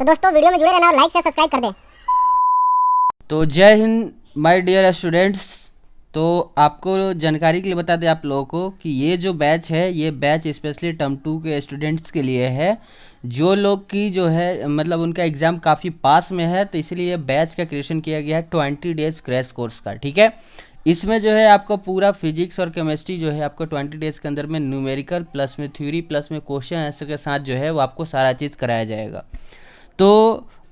तो दोस्तों वीडियो में जुड़े रहना और लाइक से सब्सक्राइब कर दें। तो जय हिंद माय डियर स्टूडेंट्स। तो आपको जानकारी के लिए बता दें आप लोगों को कि ये जो बैच है ये बैच स्पेशली टर्म 2 के स्टूडेंट्स के लिए है, जो लोग की जो है मतलब उनका एग्ज़ाम काफ़ी पास में है, तो इसलिए ये बैच का क्रिएशन किया गया है 20 डेज क्रैश कोर्स का। ठीक है, इसमें जो है आपको पूरा फिजिक्स और केमिस्ट्री जो है आपको 20 डेज़ के अंदर में न्यूमेरिकल प्लस में थ्योरी प्लस में क्वेश्चन आंसर के साथ जो है वो आपको सारा चीज़ कराया जाएगा। तो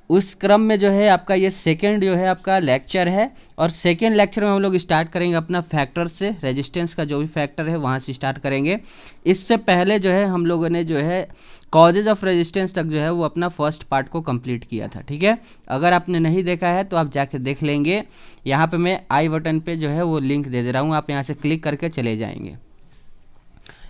उस क्रम में जो है आपका ये सेकेंड जो है आपका लेक्चर है, और सेकेंड लेक्चर में हम लोग स्टार्ट करेंगे अपना फैक्टर से, रेजिस्टेंस का जो भी फैक्टर है वहाँ से स्टार्ट करेंगे। इससे पहले जो है हम लोगों ने जो है कॉजेज ऑफ रेजिस्टेंस तक जो है वो अपना फर्स्ट पार्ट को कंप्लीट किया था। ठीक है, अगर आपने नहीं देखा है तो आप जाके देख लेंगे। यहाँ पे मैं आई बटन पे जो है वो लिंक दे दे रहा हूँ, आप यहाँ से क्लिक करके चले जाएंगे।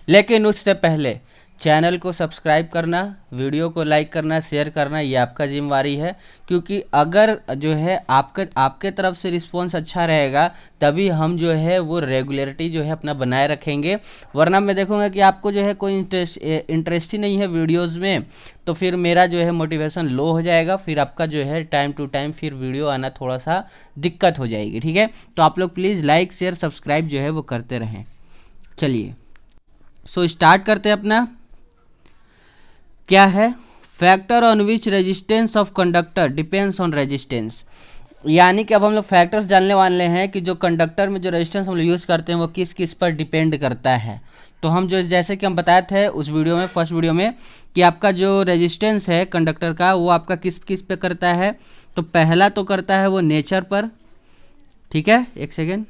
लेकिन उससे पहले चैनल को सब्सक्राइब करना, वीडियो को लाइक करना, शेयर करना, ये आपका जिम्मेवारी है, क्योंकि अगर जो है आपके तरफ से रिस्पॉन्स अच्छा रहेगा तभी हम जो है वो रेगुलरिटी जो है अपना बनाए रखेंगे। वरना मैं देखूंगा कि आपको जो है कोई इंटरेस्ट ही नहीं है वीडियोस में, तो फिर मेरा जो है मोटिवेशन लो हो जाएगा, फिर आपका जो है टाइम टू टाइम फिर वीडियो आना थोड़ा सा दिक्कत हो जाएगी। ठीक है, तो आप लोग प्लीज़ लाइक शेयर सब्सक्राइब जो है वो करते रहें। चलिए स्टार्ट करते हैं अपना। क्या है factor on which resistance of conductor depends on resistance, यानी कि अब हम लोग फैक्टर्स जानने वाले हैं कि जो कंडक्टर में जो रेजिस्टेंस हम लोग यूज़ करते हैं वो किस किस पर डिपेंड करता है। तो हम जो जैसे कि हम बताए थे उस वीडियो में, फर्स्ट वीडियो में, कि आपका जो रेजिस्टेंस है कंडक्टर का वो आपका किस किस पे करता है। तो पहला तो करता है वो नेचर पर। ठीक है, एक सेकेंड,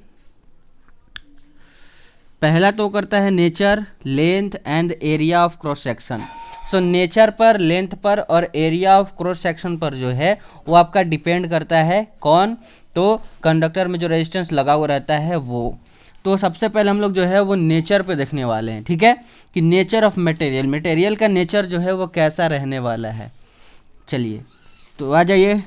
पहला तो करता है nature, length and area of cross section. So nature पर, लेंथ पर और एरिया ऑफ क्रॉस सेक्शन पर जो है वो आपका डिपेंड करता है। कौन? तो कंडक्टर में जो रेजिस्टेंस लगा हुआ रहता है वो। तो सबसे पहले हम लोग जो है वो नेचर पे देखने वाले हैं। ठीक है, कि नेचर ऑफ मटेरियल, मटेरियल का नेचर जो है वो कैसा रहने वाला है। चलिए तो आ जाइए,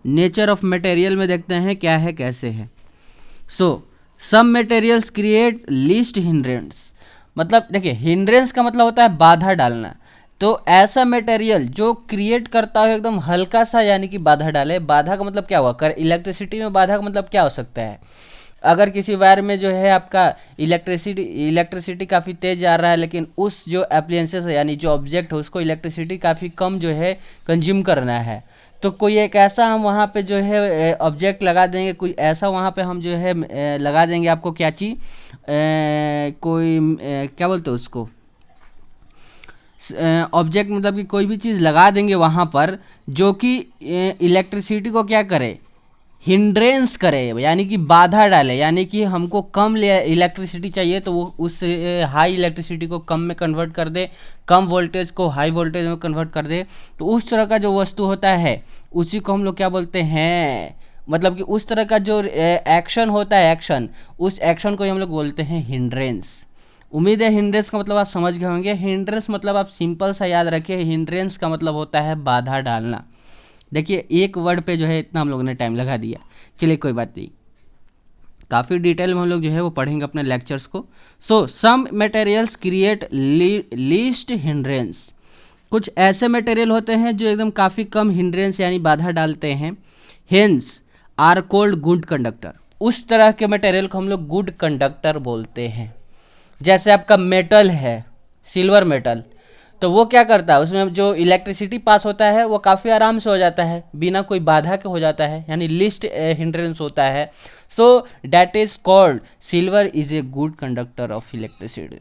नेचर ऑफ मटेरियल में देखते हैं क्या है कैसे है। Some materials create least hindrance, मतलब देखिए हिंड्रेंस का मतलब होता है बाधा डालना। तो ऐसा मटेरियल जो क्रिएट करता हो एकदम हल्का सा, यानी कि बाधा डाले। बाधा का मतलब क्या हुआ? इलेक्ट्रिसिटी में बाधा का मतलब क्या हो सकता है? अगर किसी वायर में जो है आपका इलेक्ट्रिसिटी काफ़ी तेज जा रहा है, लेकिन उस जो एप्लियंसेस है यानी जो ऑब्जेक्ट है उसको इलेक्ट्रिसिटी काफ़ी कम जो है कंज्यूम करना है, तो कोई एक ऐसा हम वहाँ पे जो है ऑब्जेक्ट लगा देंगे, कोई ऐसा वहाँ पे हम जो है लगा देंगे आपको क्या चीज़, कोई क्या बोलते हैं उसको, ऑब्जेक्ट, मतलब कि कोई भी चीज़ लगा देंगे वहाँ पर जो कि इलेक्ट्रिसिटी को क्या करे, हिंड्रेंस करे, यानी कि बाधा डाले। यानी कि हमको कम इलेक्ट्रिसिटी चाहिए तो वो उस हाई इलेक्ट्रिसिटी को कम में कन्वर्ट कर दे, कम वोल्टेज को हाई वोल्टेज में कन्वर्ट कर दे। तो उस तरह का जो वस्तु होता है उसी को हम लोग क्या बोलते हैं, मतलब कि उस तरह का जो एक्शन होता है, एक्शन, उस एक्शन को हम लोग बोलते हैं हिंड्रेंस। उम्मीद है हिंड्रेंस का मतलब आप समझ गए होंगे। हिंड्रेंस मतलब आप सिंपल सा याद रखिए, हिंड्रेंस का मतलब होता है बाधा डालना। देखिए एक वर्ड पे जो है इतना हम लोगों ने टाइम लगा दिया। चलिए कोई बात नहीं, काफ़ी डिटेल में हम लोग जो है वो पढ़ेंगे अपने लेक्चर्स को। Some materials create least hindrance, कुछ ऐसे मटेरियल होते हैं जो एकदम काफ़ी कम हिंड्रेंस यानी बाधा डालते हैं। Hence are called good conductor, उस तरह के मटेरियल को हम लोग गुड कंडक्टर बोलते हैं। जैसे आपका मेटल है, सिल्वर मेटल, तो वो क्या करता है, उसमें जो इलेक्ट्रिसिटी पास होता है वो काफ़ी आराम से हो जाता है, बिना कोई बाधा के हो जाता है, यानी लीस्ट हिंड्रेंस होता है। So that is called silver is a good conductor of electricity.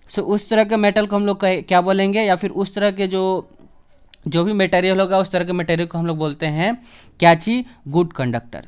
So उस तरह के मेटल को हम लोग क्या बोलेंगे, या फिर उस तरह के जो भी मटेरियल होगा उस तरह के मटेरियल को हम लोग बोलते हैं क्या चीज़, गुड कंडक्टर।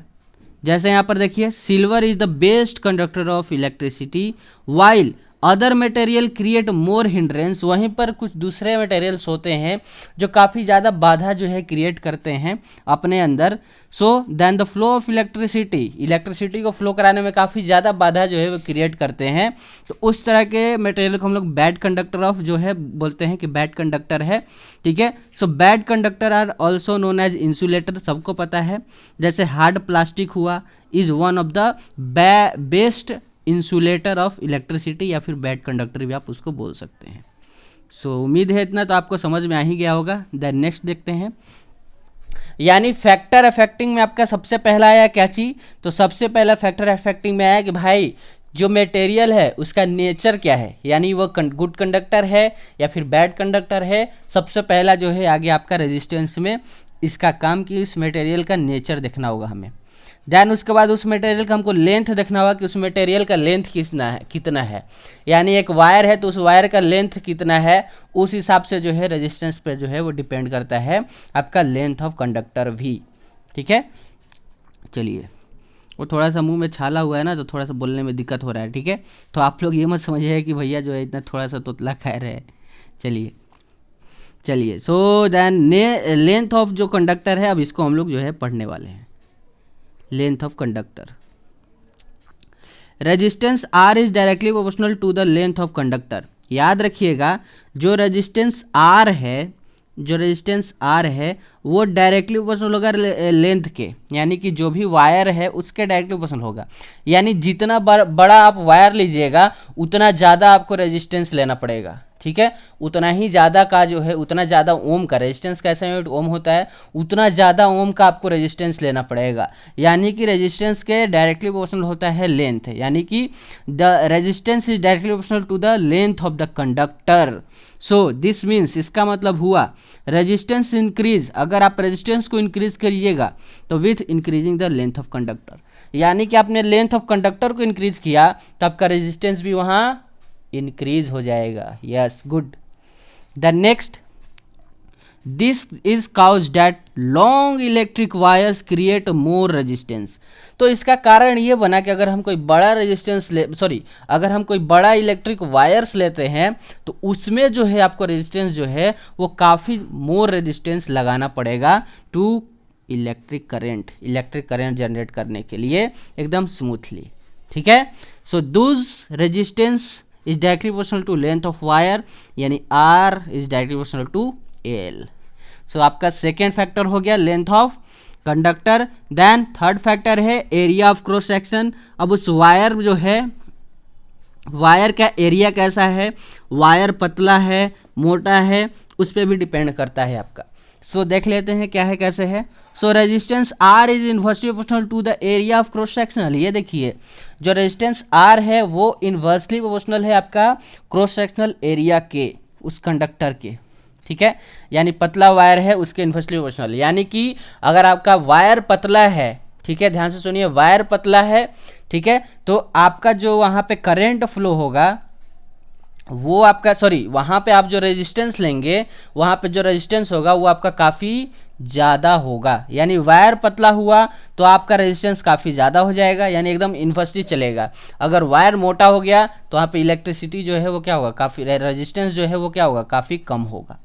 जैसे यहाँ पर देखिए, silver is the best conductor of electricity while other material create more hindrance, वहीं पर कुछ दूसरे मटेरियल्स होते हैं जो काफ़ी ज़्यादा बाधा जो है क्रिएट करते हैं अपने अंदर। So then the flow of electricity को फ्लो कराने में काफ़ी ज़्यादा बाधा जो है वो क्रिएट करते हैं। तो उस तरह के मटेरियल को हम लोग बैड कंडक्टर ऑफ जो है बोलते हैं कि बैड कंडक्टर है। ठीक है, so bad conductor are also known as insulator, सबको पता है। जैसे हार्ड प्लास्टिक हुआ, is one of the best insulator of electricity, या फिर बैड कंडक्टर भी आप उसको बोल सकते हैं। सो उम्मीद है इतना तो आपको समझ में आ ही गया होगा। देन नेक्स्ट देखते हैं, यानी फैक्टर अफेक्टिंग में आपका सबसे पहला आया क्या चीज़, तो सबसे पहला फैक्टर अफेक्टिंग में आया कि भाई जो मटेरियल है उसका नेचर क्या है, यानी वो गुड कंडक्टर है या फिर बैड कंडक्टर है। सबसे पहला जो है आगे आपका रेजिस्टेंस में इसका काम कि इस मटेरियल का नेचर देखना होगा हमें। देन उसके बाद उस मटेरियल का हमको लेंथ देखना होगा कि उस मटेरियल का लेंथ कितना है, यानी एक वायर है तो उस वायर का लेंथ कितना है, उस हिसाब से जो है रेजिस्टेंस पे जो है वो डिपेंड करता है आपका लेंथ ऑफ कंडक्टर भी। ठीक है, चलिए, वो थोड़ा सा मुंह में छाला हुआ है ना तो थोड़ा सा बोलने में दिक्कत हो रहा है। ठीक है, तो आप लोग ये मत समझिए कि भैया जो है इतना थोड़ा सा तोतला खा रहे हैं। चलिए सो देन लेंथ ऑफ जो कंडक्टर है, अब इसको हम लोग जो है पढ़ने वाले हैं। Length of conductor, resistance R is directly proportional to the length of conductor. याद रखिएगा जो रेजिस्टेंस आर है वो डायरेक्टली प्रोपोर्शनल होगा लेंथ के, यानी कि जो भी वायर है उसके डायरेक्टली प्रोपोर्शनल होगा। यानी जितना बड़ा आप वायर लीजिएगा उतना ज़्यादा आपको रेजिस्टेंस लेना पड़ेगा। ठीक है, उतना ही ज़्यादा का जो है, उतना ज़्यादा ओम का रेजिस्टेंस का ऐसा यूनिट ओम होता है, उतना ज़्यादा ओम का आपको रेजिस्टेंस लेना पड़ेगा। यानी कि रेजिस्टेंस के डायरेक्टली प्रोपोर्शनल होता है लेंथ, यानी कि the resistance is directly proportional to the length of the conductor. So this means, इसका मतलब हुआ रेजिस्टेंस इंक्रीज, अगर आप रेजिस्टेंस को इंक्रीज करिएगा तो with increasing the length of conductor, यानी कि आपने लेंथ ऑफ कंडक्टर को इंक्रीज किया तो आपका रेजिस्टेंस भी वहाँ इंक्रीज हो जाएगा। Yes, good. The next, this is cause that long electric wires create more resistance. तो इसका कारण ये बना कि अगर हम कोई बड़ा अगर हम कोई बड़ा इलेक्ट्रिक वायर्स लेते हैं तो उसमें जो है आपको रेजिस्टेंस जो है वो काफ़ी मोर रेजिस्टेंस लगाना पड़ेगा टू इलेक्ट्रिक करंट जनरेट करने के लिए एकदम स्मूथली। ठीक है, so those resistance is directly proportional to length of wire, यानी R is directly proportional to L. So आपका सेकेंड फैक्टर हो गया length of conductor. Then third factor है एरिया ऑफ क्रॉस सेक्शन। अब उस वायर जो है, वायर का एरिया कैसा है, वायर पतला है मोटा है, उस पर भी डिपेंड करता है आपका। सो देख लेते हैं क्या है कैसे है। So resistance R is inversely proportional to the area of cross sectional. ये देखिए जो रेजिस्टेंस आर है वो इन्वर्सली प्रोपोर्शनल है आपका क्रॉस सेक्शनल एरिया के, उस कंडक्टर के। ठीक है, यानी पतला वायर है उसके इन्वर्सली प्रोपोर्शनल, यानी कि अगर आपका वायर पतला है, ठीक है ध्यान से सुनिए, वायर पतला है, ठीक है, तो आपका जो वहाँ पे करंट फ्लो होगा वो आपका वहाँ पे आप जो रेजिस्टेंस लेंगे, वहाँ पे जो रेजिस्टेंस होगा वो आपका काफ़ी ज़्यादा होगा। यानी वायर पतला हुआ तो आपका रेजिस्टेंस काफ़ी ज़्यादा हो जाएगा, यानी एकदम इन्वर्सली चलेगा। अगर वायर मोटा हो गया तो वहाँ पे इलेक्ट्रिसिटी जो है वो क्या होगा, काफ़ी रेजिस्टेंस जो है वो क्या होगा, काफ़ी कम होगा।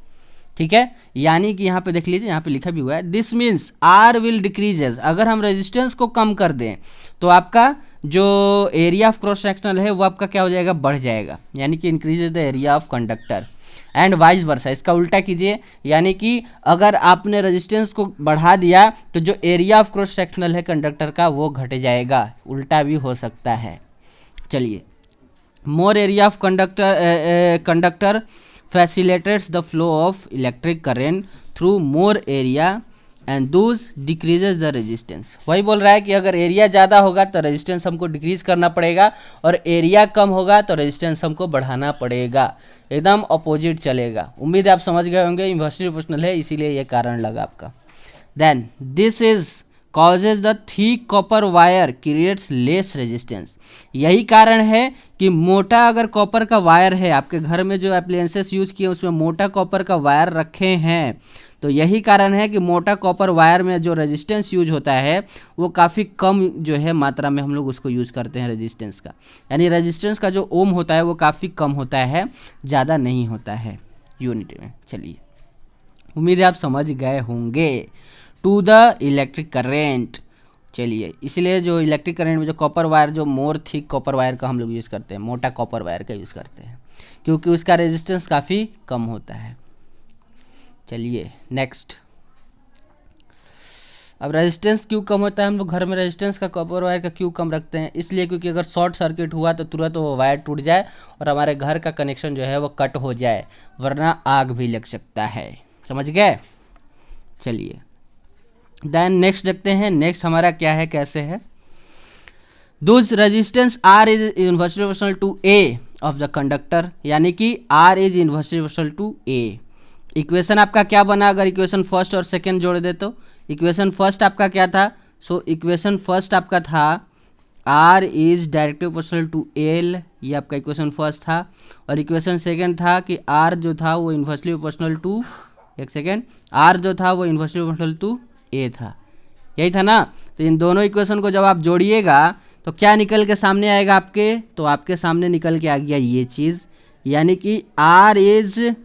ठीक है, यानी कि यहाँ पे देख लीजिए, यहाँ पे लिखा भी हुआ है this means R will decreases. अगर हम रेजिस्टेंस को कम कर दें तो आपका जो एरिया ऑफ क्रॉस सेक्शनल है वो आपका क्या हो जाएगा, बढ़ जाएगा, यानी कि increases the area of conductor and vice versa. इसका उल्टा कीजिए, यानी कि अगर आपने रेजिस्टेंस को बढ़ा दिया तो जो एरिया ऑफ क्रॉस सेक्शनल है कंडक्टर का वो घट जाएगा, उल्टा भी हो सकता है। चलिए, more area of conductor facilitates the flow of electric current through more area and thus decreases the resistance। वही बोल रहा है कि अगर एरिया ज़्यादा होगा तो रेजिस्टेंस हमको डिक्रीज करना पड़ेगा और एरिया कम होगा तो रेजिस्टेंस हमको बढ़ाना पड़ेगा, एकदम अपोजिट चलेगा। उम्मीद है आप समझ गए होंगे, इन्वर्सली प्रोपोर्शनल है इसीलिए ये कारण लगा आपका। Then this is causes the thick copper wire creates less resistance. यही कारण है कि मोटा अगर कॉपर का वायर है, आपके घर में जो एप्लायंसेस यूज़ किए उसमें मोटा कॉपर का वायर रखे हैं, तो यही कारण है कि मोटा कॉपर वायर में जो रेजिस्टेंस यूज होता है वो काफ़ी कम जो है मात्रा में हम लोग उसको यूज़ करते हैं रेजिस्टेंस का, यानी रेजिस्टेंस का जो ओम होता है वो काफ़ी कम होता है, ज़्यादा नहीं होता है यूनिट में। चलिए, उम्मीद है आप समझ गए होंगे। टू द इलेक्ट्रिक करेंट, चलिए, इसलिए जो इलेक्ट्रिक करंट में जो कॉपर वायर, जो मोर थिक कॉपर वायर का हम लोग यूज़ करते हैं, मोटा कॉपर वायर का यूज़ करते हैं क्योंकि उसका रेजिस्टेंस काफ़ी कम होता है। चलिए नेक्स्ट, अब रेजिस्टेंस क्यों कम होता है, हम लोग घर में रेजिस्टेंस का कॉपर वायर का क्यों कम रखते हैं, इसलिए क्योंकि अगर शॉर्ट सर्किट हुआ तो तुरंत वो वायर टूट जाए और हमारे घर का कनेक्शन जो है वो कट हो जाए, वरना आग भी लग सकता है। समझ गए? चलिए देन नेक्स्ट देखते हैं, नेक्स्ट हमारा क्या है, कैसे है। Thus resistance R is inversely proportional to A of the conductor, यानी कि R is inversely proportional to A. Equation आपका क्या बना, अगर इक्वेशन फर्स्ट और सेकंड जोड़ दे तो इक्वेशन फर्स्ट आपका क्या था, सो इक्वेशन फर्स्ट आपका था R is directly proportional to L, ये आपका इक्वेशन फर्स्ट था। और इक्वेशन सेकंड था कि आर जो था वो इन्वर्सली प्रोपोर्शनल टू, एक सेकेंड, आर जो था वो इन्वर्सली प्रोपोर्शनल टू ए था, यही था ना। तो इन दोनों इक्वेशन को जब आप जोड़िएगा तो क्या निकल के सामने आएगा आपके, तो आपके सामने निकल के आ गया ये चीज़, यानी कि आर इज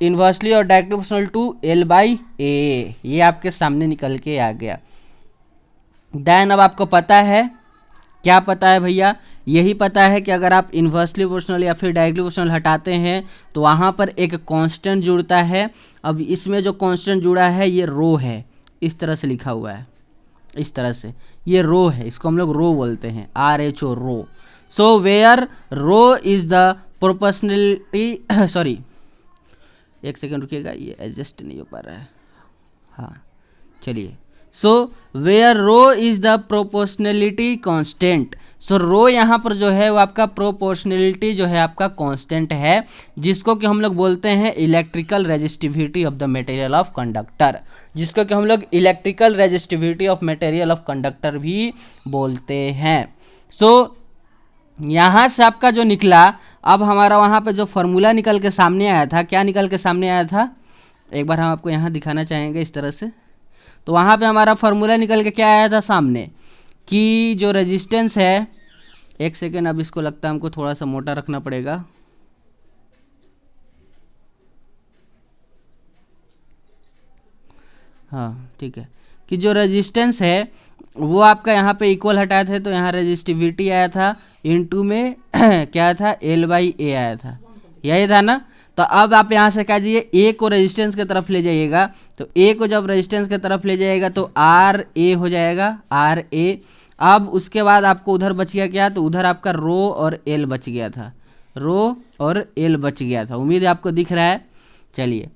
इन्वर्सली और directly proportional to L by A, ये आपके सामने निकल के आ गया। देन अब आपको पता है, क्या पता है भैया, यही पता है कि अगर आप इन्वर्सली प्रोपोर्शनल या फिर डायरेक्टली प्रोपोर्शनल हटाते हैं तो वहाँ पर एक कांस्टेंट जुड़ता है। अब इसमें जो कांस्टेंट जुड़ा है ये रो है, इस तरह से लिखा हुआ है, इस तरह से ये रो है, इसको हम लोग रो बोलते हैं, RHO rho. So where rho is the proportionality sorry एक सेकेंड रुकिएगा, ये एडजस्ट नहीं हो पा रहा है, हाँ चलिए। So where rho is the proportionality constant, so rho यहाँ पर जो है वो आपका प्रोपोर्शनलिटी जो है आपका कांस्टेंट है, जिसको कि हम लोग बोलते हैं electrical resistivity of the material of conductor, जिसको कि हम लोग electrical resistivity of material of conductor भी बोलते हैं। सो यहाँ से आपका जो निकला, अब हमारा वहाँ पे जो फॉर्मूला निकल के सामने आया था, क्या निकल के सामने आया था, एक बार हम आपको यहाँ दिखाना चाहेंगे इस तरह से। तो वहाँ पे हमारा फॉर्मूला निकल के क्या आया था सामने, कि जो रेजिस्टेंस है, एक सेकेंड, अब इसको लगता है हमको थोड़ा सा मोटा रखना पड़ेगा, हाँ ठीक है, कि जो रेजिस्टेंस है वो आपका यहाँ पे इक्वल हटाए थे तो यहाँ रेजिस्टिविटी आया था, इनटू में क्या था, एल बाई ए आया था, यही था ना। तो अब आप यहाँ से क्या जाइए, ए को रेजिस्टेंस की तरफ ले जाइएगा, तो ए को जब रेजिस्टेंस की तरफ ले जाइएगा तो आर ए हो जाएगा, आर ए। अब उसके बाद आपको उधर बच गया क्या, तो उधर आपका रो और एल बच गया था, रो और एल बच गया था, उम्मीद है आपको दिख रहा है। चलिए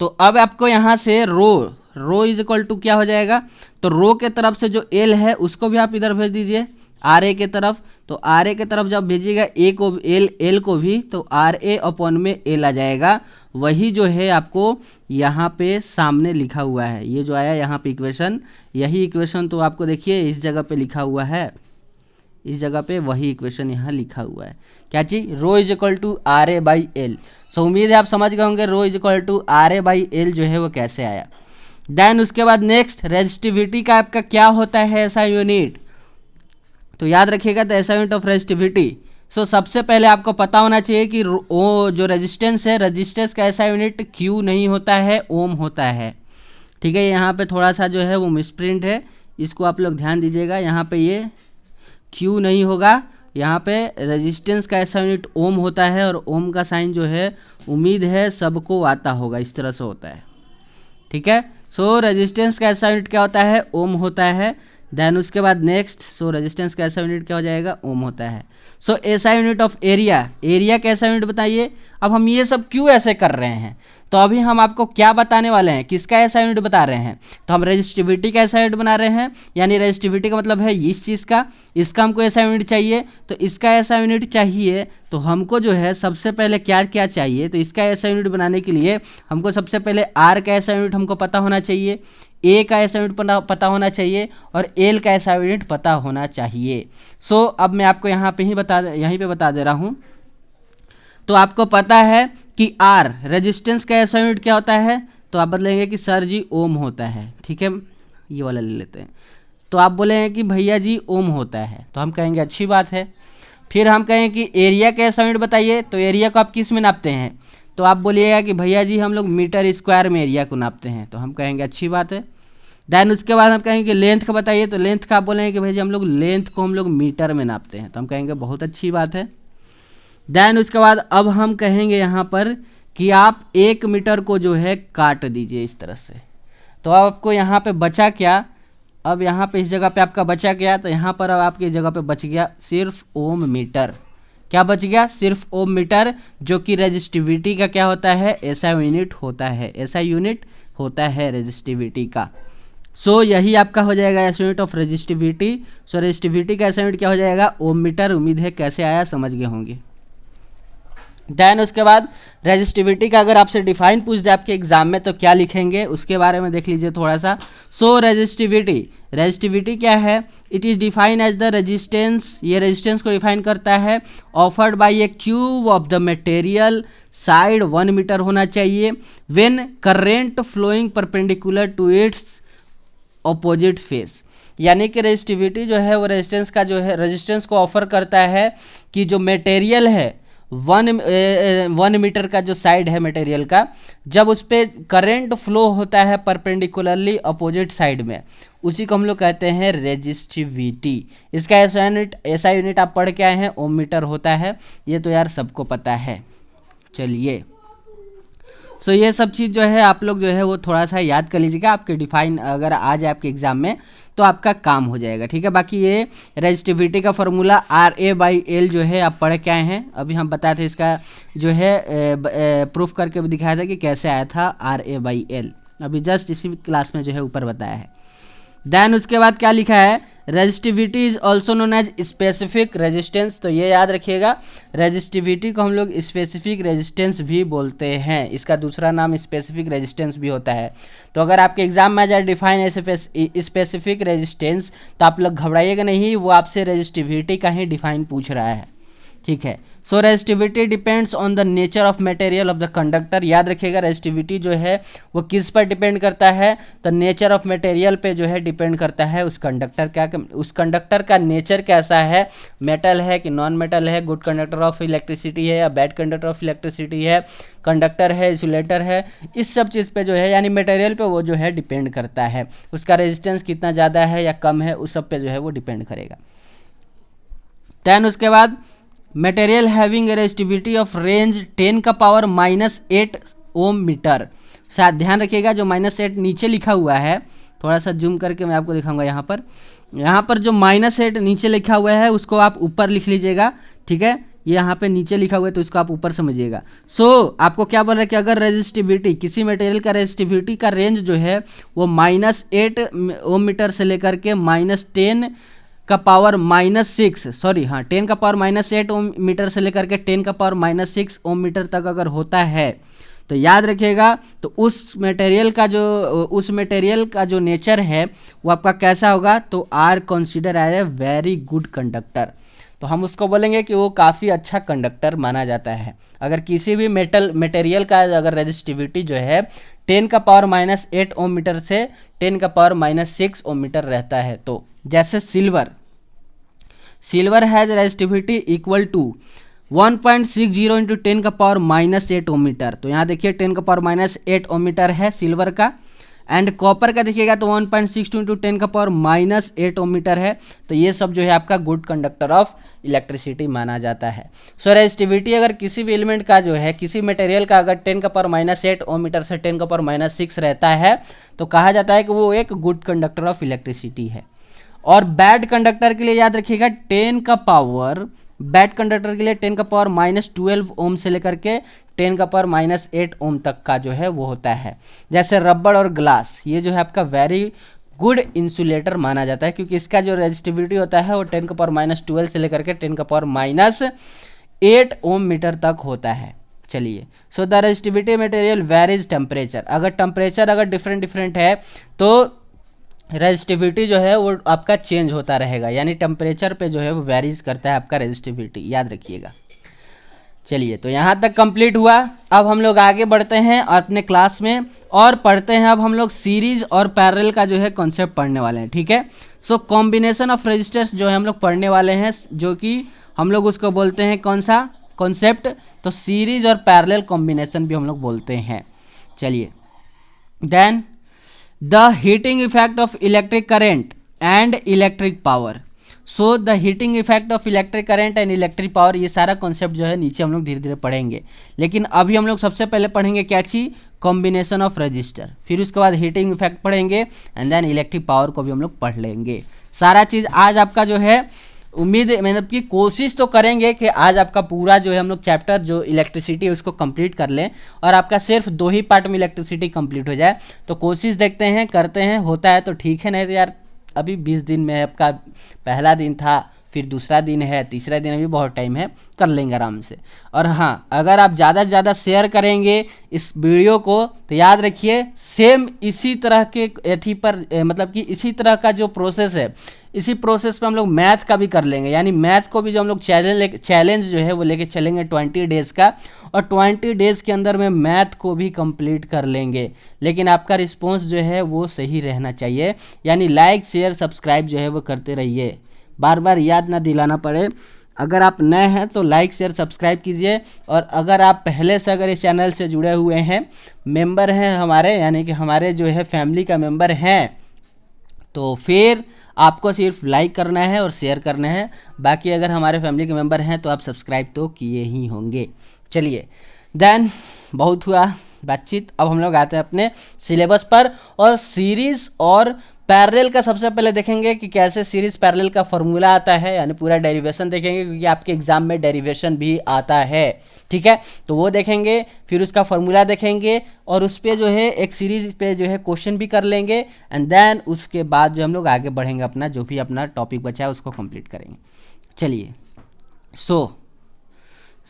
तो अब आपको यहाँ से रो इज इक्वल टू क्या हो जाएगा, तो रो के तरफ से जो एल है उसको भी आप इधर भेज दीजिए आर ए के तरफ, तो आर ए के तरफ जब भेजिएगा ए को एल को भी, तो आर ए अपॉन में एल आ जाएगा, वही जो है आपको यहाँ पे सामने लिखा हुआ है, ये जो आया यहाँ पे इक्वेशन, यही इक्वेशन तो आपको देखिए इस जगह पे लिखा हुआ है, इस जगह पे वही इक्वेशन यहाँ लिखा हुआ है, क्या चीज, rho is equal to R A by L. So उम्मीद है आप समझ गए होंगे rho is equal to R A by L जो है वो कैसे आया। देन उसके बाद नेक्स्ट रेजिस्टिविटी का आपका क्या होता है ऐसा यूनिट, तो याद रखिएगा द ऐसा यूनिट ऑफ रेजिस्टिविटी। सो सबसे पहले आपको पता होना चाहिए कि वो जो रेजिस्टेंस है, रेजिस्टेंस का ऐसा यूनिट क्यू नहीं होता है, ओम होता है, ठीक है। यहाँ पे थोड़ा सा जो है वो मिसप्रिंट है, इसको आप लोग ध्यान दीजिएगा, यहाँ पे ये क्यू नहीं होगा, यहाँ पे रेजिस्टेंस का ऐसा यूनिट ओम होता है, और ओम का साइन जो है उम्मीद है सबको आता होगा, इस तरह से होता है, ठीक है। सो रेजिस्टेंस का ऐसा यूनिट क्या होता है, ओम होता है। देन उसके बाद नेक्स्ट, सो रेजिस्टेंस का ऐसा यूनिट क्या हो जाएगा, ओम होता है। सो ऐसा यूनिट ऑफ एरिया, एरिया का ऐसा यूनिट बताइए। अब हम ये सब क्यों ऐसे कर रहे हैं, तो अभी हम आपको क्या बताने वाले हैं, किसका ऐसा यूनिट बता रहे हैं, तो हम रेजिस्टिविटी का ऐसा यूनिट बना रहे हैं, यानी रेजिस्टिविटी का मतलब है इस चीज़ का, इसका हमको ऐसा यूनिट चाहिए, तो इसका ऐसा यूनिट चाहिए, तो हमको जो है सबसे पहले क्या क्या चाहिए, तो इसका ऐसा यूनिट बनाने के लिए हमको सबसे पहले आर का ऐसा यूनिट हमको पता होना चाहिए, ए का ऐसा यूनिट पता होना चाहिए, और एल का ऐसा यूनिट पता होना चाहिए। सो अब मैं आपको यहाँ पे यहीं पे बता दे रहा हूँ। तो आपको पता है कि आर रेजिस्टेंस का ऐसा यूनिट क्या होता है, तो आप बदलेंगे कि सर जी ओम होता है, ठीक है, ये वाला ले लेते हैं। तो आप बोलेंगे कि भैया जी ओम होता है, तो हम कहेंगे अच्छी बात है। फिर हम कहेंगे कि एरिया का ऐसा यूनिट बताइए, तो एरिया को आप किस में नापते हैं, तो आप बोलिएगा कि भैया जी हम लोग मीटर स्क्वायर में एरिया को नापते हैं, तो हम कहेंगे अच्छी बात है। देन उसके बाद हम कहेंगे लेंथ का बताइए, तो लेंथ का आप बोलेंगे कि भैया जी हम लोग लेंथ को हम लोग मीटर में नापते हैं, तो हम कहेंगे बहुत अच्छी बात है। देन उसके बाद अब हम कहेंगे यहाँ पर कि आप 1 मीटर को जो है काट दीजिए इस तरह से, तो अब आपको यहाँ पे बचा क्या, अब यहाँ पे इस जगह पे आपका बचा क्या, तो यहाँ पर अब आपकी जगह पे बच गया सिर्फ ओम मीटर। क्या बच गया, सिर्फ ओम मीटर, जो कि रेजिस्टिविटी का क्या होता है, ऐसा यूनिट होता है, ऐसा यूनिट होता है रेजिस्टिविटी का। सो यही आपका हो जाएगा ऐसा unit of resistivity. So resistivity का ऐसा यूनिट क्या हो जाएगा, ओम मीटर। उम्मीद है कैसे आया समझ गए होंगे। देन उसके बाद रेजिस्टिविटी का अगर आपसे डिफाइन पूछ दे आपके एग्जाम में तो क्या लिखेंगे, उसके बारे में देख लीजिए थोड़ा सा। सो रेजिस्टिविटी क्या है, it is define as the resistance, ये रेजिस्टेंस को डिफाइन करता है, offered by a cube of the material, side 1 metre होना चाहिए, when current flowing perpendicular to its opposite face. यानी कि रेजिस्टिविटी जो है वो रेजिस्टेंस का जो है रेजिस्टेंस को ऑफर करता है कि जो मटेरियल है 1 मीटर का जो साइड है मटेरियल का, जब उस पर करंट फ्लो होता है परपेंडिकुलरली अपोजिट साइड में, उसी को हम लोग कहते हैं रेजिस्टिविटी। इसका ऐसा यूनिट आप पढ़ के आए हैं, ओम मीटर होता है, ये तो यार सबको पता है। चलिए सो ये सब चीज़ जो है आप लोग जो है वो थोड़ा सा याद कर लीजिएगा, आपके डिफाइन अगर आ जाए आपके एग्जाम में तो आपका काम हो जाएगा, ठीक है। बाकी ये रेजिस्टिविटी का फॉर्मूला RA/L जो है आप पढ़ के आए हैं, अभी हम बताए थे इसका जो है प्रूफ करके भी दिखाया था कि कैसे आया था RA/L, अभी जस्ट इसी क्लास में जो है ऊपर बताया है। देन उसके बाद क्या लिखा है, resistivity is also known as specific resistance. तो ये याद रखिएगा, रेजिस्टिविटी को हम लोग स्पेसिफिक रेजिस्टेंस भी बोलते हैं, इसका दूसरा नाम स्पेसिफिक रेजिस्टेंस भी होता है। तो अगर आपके एग्जाम में आ जाए डिफाइन एज स्पेसिफिक रेजिस्टेंस तो आप लोग घबराइएगा नहीं, वो आपसे रेजिस्टिविटी का ही डिफाइन पूछ रहा है, ठीक है। So resistivity depends on the nature of material of the conductor. याद रखिएगा रेजिस्टिविटी जो है वो किस पर डिपेंड करता है, तो नेचर ऑफ मटेरियल पे जो है डिपेंड करता है उस कंडक्टर का नेचर कैसा है, मेटल है कि नॉन मेटल है, गुड कंडक्टर ऑफ इलेक्ट्रिसिटी है या बैड कंडक्टर ऑफ इलेक्ट्रिसिटी है, कंडक्टर है, इंसुलेटर है, इस सब चीज़ पे जो है यानी मटेरियल पे वो जो है डिपेंड करता है, उसका रेजिस्टेंस कितना ज़्यादा है या कम है, उस सब पे जो है वो डिपेंड करेगा। देन उसके बाद material having resistivity of range 10⁻⁻8 ohm metre. शायद ध्यान रखिएगा जो -8 नीचे लिखा हुआ है, थोड़ा सा जूम करके मैं आपको दिखाऊंगा। यहाँ पर जो -8 नीचे लिखा हुआ है उसको आप ऊपर लिख लीजिएगा, ठीक है। ये यहाँ पे नीचे लिखा हुआ है तो इसको आप ऊपर समझिएगा। सो आपको क्या बोल रहा है कि अगर रेजिस्टिविटी किसी मटेरियल का रेजिस्टिविटी का रेंज जो है वो -8 ओम मीटर से लेकर के -10⁻⁻6 10⁻⁻8 ओम मीटर से लेकर के 10⁻⁻6 ओम मीटर तक अगर होता है तो याद रखिएगा तो उस मटेरियल का जो नेचर है वो आपका कैसा होगा, तो are consider as a very good conductor. तो हम उसको बोलेंगे कि वो काफ़ी अच्छा कंडक्टर माना जाता है। अगर किसी भी मटेरियल का अगर रेजिस्टिविटी जो है 10⁻⁻8 ओम मीटर से 10⁻⁻6 ओम मीटर रहता है, तो जैसे silver has resistivity equal to 1.60 into 10⁻⁻8 ohm metre. तो यहाँ देखिए 10⁻⁻8 ओम मीटर है सिल्वर का, एंड कॉपर का देखिएगा तो 1.62 इंटू 10⁻⁻8 ओम मीटर है। तो ये सब जो है आपका गुड कंडक्टर ऑफ इलेक्ट्रिसिटी माना जाता है। सो रेजिस्टिविटी अगर किसी भी एलिमेंट का जो है किसी मटेरियल का अगर 10⁻⁻8 ओम मीटर से 10⁻⁻6 रहता है तो कहा जाता है कि वो एक गुड कंडक्टर ऑफ इलेक्ट्रिसिटी है। और बैड कंडक्टर के लिए याद रखिएगा बैड कंडक्टर के लिए 10⁻12 ओम से लेकर के 10⁻8 ओम तक का जो है वो होता है। जैसे रबड़ और ग्लास, ये जो है आपका वेरी गुड इंसुलेटर माना जाता है क्योंकि इसका जो रेजिस्टिविटी होता है वो 10⁻12 से लेकर के 10⁻8 ओम मीटर तक होता है। चलिए, so the resistivity material varies temperature. अगर टेम्परेचर अगर डिफरेंट है तो रेजिस्टिविटी जो है वो आपका चेंज होता रहेगा, यानी टेम्परेचर पे जो है वो वेरीज करता है आपका रेजिस्टिविटी, याद रखिएगा। चलिए, तो यहाँ तक कंप्लीट हुआ। अब हम लोग आगे बढ़ते हैं अपने क्लास में और पढ़ते हैं। अब हम लोग सीरीज और पैरेलल का जो है कॉन्सेप्ट पढ़ने वाले हैं, ठीक है। सो कॉम्बिनेशन ऑफ रजिस्टर्स जो है हम लोग पढ़ने वाले हैं, जो कि हम लोग उसको बोलते हैं कौन सा कॉन्सेप्ट, तो सीरीज और पैरेलल कॉम्बिनेशन भी हम लोग बोलते हैं। चलिए, then the heating effect of electric current and electric power. So the heating effect of electric current and electric power, ये सारा कॉन्सेप्ट जो है नीचे हम लोग धीरे धीरे पढ़ेंगे। लेकिन अभी हम लोग सबसे पहले पढ़ेंगे क्या चीज़, कॉम्बिनेशन ऑफ रजिस्टर, फिर उसके बाद हीटिंग इफेक्ट पढ़ेंगे एंड देन इलेक्ट्रिक पावर को भी हम लोग पढ़ लेंगे। सारा चीज़ आज आपका जो है, उम्मीद मतलब कि कोशिश तो करेंगे कि आज आपका पूरा जो है हम लोग चैप्टर जो इलेक्ट्रिसिटी है उसको कंप्लीट कर लें और आपका सिर्फ 2 ही पार्ट में इलेक्ट्रिसिटी कंप्लीट हो जाए। तो कोशिश देखते हैं, करते हैं, होता है तो ठीक है, नहीं तो यार अभी 20 दिन में आपका पहला दिन था, फिर दूसरा दिन है, तीसरा दिन, अभी बहुत टाइम है, कर लेंगे आराम से। और हाँ, अगर आप ज़्यादा से ज़्यादा शेयर करेंगे इस वीडियो को तो याद रखिए सेम इसी तरह के एथी पर मतलब कि इसी तरह का जो प्रोसेस है, इसी प्रोसेस पे हम लोग मैथ का भी कर लेंगे। यानी मैथ को भी जो हम लोग चैलेंज जो है वो लेके चलेंगे 20 डेज़ का, और 20 डेज़ के अंदर में मैथ को भी कंप्लीट कर लेंगे। लेकिन आपका रिस्पॉन्स जो है वो सही रहना चाहिए, यानी लाइक शेयर सब्सक्राइब जो है वो करते रहिए, बार बार याद ना दिलाना पड़े। अगर आप नए हैं तो लाइक शेयर सब्सक्राइब कीजिए, और अगर आप पहले से अगर इस चैनल से जुड़े हुए हैं, मेंबर हैं हमारे, यानी कि हमारे जो है फैमिली का मेंबर हैं, तो फिर आपको सिर्फ लाइक करना है और शेयर करना है। बाकी अगर हमारे फैमिली के मेंबर हैं तो आप सब्सक्राइब तो किए ही होंगे। चलिए देन, बहुत हुआ बातचीत, अब हम लोग आते हैं अपने सिलेबस पर, और सीरीज़ और पैरेलल का सबसे पहले देखेंगे कि कैसे सीरीज पैरेलल का फॉर्मूला आता है, यानी पूरा डेरिवेशन देखेंगे, क्योंकि आपके एग्जाम में डेरिवेशन भी आता है, ठीक है, तो वो देखेंगे, फिर उसका फॉर्मूला देखेंगे, और उस पर जो है एक सीरीज पे जो है क्वेश्चन भी कर लेंगे, एंड देन उसके बाद जो हम लोग आगे बढ़ेंगे, अपना जो भी अपना टॉपिक बचा है उसको कंप्लीट करेंगे। चलिए,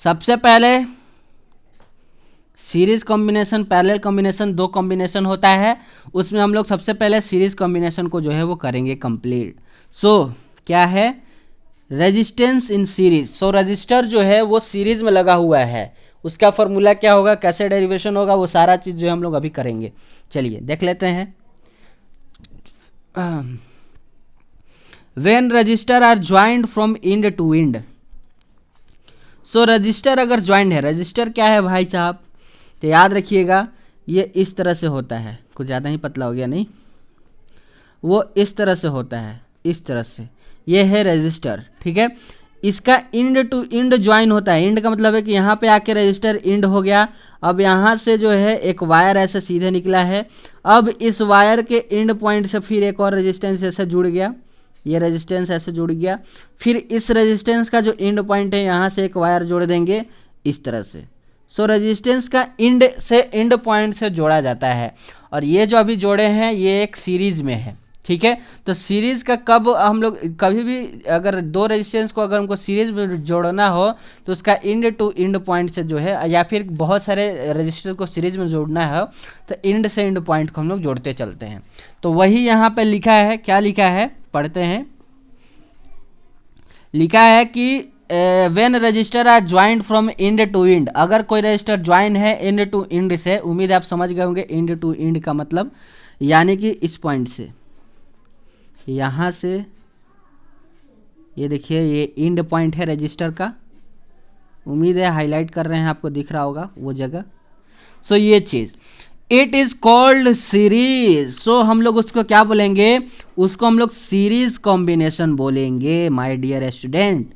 सबसे पहले series combination, parallel combination, 2 combination होता है, उसमें हम लोग सबसे पहले सीरीज कॉम्बिनेशन को जो है वो करेंगे कंप्लीट। क्या है, रेजिस्टेंस इन सीरीज। रजिस्टर जो है वो सीरीज में लगा हुआ है, उसका फॉर्मूला क्या होगा, कैसे डेरिवेशन होगा, वो सारा चीज़ जो है हम लोग अभी करेंगे। चलिए देख लेते हैं। When resistor are joined from end to end. Resistor अगर ज्वाइंड है, रजिस्टर क्या है भाई साहब, तो याद रखिएगा ये इस तरह से होता है, कुछ ज़्यादा ही पतला हो गया, नहीं, वो इस तरह से होता है, इस तरह से, ये है रजिस्टर, ठीक है। इसका इंड टू इंड ज्वाइन होता है, इंड का मतलब है कि यहाँ पे आके रजिस्टर इंड हो गया। अब यहाँ से जो है एक वायर ऐसे सीधे निकला है, अब इस वायर के इंड पॉइंट से फिर एक और रेजिस्टेंस ऐसे जुड़ गया, ये रेजिस्टेंस ऐसे जुड़ गया, फिर इस रेजिस्टेंस का जो इंड पॉइंट है यहाँ से एक वायर जोड़ देंगे इस तरह से। रेजिस्टेंस का इंड से इंड पॉइंट से जोड़ा जाता है, और ये जो अभी जोड़े हैं ये एक सीरीज में है, ठीक है। तो सीरीज का कब हम लोग कभी भी अगर 2 रेजिस्टेंस को अगर हमको सीरीज में जोड़ना हो तो उसका इंड टू इंड पॉइंट से जो है, या फिर बहुत सारे रेजिस्टर को सीरीज में जोड़ना है तो इंड से इंड पॉइंट को हम लोग जोड़ते चलते हैं। तो वही यहाँ पे लिखा है, क्या लिखा है पढ़ते हैं। लिखा है कि when resistor are joined from end to end, अगर कोई रजिस्टर ज्वाइन है इंड टू इंड से, उम्मीद है आप समझ गए होंगे इंड टू इंड का मतलब, यानी कि इस पॉइंट से, यहाँ से, ये देखिए ये इंड पॉइंट है रजिस्टर का, उम्मीद है हाईलाइट कर रहे हैं, आपको दिख रहा होगा वो जगह। ये चीज़ इट इज़ कॉल्ड सीरीज। हम लोग उसको क्या बोलेंगे, उसको हम लोग सीरीज कॉम्बिनेशन बोलेंगे my dear student.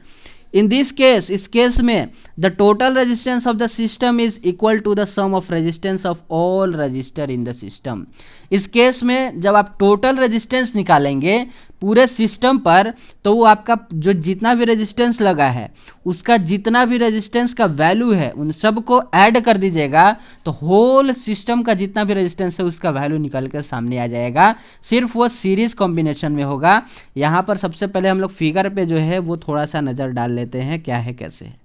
In this case, इस केस में the total resistance of the system is equal to the sum of resistance of all resistor in the system. इस केस में जब आप टोटल रेजिस्टेंस निकालेंगे पूरे system पर, तो वो आपका जो जितना भी रेजिस्टेंस लगा है उसका जितना भी रेजिस्टेंस का वैल्यू है उन सब को ऐड कर दीजिएगा, तो होल सिस्टम का जितना भी रेजिस्टेंस है उसका वैल्यू निकल कर सामने आ जाएगा। सिर्फ वो सीरीज कॉम्बिनेशन में होगा। यहाँ पर सबसे पहले हम लोग फिगर पे जो है वो थोड़ा सा नज़र डाल लेते हैं क्या है कैसे है।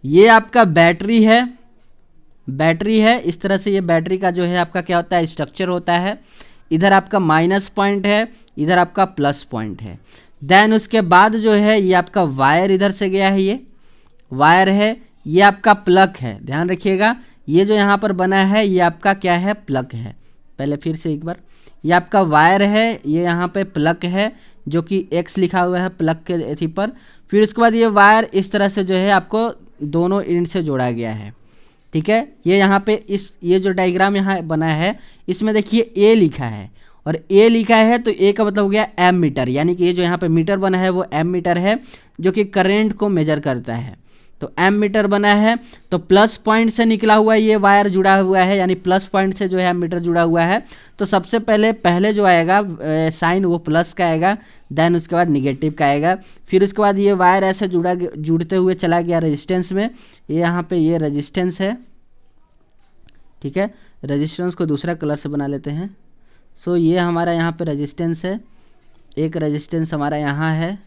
ये आपका बैटरी है, इस तरह से ये बैटरी का जो है आपका क्या होता है स्ट्रक्चर होता है। इधर आपका माइनस पॉइंट है, इधर आपका प्लस पॉइंट है। देन उसके बाद जो है ये आपका वायर इधर से गया है, ये वायर है, ये आपका प्लग है। ध्यान रखिएगा ये जो यहाँ पर बना है ये आपका क्या है, प्लग है। पहले फिर से एक बार, ये आपका वायर है, ये यहाँ पे प्लग है जो कि एक्स लिखा हुआ है प्लग के एथी पर। फिर उसके बाद ये वायर इस तरह से जो है आपको दोनों एंड से जोड़ा गया है, ठीक है। ये यहाँ पे ये जो डायग्राम यहाँ बना है इसमें देखिए ए लिखा है, और ए लिखा है तो ए का मतलब हो गया एम मीटर, यानी कि ये जो यहाँ पे मीटर बना है वो एम मीटर है जो कि करंट को मेजर करता है। तो एम मीटर बना है, तो प्लस पॉइंट से निकला हुआ ये वायर जुड़ा हुआ है, यानी प्लस पॉइंट से जो है एम मीटर जुड़ा हुआ है। तो सबसे पहले जो आएगा साइन वो प्लस का आएगा, देन उसके बाद निगेटिव का आएगा। फिर उसके बाद ये वायर ऐसे जुड़ते हुए चला गया रेजिस्टेंस में। ये यहाँ पे ये रेजिस्टेंस है, ठीक है। रेजिस्टेंस को दूसरा कलर से बना लेते हैं। सो ये हमारा यहाँ पे रेजिस्टेंस है, एक रेजिस्टेंस हमारा यहाँ है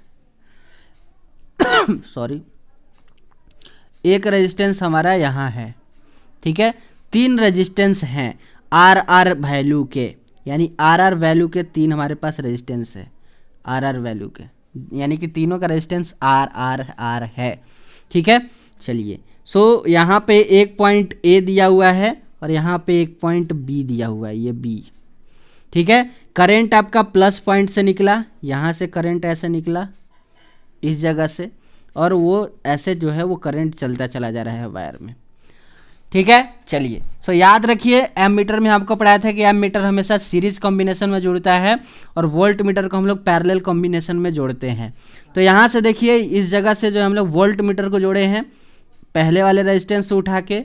सॉरी, एक रेजिस्टेंस हमारा यहाँ है, ठीक है। 3 रेजिस्टेंस हैं आर आर वैल्यू के, यानी आर आर वैल्यू के 3 हमारे पास रेजिस्टेंस है आर आर वैल्यू के, यानी कि तीनों का रेजिस्टेंस आर आर आर है, ठीक है। चलिए, सो यहाँ पे एक पॉइंट ए दिया हुआ है और यहाँ पे एक पॉइंट बी दिया हुआ है, ये बी, ठीक है। करंट आपका प्लस पॉइंट से निकला, यहाँ से करंट ऐसे निकला इस जगह से, और वो ऐसे जो है वो करंट चलता चला जा रहा है वायर में, ठीक है। चलिए, सो याद रखिए एम मीटर में आपको पढ़ाया था कि एम मीटर हमेशा सीरीज कॉम्बिनेशन में जुड़ता है और वोल्ट मीटर को हम लोग पैरेलल कॉम्बिनेशन में जोड़ते हैं। तो यहाँ से देखिए इस जगह से जो हम लोग वोल्ट मीटर को जोड़े हैं, पहले वाले रेजिस्टेंस से उठा के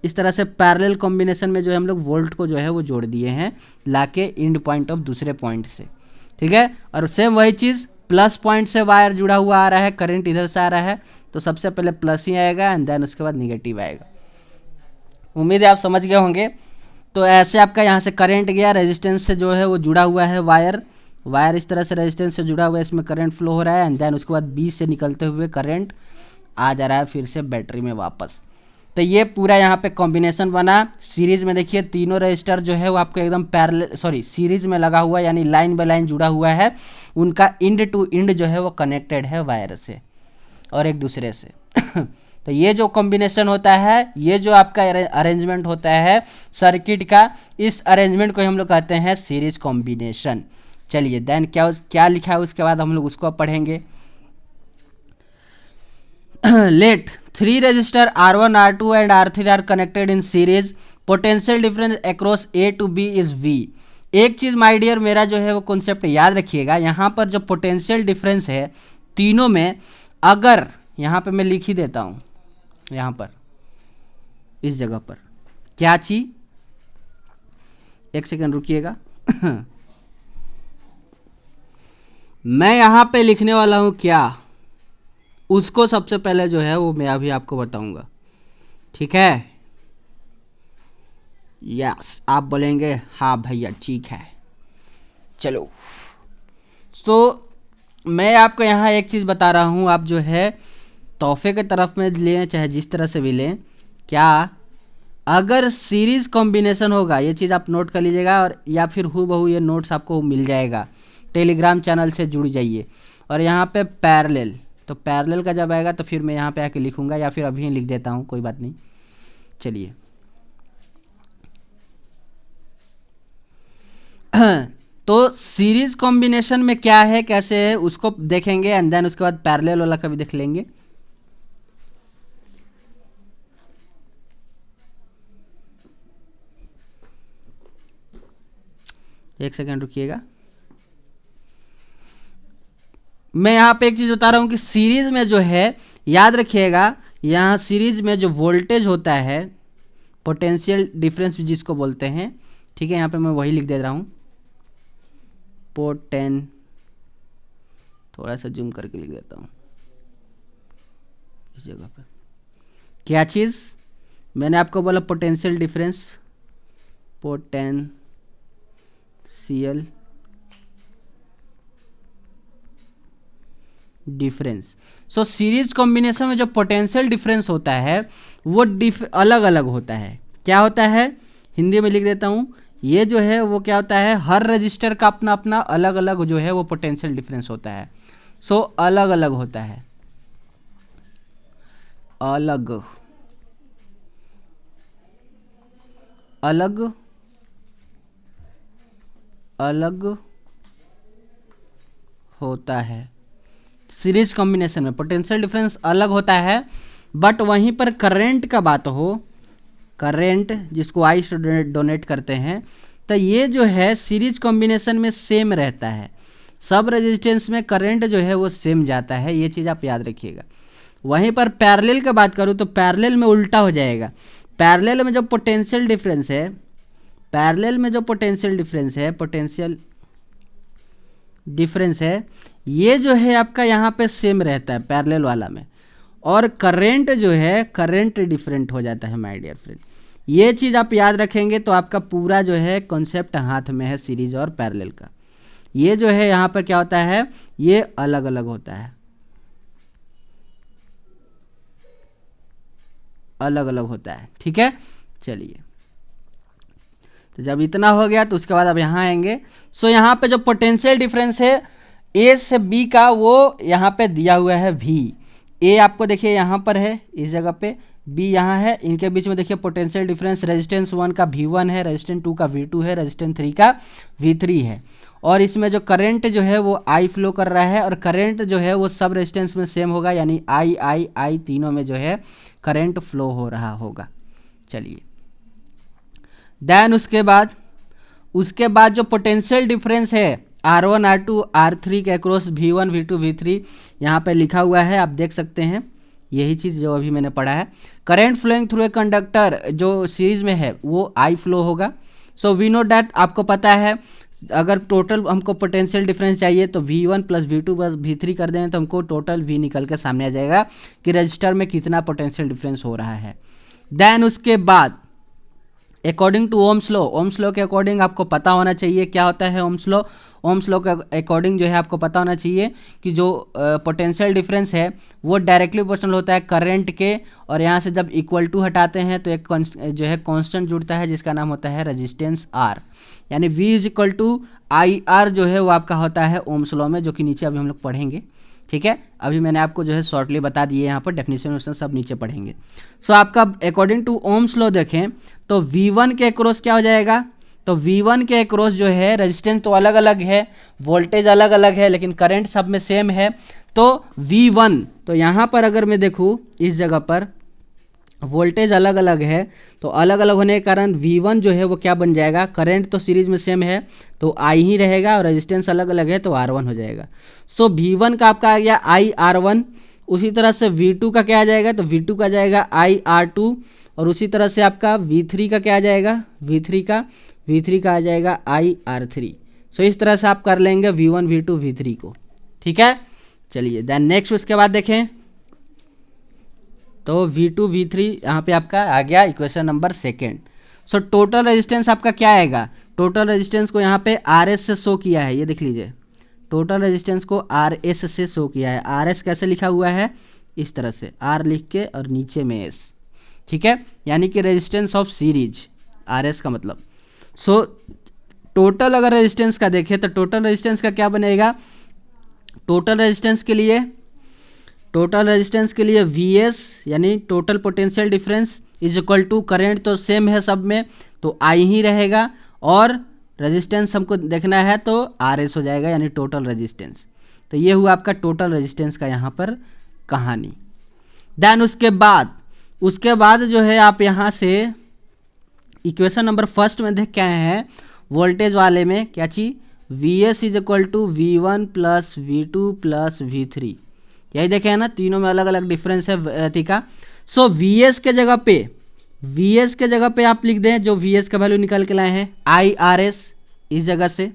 इस तरह से पैरेलल कॉम्बिनेशन में जो है हम लोग वोल्ट को जो है वो जोड़ दिए हैं लाके एंड पॉइंट ऑफ दूसरे पॉइंट से, ठीक है। और सेम वही चीज़ प्लस पॉइंट से वायर जुड़ा हुआ आ रहा है, करंट इधर से आ रहा है, तो सबसे पहले प्लस ही आएगा एंड देन उसके बाद निगेटिव आएगा। उम्मीद है आप समझ गए होंगे। तो ऐसे आपका यहाँ से करंट गया, रेजिस्टेंस से जो है वो जुड़ा हुआ है वायर इस तरह से रेजिस्टेंस से जुड़ा हुआ है, इसमें करंट फ्लो हो रहा है एंड देन उसके बाद बी से निकलते हुए करंट आ जा रहा है फिर से बैटरी में वापस। तो ये पूरा यहाँ पे कॉम्बिनेशन बना। सीरीज में देखिए तीनों रजिस्टर जो है वो आपको एकदम सीरीज में लगा हुआ है, यानी लाइन बाय लाइन जुड़ा हुआ है, उनका इंड टू इंड जो है वो कनेक्टेड है वायर से और एक दूसरे से तो ये जो कॉम्बिनेशन होता है, ये जो आपका अरेंजमेंट होता है सर्किट का, इस अरेंजमेंट को हम लोग कहते हैं सीरीज कॉम्बिनेशन। चलिए देन क्या लिखा है उसके बाद हम लोग उसको पढ़ेंगे। Let 3 resistor R1, R2 and R3 are connected in series. Potential difference across A to B is V. एक चीज़ माय डियर मेरा जो है वो कॉन्सेप्ट याद रखिएगा, यहाँ पर जो पोटेंशियल डिफरेंस है तीनों में, अगर यहाँ पे मैं लिख ही देता हूँ, यहाँ पर इस जगह पर क्या चीज़, एक सेकेंड रुकिएगा मैं यहाँ पे लिखने वाला हूँ क्या, उसको सबसे पहले जो है वो मैं अभी आपको बताऊंगा, ठीक है। यस, आप बोलेंगे हाँ भैया ठीक है। चलो, सो मैं आपको यहाँ एक चीज़ बता रहा हूँ, आप जो है तोहफे के तरफ में लें चाहे जिस तरह से भी लें, क्या अगर सीरीज कॉम्बिनेशन होगा, ये चीज़ आप नोट कर लीजिएगा, और या फिर हूबहू ये नोट्स आपको मिल जाएगा, टेलीग्राम चैनल से जुड़ जाइए। और यहाँ पे पैरेलल, तो पैरेलल का जब आएगा तो फिर मैं यहाँ पे आके लिखूंगा, या फिर अभी लिख देता हूँ, कोई बात नहीं। चलिए तो सीरीज कॉम्बिनेशन में क्या है कैसे है उसको देखेंगे एंड देन उसके बाद पैरेलल वाला का भी देख लेंगे। एक सेकेंड रुकिएगा, मैं यहाँ पे एक चीज़ बता रहा हूँ कि सीरीज में जो है याद रखिएगा, यहाँ सीरीज में जो वोल्टेज होता है, पोटेंशियल डिफरेंस जिसको बोलते हैं, ठीक है। यहाँ पे मैं वही लिख दे रहा हूँ, थोड़ा सा जूम करके लिख देता हूँ इस जगह पे। क्या चीज़ मैंने आपको बोला, पोटेंशियल डिफरेंस, पोटेंशियल डिफरेंस। सो सीरीज कॉम्बिनेशन में जो पोटेंशियल डिफरेंस होता है वो अलग अलग होता है। क्या होता है, हिंदी में लिख देता हूँ, ये जो है वो क्या होता है, हर रजिस्टर का अपना अपना अलग अलग जो है वो पोटेंशियल डिफरेंस होता है। सो अलग अलग होता है, अलग अलग अलग होता है। सीरीज कॉम्बिनेशन में पोटेंशियल डिफरेंस अलग होता है, बट वहीं पर करंट का बात हो, करंट जिसको आई से डोनेट करते हैं, तो तो ये जो है सीरीज कॉम्बिनेशन में सेम रहता है, सब रेजिस्टेंस में करंट जो है वो सेम जाता है, ये चीज़ आप याद रखिएगा। वहीं पर पैरेलल की बात करूँ तो पैरेलल में उल्टा हो जाएगा। पैरेलल में जो पोटेंशियल डिफरेंस है, पैरेलल में जो पोटेंशियल डिफरेंस है ये जो है आपका यहाँ पे सेम रहता है पैरेलल वाला में, और करंट जो है करंट डिफरेंट हो जाता है माय डियर फ्रेंड। ये चीज़ आप याद रखेंगे तो आपका पूरा जो है कॉन्सेप्ट हाथ में है सीरीज और पैरेलल का। ये जो है यहाँ पर क्या होता है, ये अलग अलग होता है, अलग अलग होता है, ठीक है। चलिए, तो जब इतना हो गया तो उसके बाद अब यहाँ आएंगे। सो यहाँ पे जो पोटेंशियल डिफरेंस है ए से बी का वो यहाँ पे दिया हुआ है V। ए आपको देखिए यहाँ पर है इस जगह पे, बी यहाँ है, इनके बीच में देखिए पोटेंशियल डिफरेंस रेजिस्टेंस 1 का V1 है, रेजिस्टेंस 2 का V2 है, रेजिस्टेंस 3 का V3 है। और इसमें जो करंट जो है वो I फ्लो कर रहा है, और करंट जो है वो सब रेजिस्टेंस में सेम होगा, यानी I तीनों में जो है करंट फ्लो हो रहा होगा। चलिए, देन उसके बाद जो पोटेंशियल डिफरेंस है R1 R2 R3 के अक्रॉस V1 V2 V3 यहाँ पे लिखा हुआ है, आप देख सकते हैं, यही चीज़ जो अभी मैंने पढ़ा है। Current flowing through a conductor जो सीरीज में है वो I फ्लो होगा। सो वी नो डैट, आपको पता है अगर टोटल हमको पोटेंशियल डिफरेंस चाहिए तो V1 plus V2 plus V3 कर दें तो हमको टोटल V निकल के सामने आ जाएगा कि रजिस्टर में कितना पोटेंशियल डिफरेंस हो रहा है। देन उसके बाद अकॉर्डिंग टू ओम्स लॉ के अकॉर्डिंग आपको पता होना चाहिए क्या होता है ओम्स लॉ के अकॉर्डिंग जो है आपको पता होना चाहिए कि जो पोटेंशियल डिफरेंस है वो डायरेक्टली प्रोपोर्शनल होता है करंट के, और यहाँ से जब इक्वल टू हटाते हैं तो एक जो है कांस्टेंट जुड़ता है जिसका नाम होता है रेजिस्टेंस R, यानी V is equal to IR जो है वो आपका होता है ओम्स लॉ में, जो कि नीचे अभी हम लोग पढ़ेंगे, ठीक है। अभी मैंने आपको जो है शॉर्टली बता दिए, यहाँ पर डेफिनेशन सब नीचे पढ़ेंगे। सो आपका अकॉर्डिंग टू ओम्स लॉ देखें तो V1 के अक्रॉस क्या हो जाएगा, तो V1 के अक्रॉस जो है रेजिस्टेंस तो अलग अलग है, वोल्टेज अलग अलग है, लेकिन करंट सब में सेम है। तो V1, तो यहाँ पर अगर मैं देखूँ इस जगह पर वोल्टेज अलग अलग है, तो अलग अलग होने के कारण V1 जो है वो क्या बन जाएगा, करंट तो सीरीज में सेम है तो I ही रहेगा, और रेजिस्टेंस अलग अलग है तो R1 हो जाएगा। सो V1 का आपका आ गया IR1, उसी तरह से V2 का क्या आ जाएगा, तो V2 का आ जाएगा IR2, और उसी तरह से आपका V3 का क्या आ जाएगा, V3 का आ जाएगा IR3। सो इस तरह से आप कर लेंगे V1 V2 V3 को, ठीक है। चलिए, देन नेक्स्ट उसके बाद देखें तो V2 V3 यहाँ पे आपका आ गया equation number 2। So total resistance आपका क्या आएगा, टोटल रेजिस्टेंस को यहाँ पे RS से शो किया है, ये देख लीजिए, टोटल रेजिस्टेंस को RS से शो किया है। RS कैसे लिखा हुआ है, इस तरह से R लिख के और नीचे में S, ठीक है, यानी कि रेजिस्टेंस ऑफ सीरीज RS का मतलब। सो टोटल अगर रेजिस्टेंस का देखें तो टोटल रेजिस्टेंस का क्या बनेगा, टोटल रेजिस्टेंस के लिए VS यानी total potential difference is equal to current तो सेम है सब में तो I ही रहेगा, और रेजिस्टेंस हमको देखना है तो RS हो जाएगा, यानी टोटल रेजिस्टेंस। तो ये हुआ आपका टोटल रेजिस्टेंस का यहाँ पर कहानी। देन उसके बाद जो है आप यहाँ से इक्वेशन नंबर 1 में देख के आए हैं, वोल्टेज वाले में क्या चीज़, VS is equal to V1 plus V2 plus V3, यही देखे हैं ना, तीनों में अलग अलग डिफरेंस है का। सो VS के जगह पे आप लिख दें जो VS का वैल्यू निकल के लाए हैं IRS इस जगह से।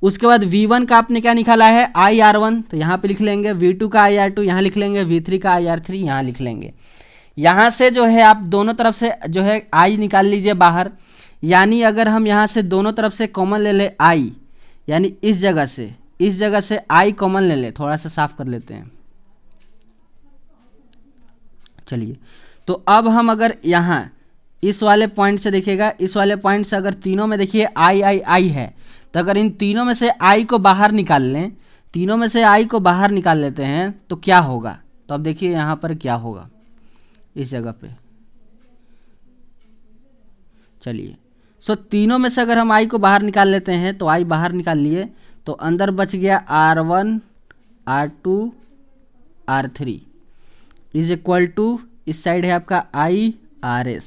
उसके बाद V1 का आपने क्या निकाला है IR1, तो यहाँ पे लिख लेंगे, V2 का IR2 यहाँ लिख लेंगे, V3 का IR3 यहाँ लिख लेंगे। यहाँ से जो है आप दोनों तरफ से जो है I निकाल लीजिए बाहर, यानी अगर हम यहाँ से दोनों तरफ से कॉमन ले ले I, यानी इस जगह से I कॉमन ले ले, थोड़ा सा साफ कर लेते हैं। चलिए, तो अब हम अगर यहाँ इस वाले पॉइंट से देखिएगा, इस वाले पॉइंट से अगर तीनों में देखिए I है, तो अगर इन तीनों में से I को बाहर निकाल लें, तीनों में से I को बाहर निकाल लेते हैं तो क्या होगा, तो अब देखिए यहाँ पर क्या होगा इस जगह पे। चलिए, सो तीनों में से अगर हम I को बाहर निकाल लेते हैं तो I बाहर निकाल लिए तो अंदर बच गया R1 R2 R3 is equal to, इस साइड है आपका IRS।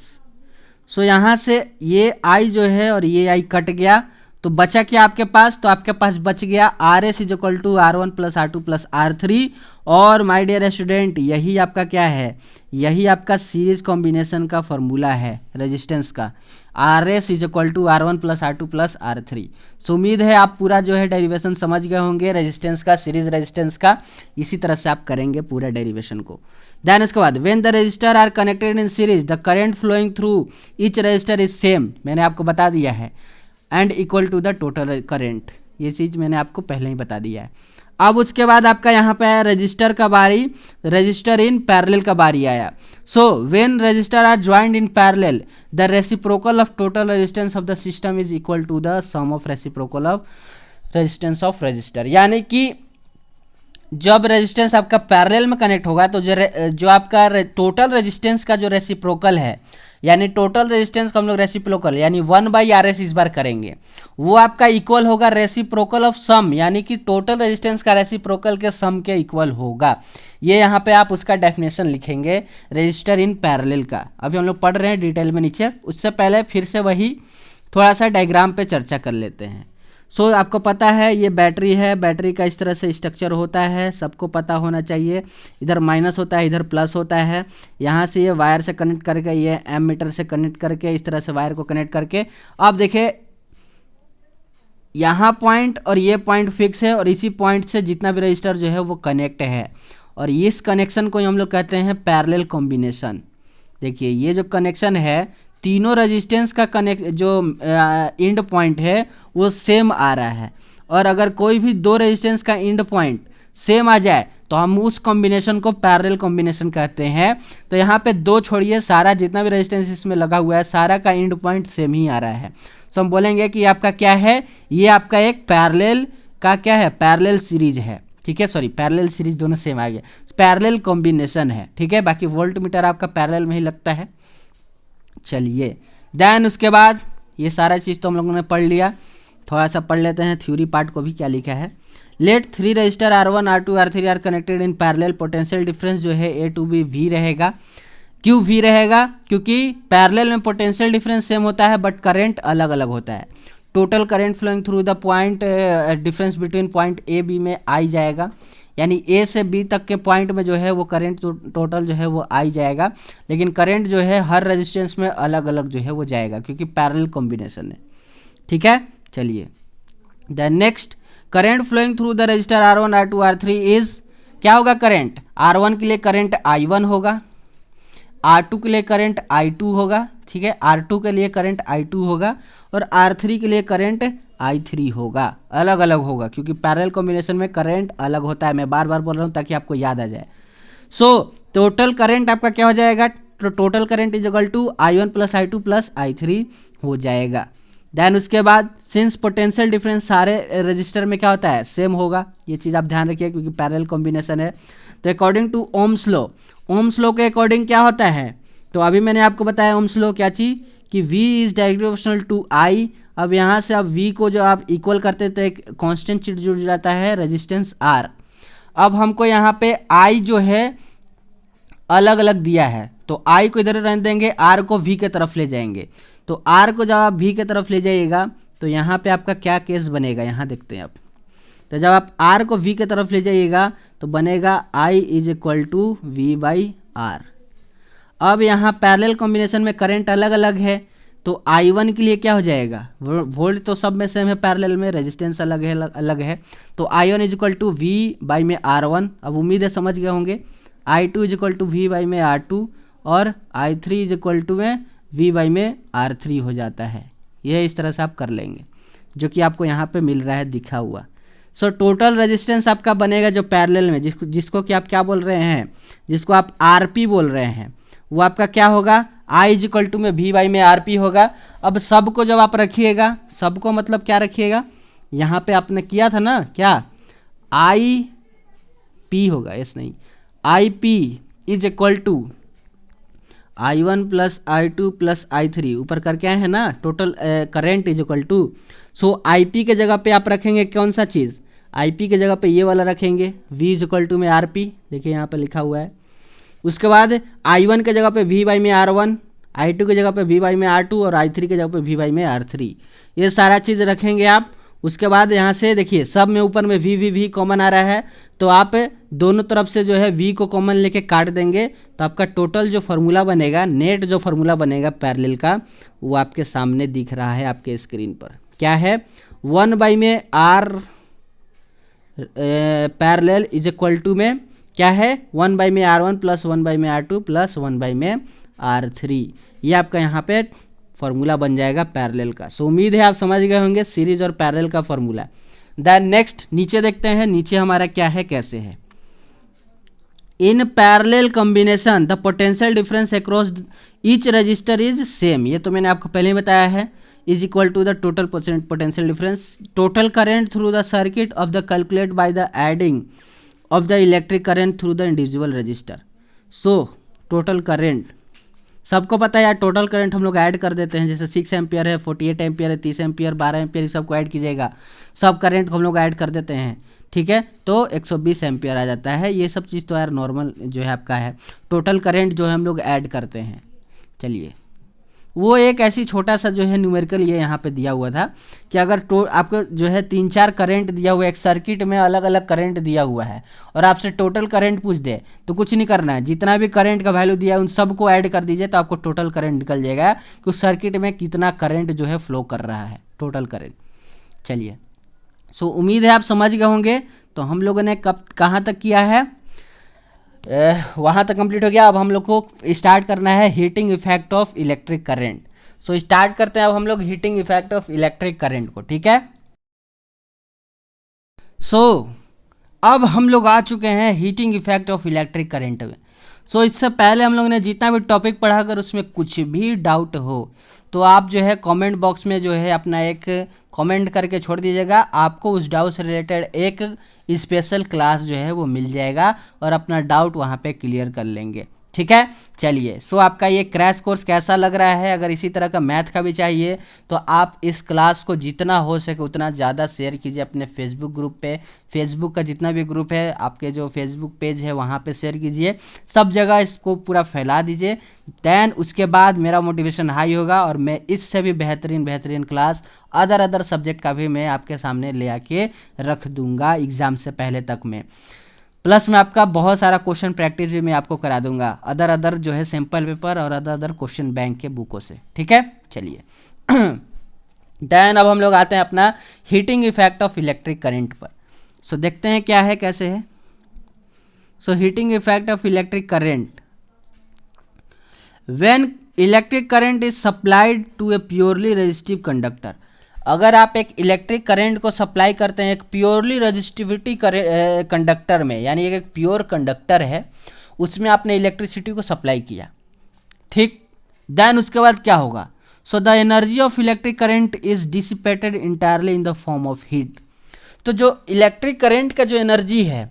सो यहाँ से ये आई जो है और ये आई कट गया, तो बचा क्या आपके पास, तो आपके पास बच गया R S is equal to R one plus R two plus R three. और माय डियर स्टूडेंट, यही आपका क्या है, यही आपका सीरीज कॉम्बिनेशन का फॉर्मूला है रेजिस्टेंस का, R S is equal to R one plus R two plus R three. So उम्मीद है आप पूरा जो है डेरिवेशन समझ गए होंगे रेजिस्टेंस का, सीरीज रेजिस्टेंस का। इसी तरह से आप करेंगे पूरा डेरिवेशन को। देन उसके बाद when the resistor are connected in series the current flowing through each resistor is same, मैंने आपको बता दिया है, and equal to the total current, ये चीज़ मैंने आपको पहले ही बता दिया है। अब उसके बाद आपका यहाँ पे आया रजिस्टर का बारी, रजिस्टर इन पैरेलल का बारी आया। So when resistor are joined in parallel the reciprocal of total resistance of the system is equal to the sum of reciprocal of resistance of resistor. यानी कि जब रेजिस्टेंस आपका parallel में connect होगा तो जो आपका टोटल रेजिस्टेंस का जो रेसिप्रोकल है, यानी टोटल रेजिस्टेंस को हम लोग रेसिप्रोकल यानी 1/RS इस बार करेंगे, वो आपका इक्वल होगा रेसिप्रोकल ऑफ सम, यानी कि टोटल रेजिस्टेंस का रेसिप्रोकल के सम के इक्वल होगा। ये यहाँ पे आप उसका डेफिनेशन लिखेंगे रेजिस्टर इन पैरेलल का। अभी हम लोग पढ़ रहे हैं डिटेल में नीचे, उससे पहले फिर से वही थोड़ा सा डायग्राम पे चर्चा कर लेते हैं। सो आपको पता है ये बैटरी है, बैटरी का इस तरह से स्ट्रक्चर होता है, सबको पता होना चाहिए। इधर माइनस होता है, इधर प्लस होता है। यहाँ से ये वायर से कनेक्ट करके, ये एमीटर से कनेक्ट करके, इस तरह से वायर को कनेक्ट करके, अब देखिए यहाँ पॉइंट और ये पॉइंट फिक्स है, और इसी पॉइंट से जितना भी रजिस्टर जो है वो कनेक्ट है, और इस कनेक्शन को हम लोग कहते हैं पैरेलल कॉम्बिनेशन। देखिए ये जो कनेक्शन है, तीनों रेजिस्टेंस का कनेक्ट जो एंड पॉइंट है वो सेम आ रहा है, और अगर कोई भी दो रेजिस्टेंस का एंड पॉइंट सेम आ जाए तो हम उस कॉम्बिनेशन को पैरेलल कॉम्बिनेशन कहते हैं। तो यहाँ पे दो छोड़िए, सारा जितना भी रेजिस्टेंस इसमें लगा हुआ है सारा का एंड पॉइंट सेम ही आ रहा है। तो हम बोलेंगे कि आपका क्या है, ये आपका एक पैरेलल का क्या है, पैरेलल सीरीज है। ठीक है, सॉरी पैरेलल सीरीज दोनों सेम आ गए, पैरेलल कॉम्बिनेशन है। ठीक है, बाकी वोल्ट मीटर आपका पैरेलल में ही लगता है। चलिए देन उसके बाद ये सारा चीज़ तो हम लोगों ने पढ़ लिया, थोड़ा सा पढ़ लेते हैं थ्योरी पार्ट को भी, क्या लिखा है। Let 3 resistor R1 R2 R3 are connected in parallel, potential difference जो है A to B V रहेगा। क्यों V रहेगा, क्योंकि पैरेलल में पोटेंशियल डिफरेंस सेम होता है बट करंट अलग अलग होता है। Total current flowing through the point difference between point A B में आई जाएगा, यानी A से B तक के पॉइंट में जो है वो करंट टोटल जो है वो आई जाएगा, लेकिन करंट जो है हर रेजिस्टेंस में अलग अलग जो है वो जाएगा, क्योंकि पैरेलल कॉम्बिनेशन है। ठीक है, चलिए the next current flowing through the resistor R1 R2 R3 is, क्या होगा करंट, R1 के लिए करंट I1 होगा, R2 के लिए करंट I2 होगा, ठीक है, R2 के लिए करंट I2 होगा, और R3 के लिए करंट I3 होगा। अलग अलग होगा क्योंकि पैरेलल कॉम्बिनेशन में करंट अलग होता है, मैं बार बार बोल रहा हूँ ताकि आपको याद आ जाए। सो टोटल करंट आपका क्या हो जाएगा, total current is equal to I1 plus I2 plus I3 हो जाएगा। देन उसके बाद सिंस पोटेंशियल डिफरेंस सारे रजिस्टर में क्या होता है, सेम होगा, ये चीज़ आप ध्यान रखिए क्योंकि पैरेलल कॉम्बिनेशन है। तो according to Ohm's law, Ohm's law के अकॉर्डिंग क्या होता है, तो अभी मैंने आपको बताया ओम्स लॉ क्या चीज़, कि V is directly proportional to I। अब यहाँ से अब V को जो आप इक्वल करते तो एक कांस्टेंट चीज जुड़ जाता है रेजिस्टेंस R। अब हमको यहाँ पे I जो है अलग अलग दिया है, तो I को इधर रहने देंगे, R को V के तरफ ले जाएंगे। तो R को जब आप V के तरफ ले जाइएगा तो यहाँ पे आपका क्या केस बनेगा, यहाँ देखते हैं आप। तो जब आप R को V के तरफ ले जाइएगा तो बनेगा I is equal to V/R। अब यहाँ पैरेलल कॉम्बिनेशन में करंट अलग अलग है, तो I1 के लिए क्या हो जाएगा, वोल्ट तो सब में सेम है, पैरेलल में रेजिस्टेंस अलग है, तो I1 is equal to V/R1। अब उम्मीद है समझ गए होंगे। I2 is equal to V/R2 और I3 इज इक्वल टू में V/R3 हो जाता है। यह इस तरह से आप कर लेंगे, जो कि आपको यहाँ पे मिल रहा है दिखा हुआ। सो टोटल रेजिस्टेंस आपका बनेगा जो पैरेलल में, जिसको कि आप क्या बोल रहे हैं, जिसको आप RP बोल रहे हैं, वो आपका क्या होगा, I इज इक्वल टू में V/RP होगा। अब सब को जब आप रखिएगा, सबको मतलब क्या रखिएगा, यहाँ पे आपने किया था ना क्या, IP होगा, यस नहीं, IP is equal to I1 plus I2 plus I3, ऊपर करके आए हैं ना, total current is equal to. So IP के जगह पे आप रखेंगे कौन सा चीज़, IP के जगह पे ये वाला रखेंगे, V इज इक्वल टू में RP, देखिए यहाँ पे लिखा हुआ है। उसके बाद I1 के जगह पे V/R1, I2 की जगह पे V में R2 और I3 की जगह पे V में R3, ये सारा चीज़ रखेंगे आप। उसके बाद यहाँ से देखिए सब में ऊपर में V कॉमन आ रहा है, तो आप दोनों तरफ से जो है V को कॉमन लेके काट देंगे, तो आपका टोटल जो फार्मूला बनेगा, नेट जो फार्मूला बनेगा पैरेलल का, वो आपके सामने दिख रहा है आपके स्क्रीन पर। क्या है? 1 में R parallel is equal to में क्या है? 1 में R1 प्लस 1 में R2 प्लस 1 में R3, ये आपका यहाँ पे फार्मूला बन जाएगा पैरेलल का। सो उम्मीद है आप समझ गए होंगे सीरीज और पैरेलल का फार्मूला। देन नेक्स्ट नीचे देखते हैं, नीचे हमारा क्या है, कैसे है। In parallel combination the potential difference across each resistor is same, ये तो मैंने आपको पहले ही बताया है, is equal to the total potential difference. Total current through the circuit of the calculate by the adding of the electric current through the individual resistor. So total current सबको पता है यार, टोटल करंट हम लोग add कर देते हैं, जैसे 6 एम्पियर है, 48 एम्पियर है, 30 एम्पियर, 12 एम्पियर, ये सबको ऐड कीजिएगा, सब करंट को हम लोग ऐड कर देते हैं, ठीक है, तो 120 एम्पियर आ जाता है। ये सब चीज़ तो यार नॉर्मल जो है आपका है, टोटल करंट जो है हम लोग ऐड करते हैं। चलिए, वो एक ऐसी छोटा सा जो है न्यूमेरिकल ये यहाँ पे दिया हुआ था कि अगर आपको जो है 3-4 करंट दिया हुआ है, एक सर्किट में अलग अलग करंट दिया हुआ है, और आपसे टोटल करंट पूछ दे तो कुछ नहीं करना है, जितना भी करंट का वैल्यू दिया है उन सबको ऐड कर दीजिए, तो आपको टोटल करंट निकल जाएगा कि उस सर्किट में कितना करंट जो है फ्लो कर रहा है, टोटल करंट। चलिए, सो उम्मीद है आप समझ गए होंगे। तो हम लोगों ने कहाँ तक किया है? वहाँ तक कंप्लीट हो गया। अब हम लोग को स्टार्ट करना है heating effect of electric current. So start करते हैं अब हम लोग heating effect of electric current को, ठीक है। सो अब हम लोग आ चुके हैं heating effect of electric current में। सो इससे पहले हम लोग ने जितना भी टॉपिक पढ़ा, अगर उसमें कुछ भी डाउट हो तो आप जो है कमेंट बॉक्स में जो है अपना एक कमेंट करके छोड़ दीजिएगा, आपको उस डाउट से रिलेटेड एक स्पेशल क्लास जो है वो मिल जाएगा और अपना डाउट वहाँ पे क्लियर कर लेंगे, ठीक है। चलिए, सो आपका ये क्रैश कोर्स कैसा लग रहा है? अगर इसी तरह का मैथ का भी चाहिए तो आप इस क्लास को जितना हो सके उतना ज़्यादा शेयर कीजिए अपने फेसबुक ग्रुप पे, फेसबुक का जितना भी ग्रुप है, आपके जो फेसबुक पेज है वहाँ पे शेयर कीजिए, सब जगह इसको पूरा फैला दीजिए। दैन उसके बाद मेरा मोटिवेशन हाई होगा और मैं इससे भी बेहतरीन क्लास अदर सब्जेक्ट का भी मैं आपके सामने ले आके रख दूँगा एग्ज़ाम से पहले तक में। प्लस मैं आपका बहुत सारा क्वेश्चन प्रैक्टिस भी मैं आपको करा दूंगा, अदर जो है सैम्पल पेपर और अदर क्वेश्चन बैंक के बुकों से, ठीक है। चलिए देन अब हम लोग आते हैं अपना heating effect of electric current पर। सो देखते हैं क्या है, कैसे है। So heating effect of electric current, when electric current is supplied to a purely resistive conductor. अगर आप एक इलेक्ट्रिक करंट को सप्लाई करते हैं एक प्योरली रेजिस्टिविटी कंडक्टर में, यानी एक प्योर कंडक्टर है, उसमें आपने इलेक्ट्रिसिटी को सप्लाई किया, ठीक। देन उसके बाद क्या होगा? So the energy of electric current is dissipated entirely in the form of heat. तो जो इलेक्ट्रिक करंट का जो एनर्जी है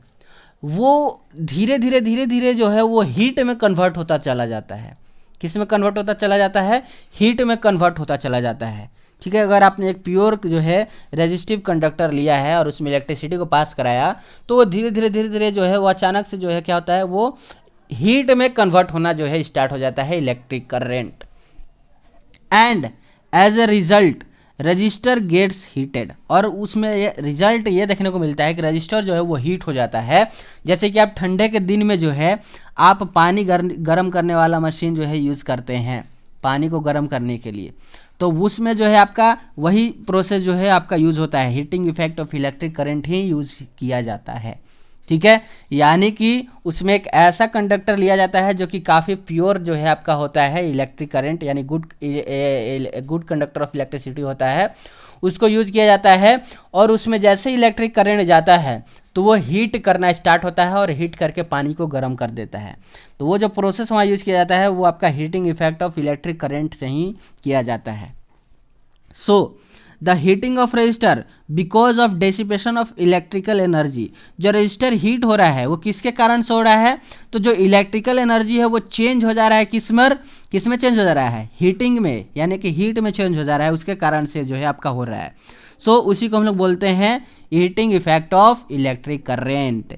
वो धीरे धीरे जो है वो हीट में कन्वर्ट होता चला जाता है। किस में कन्वर्ट होता चला जाता है? हीट में कन्वर्ट होता चला जाता है, ठीक है। अगर आपने एक प्योर जो है रेजिस्टिव कंडक्टर लिया है और उसमें इलेक्ट्रिसिटी को पास कराया तो वो धीरे धीरे जो है वो अचानक से जो है क्या होता है, वो हीट में कन्वर्ट होना जो है स्टार्ट हो जाता है electric current, and as a result resistor gets heated. और उसमें ये रिजल्ट ये देखने को मिलता है कि रजिस्टर जो है वो हीट हो जाता है। जैसे कि आप ठंडे के दिन में जो है आप पानी गर्म करने वाला मशीन जो है यूज़ करते हैं पानी को गर्म करने के लिए, तो उसमें जो है आपका वही प्रोसेस जो है आपका यूज़ होता है, heating effect of electric current he use किया जाता है, ठीक है। यानी कि उसमें एक ऐसा कंडक्टर लिया जाता है जो कि काफ़ी प्योर जो है आपका होता है इलेक्ट्रिक करंट, यानी गुड कंडक्टर ऑफ इलेक्ट्रिसिटी होता है, उसको यूज़ किया जाता है। और उसमें जैसे इलेक्ट्रिक करंट जाता है तो वो हीट करना स्टार्ट होता है और हीट करके पानी को गर्म कर देता है। तो वो जो प्रोसेस वहाँ यूज़ किया जाता है वो आपका heating effect of electric current से ही किया जाता है। सो the heating of register because of dissipation of electrical energy. जो रजिस्टर हीट हो रहा है वो किसके कारण से हो रहा है? तो जो इलेक्ट्रिकल एनर्जी है वो चेंज हो जा रहा है, किस में चेंज हो जा रहा है? हीटिंग में, यानी कि हीट में चेंज हो जा रहा है, उसके कारण से जो है आपका हो रहा है। सो उसी को हम लोग बोलते हैं heating effect of electric current.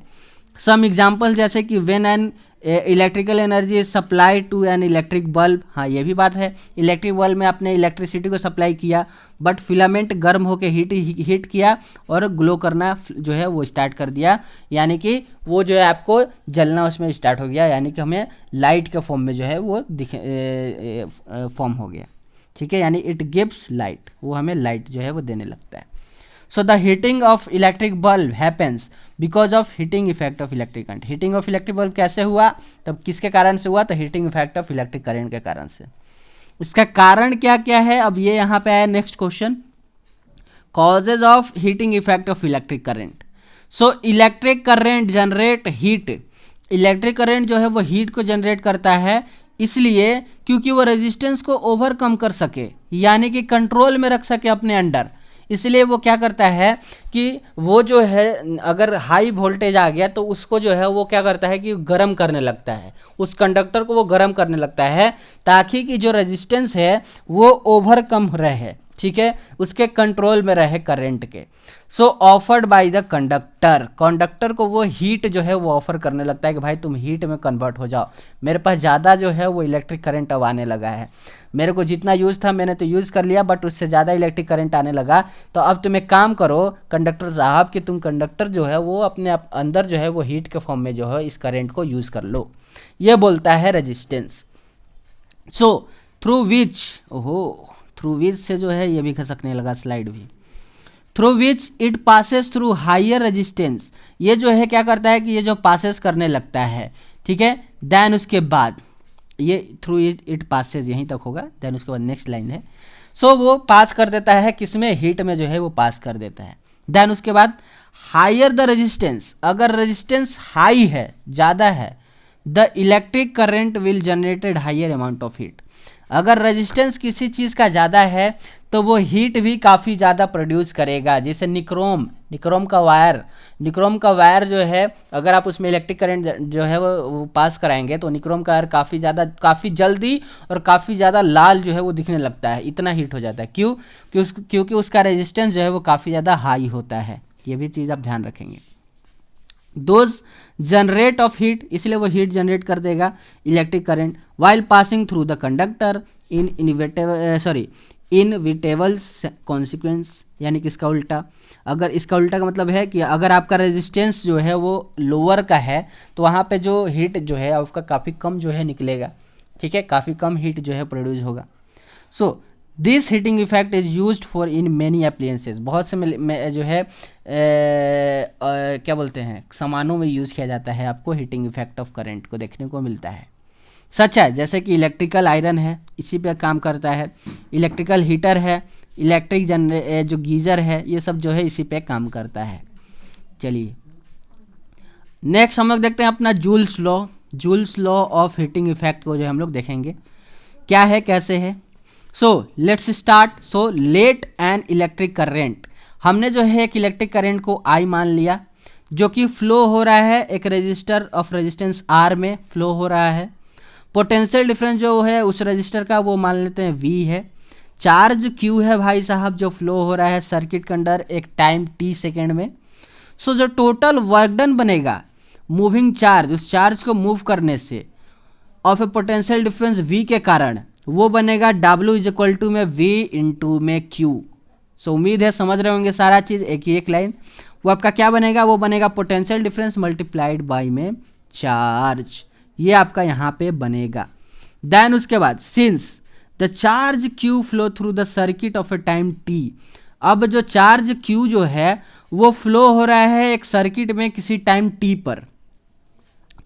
Some example जैसे कि when an electrical energy supply to an electric bulb, हाँ ये भी बात है, इलेक्ट्रिक बल्ब में आपने इलेक्ट्रिसिटी को सप्लाई किया, बट फिलामेंट गर्म होकर हीट किया और ग्लो करना जो है वो स्टार्ट कर दिया, यानी कि वो जो है आपको जलना उसमें स्टार्ट हो गया, यानी कि हमें लाइट के फॉर्म में जो है वो फॉर्म हो गया, ठीक है, यानी इट गिव्स लाइट, वो हमें लाइट जो है वो देने लगता है। सो the heating of electric bulb happens because of heating effect of electric current. Heating of electric bulb कैसे हुआ, तब किसके कारण से हुआ, तो heating effect of electric current के कारण से। इसका कारण क्या क्या है, अब ये यहाँ पे आया next question, causes of heating effect of electric current. So electric current generate heat, electric current जो है वो हीट को जनरेट करता है, इसलिए क्योंकि वो रेजिस्टेंस को ओवरकम कर सके, यानी कि कंट्रोल में रख सके अपने अंडर, इसलिए वो क्या करता है कि वो जो है अगर हाई वोल्टेज आ गया तो उसको जो है वो क्या करता है कि गर्म करने लगता है, उस कंडक्टर को वो गर्म करने लगता है, ताकि कि जो रेजिस्टेंस है वो ओवरकम रहे, ठीक है, उसके कंट्रोल में रहे करंट के। So offered by the conductor, conductor को वो हीट जो है वो ऑफर करने लगता है कि भाई तुम हीट में कन्वर्ट हो जाओ, मेरे पास ज़्यादा जो है वो इलेक्ट्रिक करंट अब आने लगा है, मेरे को जितना यूज़ था मैंने तो यूज़ कर लिया, बट उससे ज़्यादा इलेक्ट्रिक करंट आने लगा, तो अब तुम एक काम करो कंडक्टर साहब कि तुम कंडक्टर जो है वो अपने अंदर जो है वो हीट के फॉर्म में जो है इस करंट को यूज़ कर लो, ये बोलता है रेजिस्टेंस। सो थ्रू विच से जो है ये भी खसकने लगा स्लाइड भी, through which it passes through higher resistance, ये जो है क्या करता है कि ये जो पासेस करने लगता है, ठीक है, देन उसके बाद ये थ्रू इट पासेस यहीं तक होगा, देन उसके बाद नेक्स्ट लाइन है, सो वो पास कर देता है किसमें, हीट में जो है वो पास कर देता है। देन उसके बाद हायर द रेजिस्टेंस, अगर रेजिस्टेंस हाई है, ज़्यादा है, the electric current will generated higher amount of heat, अगर रेजिस्टेंस किसी चीज़ का ज़्यादा है तो वो हीट भी काफ़ी ज़्यादा प्रोड्यूस करेगा, जैसे निक्रोम का वायर जो है अगर आप उसमें इलेक्ट्रिक करंट जो है वो पास कराएंगे तो निक्रोम का वायर काफ़ी जल्दी और काफ़ी ज़्यादा लाल जो है वो दिखने लगता है, इतना हीट हो जाता है, क्योंकि उसका रेजिस्टेंस जो है वो काफ़ी ज़्यादा हाई होता है, ये भी चीज़ आप ध्यान रखेंगे। दोज जनरेट ऑफ हीट, इसलिए वो हीट जनरेट कर देगा electric current while passing through the conductor in inevitable consequence, यानी कि इसका उल्टा, अगर इसका उल्टा का मतलब है कि अगर आपका रेजिस्टेंस जो है वो लोअर का है तो वहाँ पे जो हीट जो है आपका काफ़ी कम जो है निकलेगा, ठीक है, काफ़ी कम हीट जो है प्रोड्यूस होगा। So this heating effect is used for in many appliances, बहुत से जो है क्या बोलते हैं सामानों में यूज़ किया जाता है, आपको हीटिंग इफेक्ट ऑफ करंट को देखने को मिलता है। सच है, जैसे कि इलेक्ट्रिकल आयरन है इसी पे काम करता है, इलेक्ट्रिकल हीटर है, इलेक्ट्रिक जो गीज़र है, ये सब जो है इसी पे काम करता है। चलिए नेक्स्ट हम लोग देखते हैं अपना joules law of heating effect को जो हम लोग देखेंगे क्या है कैसे है। So let's start. So let an electric current, हमने जो है एक इलेक्ट्रिक करंट को आई मान लिया जो कि फ्लो हो रहा है एक रजिस्टर ऑफ रेजिस्टेंस आर में फ्लो हो रहा है। पोटेंशियल डिफरेंस जो है उस रजिस्टर का वो मान लेते हैं V है। चार्ज Q है भाई साहब जो फ्लो हो रहा है सर्किट के अंदर एक टाइम t सेकेंड में। सो जो टोटल वर्क डन बनेगा मूविंग चार्ज, उस चार्ज को मूव करने से of A potential difference V के कारण, वो बनेगा W इज इक्वल टू में V इंटू में Q। सो उम्मीद है समझ रहे होंगे सारा चीज़, एक ही एक लाइन। वो आपका क्या बनेगा, वो बनेगा पोटेंशियल डिफरेंस मल्टीप्लाइड बाई में चार्ज, ये आपका यहाँ पे बनेगा। देन उसके बाद since the charge Q flow through the circuit of A time T, अब जो चार्ज Q जो है वो फ्लो हो रहा है एक सर्किट में किसी टाइम T पर,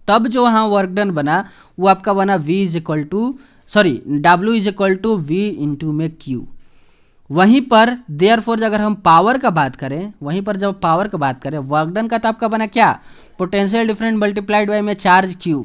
तब जो वहाँ वर्क डन बना वो आपका बना W is equal to V into में Q। वहीं पर देयरफॉर अगर हम पावर का बात करें, वहीं पर जब पावर का बात करें वर्क डन का तो आपका बना क्या, पोटेंशियल डिफरेंस मल्टीप्लाइड बाई में चार्ज Q।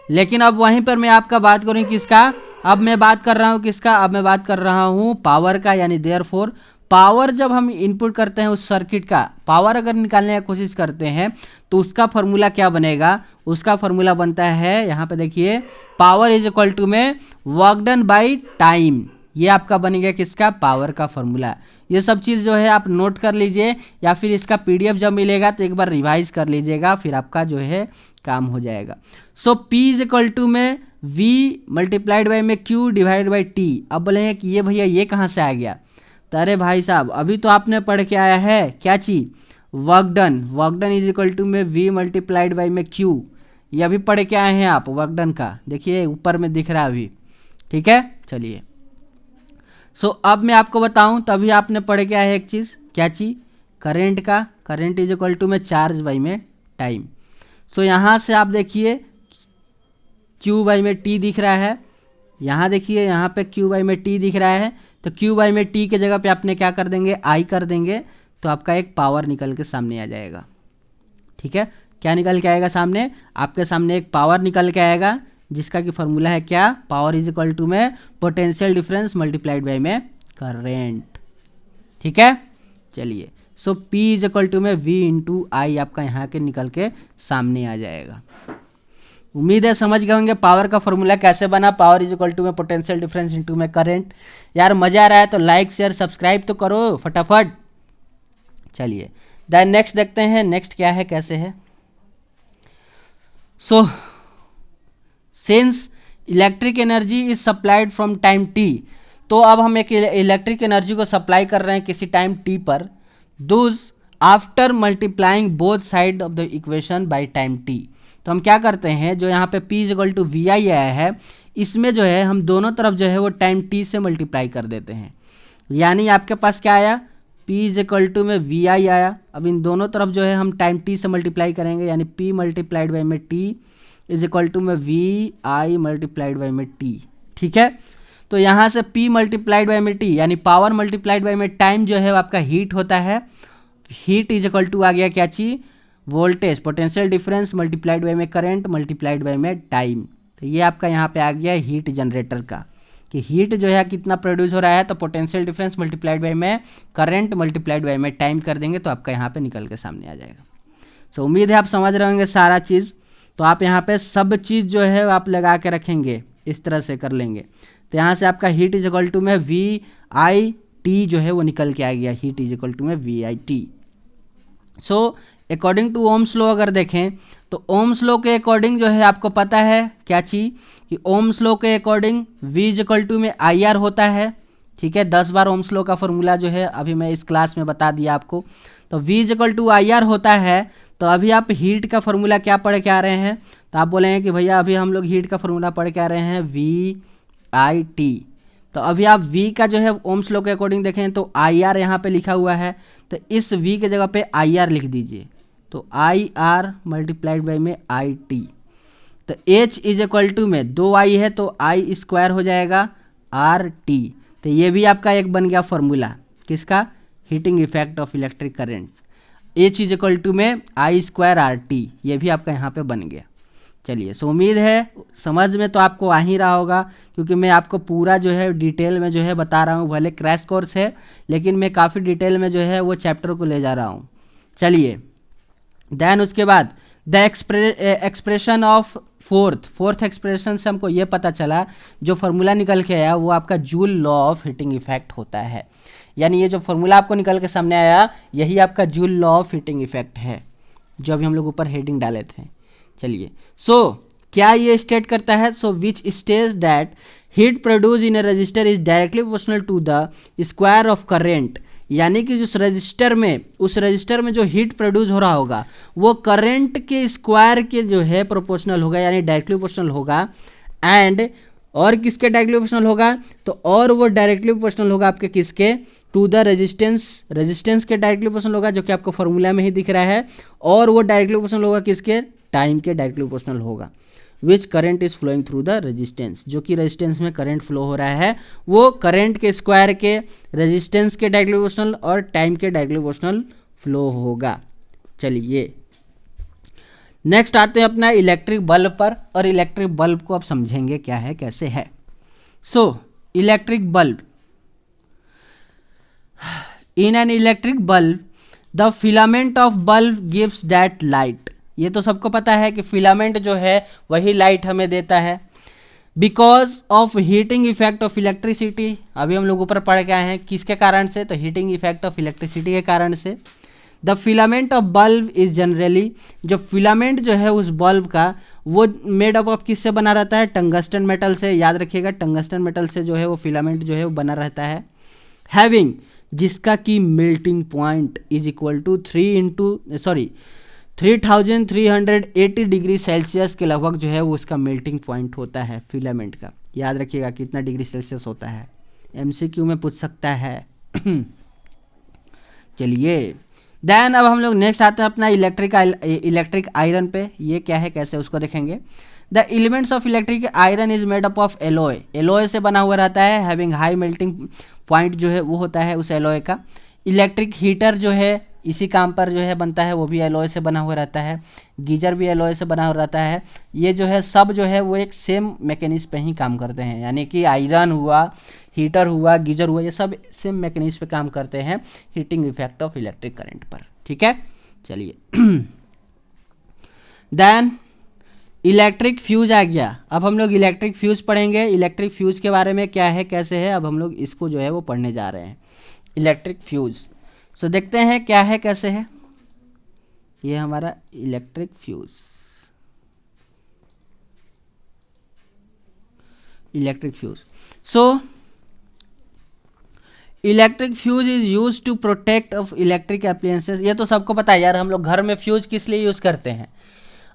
लेकिन अब वहीं पर मैं आपका बात करूँ किसका, अब मैं बात कर रहा हूँ किसका, अब मैं बात कर रहा हूँ पावर का, यानी देयरफॉर पावर जब हम इनपुट करते हैं उस सर्किट का, पावर अगर निकालने की कोशिश करते हैं तो उसका फॉर्मूला क्या बनेगा, उसका फॉर्मूला बनता है यहाँ पे देखिए पावर इज इक्वल टू में वर्क डन बाई टाइम, ये आपका बनेगा किसका, पावर का फॉर्मूला। ये सब चीज़ जो है आप नोट कर लीजिए या फिर इसका PDF जब मिलेगा तो एक बार रिवाइज कर लीजिएगा, फिर आपका जो है काम हो जाएगा। सो P इज इक्वल टू में V मल्टीप्लाइड बाई में Q डिवाइड बाई T। अब बोलेंगे कि ये भैया ये कहाँ से आ गया, तो अरे भाई साहब अभी तो आपने पढ़ के आया है क्या चीज़, work done. Work done is equal to में V मल्टीप्लाइड बाई में Q, ये अभी पढ़ के आए हैं आप वर्क डन का, देखिए ऊपर में दिख रहा है अभी, ठीक है। चलिए सो अब मैं आपको बताऊं, तभी आपने पढ़ के आया है एक चीज़, क्या चीज़, करेंट का। करेंट इज इक्वल टू में चार्ज बाई में टाइम। सो यहाँ से आप देखिए Q बाई में T दिख रहा है, यहाँ देखिए यहाँ पे Q बाई में T दिख रहा है, तो Q बाई में T के जगह पे आपने क्या कर देंगे, I कर देंगे, तो आपका एक पावर निकल के सामने आ जाएगा। ठीक है, क्या निकल के आएगा सामने, आपके सामने एक पावर निकल के आएगा, जिसका कि फॉर्मूला है क्या, पावर इज इक्वल टू में पोटेंशियल डिफरेंस मल्टीप्लाइड बाई में करेंट। ठीक है, चलिए सो P इज इक्वल टू में V इंटू आई आपका यहाँ के निकल के सामने आ जाएगा। उम्मीद है समझ गए होंगे पावर का फॉर्मूला कैसे बना, पावर इज इक्वल टू में पोटेंशियल डिफरेंस इनटू में करंट। यार मजा आ रहा है तो लाइक शेयर सब्सक्राइब तो करो फटाफट। चलिए देन नेक्स्ट देखते हैं, नेक्स्ट क्या है कैसे है। So since electric energy is supplied from time t, तो अब हम एक इलेक्ट्रिक एनर्जी को सप्लाई कर रहे हैं किसी टाइम t पर, Dooj after multiplying both side of the equation by time t। तो हम क्या करते हैं, जो यहाँ पे P is equal to V I आया है, इसमें जो है हम दोनों तरफ जो है वो टाइम t से मल्टीप्लाई कर देते हैं। यानी आपके पास क्या आया, P इज इक्वल टू में वी आई आया, अब इन दोनों तरफ जो है हम टाइम t से मल्टीप्लाई करेंगे, यानी P मल्टीप्लाइड बाई में t इज इक्वल टू में वी आई मल्टीप्लाइड बाई में t। ठीक है, तो यहाँ से P मल्टीप्लाइड बाई में t यानी पावर मल्टीप्लाइड बाई में टाइम जो है वो आपका हीट होता है। हीट इज इक्वल टू आ गया क्या चीज़, voltage, potential difference multiplied by में करंट मल्टीप्लाइड बाई में टाइम। तो ये आपका यहाँ पे आ गया हीट जनरेटर का, कि हीट जो है कितना प्रोड्यूस हो रहा है, तो पोटेंशियल डिफरेंस मल्टीप्लाइड बाई में करंट मल्टीप्लाइड बाई में टाइम कर देंगे, तो आपका यहाँ पे निकल के सामने आ जाएगा। सो उम्मीद है आप समझ रहे होंगे सारा चीज़। तो आप यहाँ पे सब चीज़ जो है आप लगा के रखेंगे, इस तरह से कर लेंगे, तो यहाँ से आपका हीट इज इक्वल टू में वी आई टी जो है वो निकल के आ गया, हीट इज इक्वल टू में V I T. So according to Ohm's law अगर देखें तो ओम्स लॉ के अकॉर्डिंग जो है आपको पता है क्या चीज़, कि ओम्स लॉ के according V is equal to में आई आर होता है। ठीक है, 10 बार ओम्स लॉ का फॉर्मूला जो है अभी मैं इस क्लास में बता दिया आपको। तो V is equal to I R होता है, तो अभी आप हीट का फॉर्मूला क्या पढ़ के आ रहे हैं, तो आप बोलेंगे कि भैया अभी हम लोग हीट का फॉर्मूला पढ़ के आ रहे हैं वी आई टी। तो अभी आप V का जो है ओम्स लॉ के अकॉर्डिंग देखें तो आई आर यहाँ पे लिखा हुआ है, तो इस V के जगह पे आई आर लिख दीजिए, तो आई आर मल्टीप्लाइड बाई में आई टी। तो H इज इक्वल टू में 2I है तो आई स्क्वायर हो जाएगा आर टी। तो ये भी आपका एक बन गया फॉर्मूला किसका, heating effect of electric current. H is equal to में आई स्क्वायर आर टी, ये भी आपका यहाँ पे बन गया। चलिए सो उम्मीद है समझ में तो आपको आ ही रहा होगा, क्योंकि मैं आपको पूरा जो है डिटेल में जो है बता रहा हूँ, भले क्रैश कोर्स है लेकिन मैं काफ़ी डिटेल में जो है वो चैप्टर को ले जा रहा हूँ। चलिए देन उसके बाद the expression of fourth expression से हमको ये पता चला, जो फार्मूला निकल के आया वो आपका joule law of heating effect होता है। यानी ये जो फार्मूला आपको निकल के सामने आया यही आपका joule law of heating effect है, जो अभी हम लोग ऊपर हेडिंग डाले थे। चलिए सो क्या ये स्टेट करता है, so which states that heat produce in a resistor is directly proportional to the square of current. यानी कि उस रजिस्टर में जो हीट प्रोड्यूस हो रहा होगा वो करंट के स्क्वायर के जो है प्रोपोर्शनल होगा, यानी डायरेक्टली प्रोपोर्शनल होगा। एंड और किसके डायरेक्टली प्रोपोर्शनल होगा, तो और वो डायरेक्टली प्रोपोर्शनल होगा आपके किसके, टू द रेजिस्टेंस के डायरेक्टली प्रोपोर्शनल होगा, जो कि आपको फॉर्मूला में ही दिख रहा है। और वो डायरेक्टली प्रोपोर्शनल होगा किसके, टाइम के डायरेक्टली प्रोपोर्शनल होगा। Which current is flowing through the resistance, जो कि रेजिस्टेंस में करंट फ्लो हो रहा है वो करंट के स्क्वायर के, रेजिस्टेंस के डायरेक्टली प्रोपोर्शनल और टाइम के डायरेक्टली प्रोपोर्शनल फ्लो होगा। चलिए नेक्स्ट आते हैं अपना इलेक्ट्रिक बल्ब पर, और इलेक्ट्रिक बल्ब को आप समझेंगे क्या है कैसे है। So electric bulb, in an electric bulb the filament of bulb gives that light. ये तो सबको पता है कि फिलामेंट जो है वही लाइट हमें देता है। Because of heating effect of electricity, अभी हम लोग ऊपर पढ़ के आए हैं किसके कारण से, तो हीटिंग इफेक्ट ऑफ इलेक्ट्रिसिटी के कारण से। The filament of bulb is generally, जो फिलामेंट जो है उस बल्ब का वो मेड अप ऑफ किससे बना रहता है, टंगस्टन मेटल से। याद रखिएगा टंगस्टन मेटल से जो है वो फिलामेंट जो है वो बना रहता है। हैविंग, जिसका कि melting point is equal to 3380 degree Celsius के लगभग जो है वो उसका मेल्टिंग पॉइंट होता है फिलामेंट का। याद रखिएगा कितना डिग्री सेल्सियस होता है, एमसीक्यू में पूछ सकता है। चलिए देन अब हम लोग नेक्स्ट आते हैं अपना इलेक्ट्रिक आयरन पे। ये क्या है, कैसे उसको देखेंगे। The elements of electric iron is made up of alloy, alloy से बना हुआ रहता है। हैविंग हाई मेल्टिंग पॉइंट जो है वो होता है उस एलॉय का। इलेक्ट्रिक हीटर जो है इसी काम पर जो है बनता है, वो भी एलॉय से बना हुआ रहता है। गीजर भी एलॉय से बना हुआ रहता है। ये जो है सब जो है वो एक सेम मैकेनिज्म पे ही काम करते हैं, यानी कि आयरन हुआ, हीटर हुआ, गीजर हुआ, ये सब सेम मैकेनिज्म पे काम करते हैं heating effect of electric current पर। ठीक है, चलिए देन इलेक्ट्रिक फ्यूज आ गया। अब हम लोग इलेक्ट्रिक फ्यूज पढ़ेंगे। इलेक्ट्रिक फ्यूज के बारे में क्या है, कैसे है, अब हम लोग इसको जो है वो पढ़ने जा रहे हैं, इलेक्ट्रिक फ्यूज। सो देखते हैं क्या है, कैसे है। ये हमारा electric fuse, electric fuse. So electric fuse is use to protect of electric appliances. ये तो सबको पता है यार, हम लोग घर में फ्यूज किस लिए यूज़ करते हैं,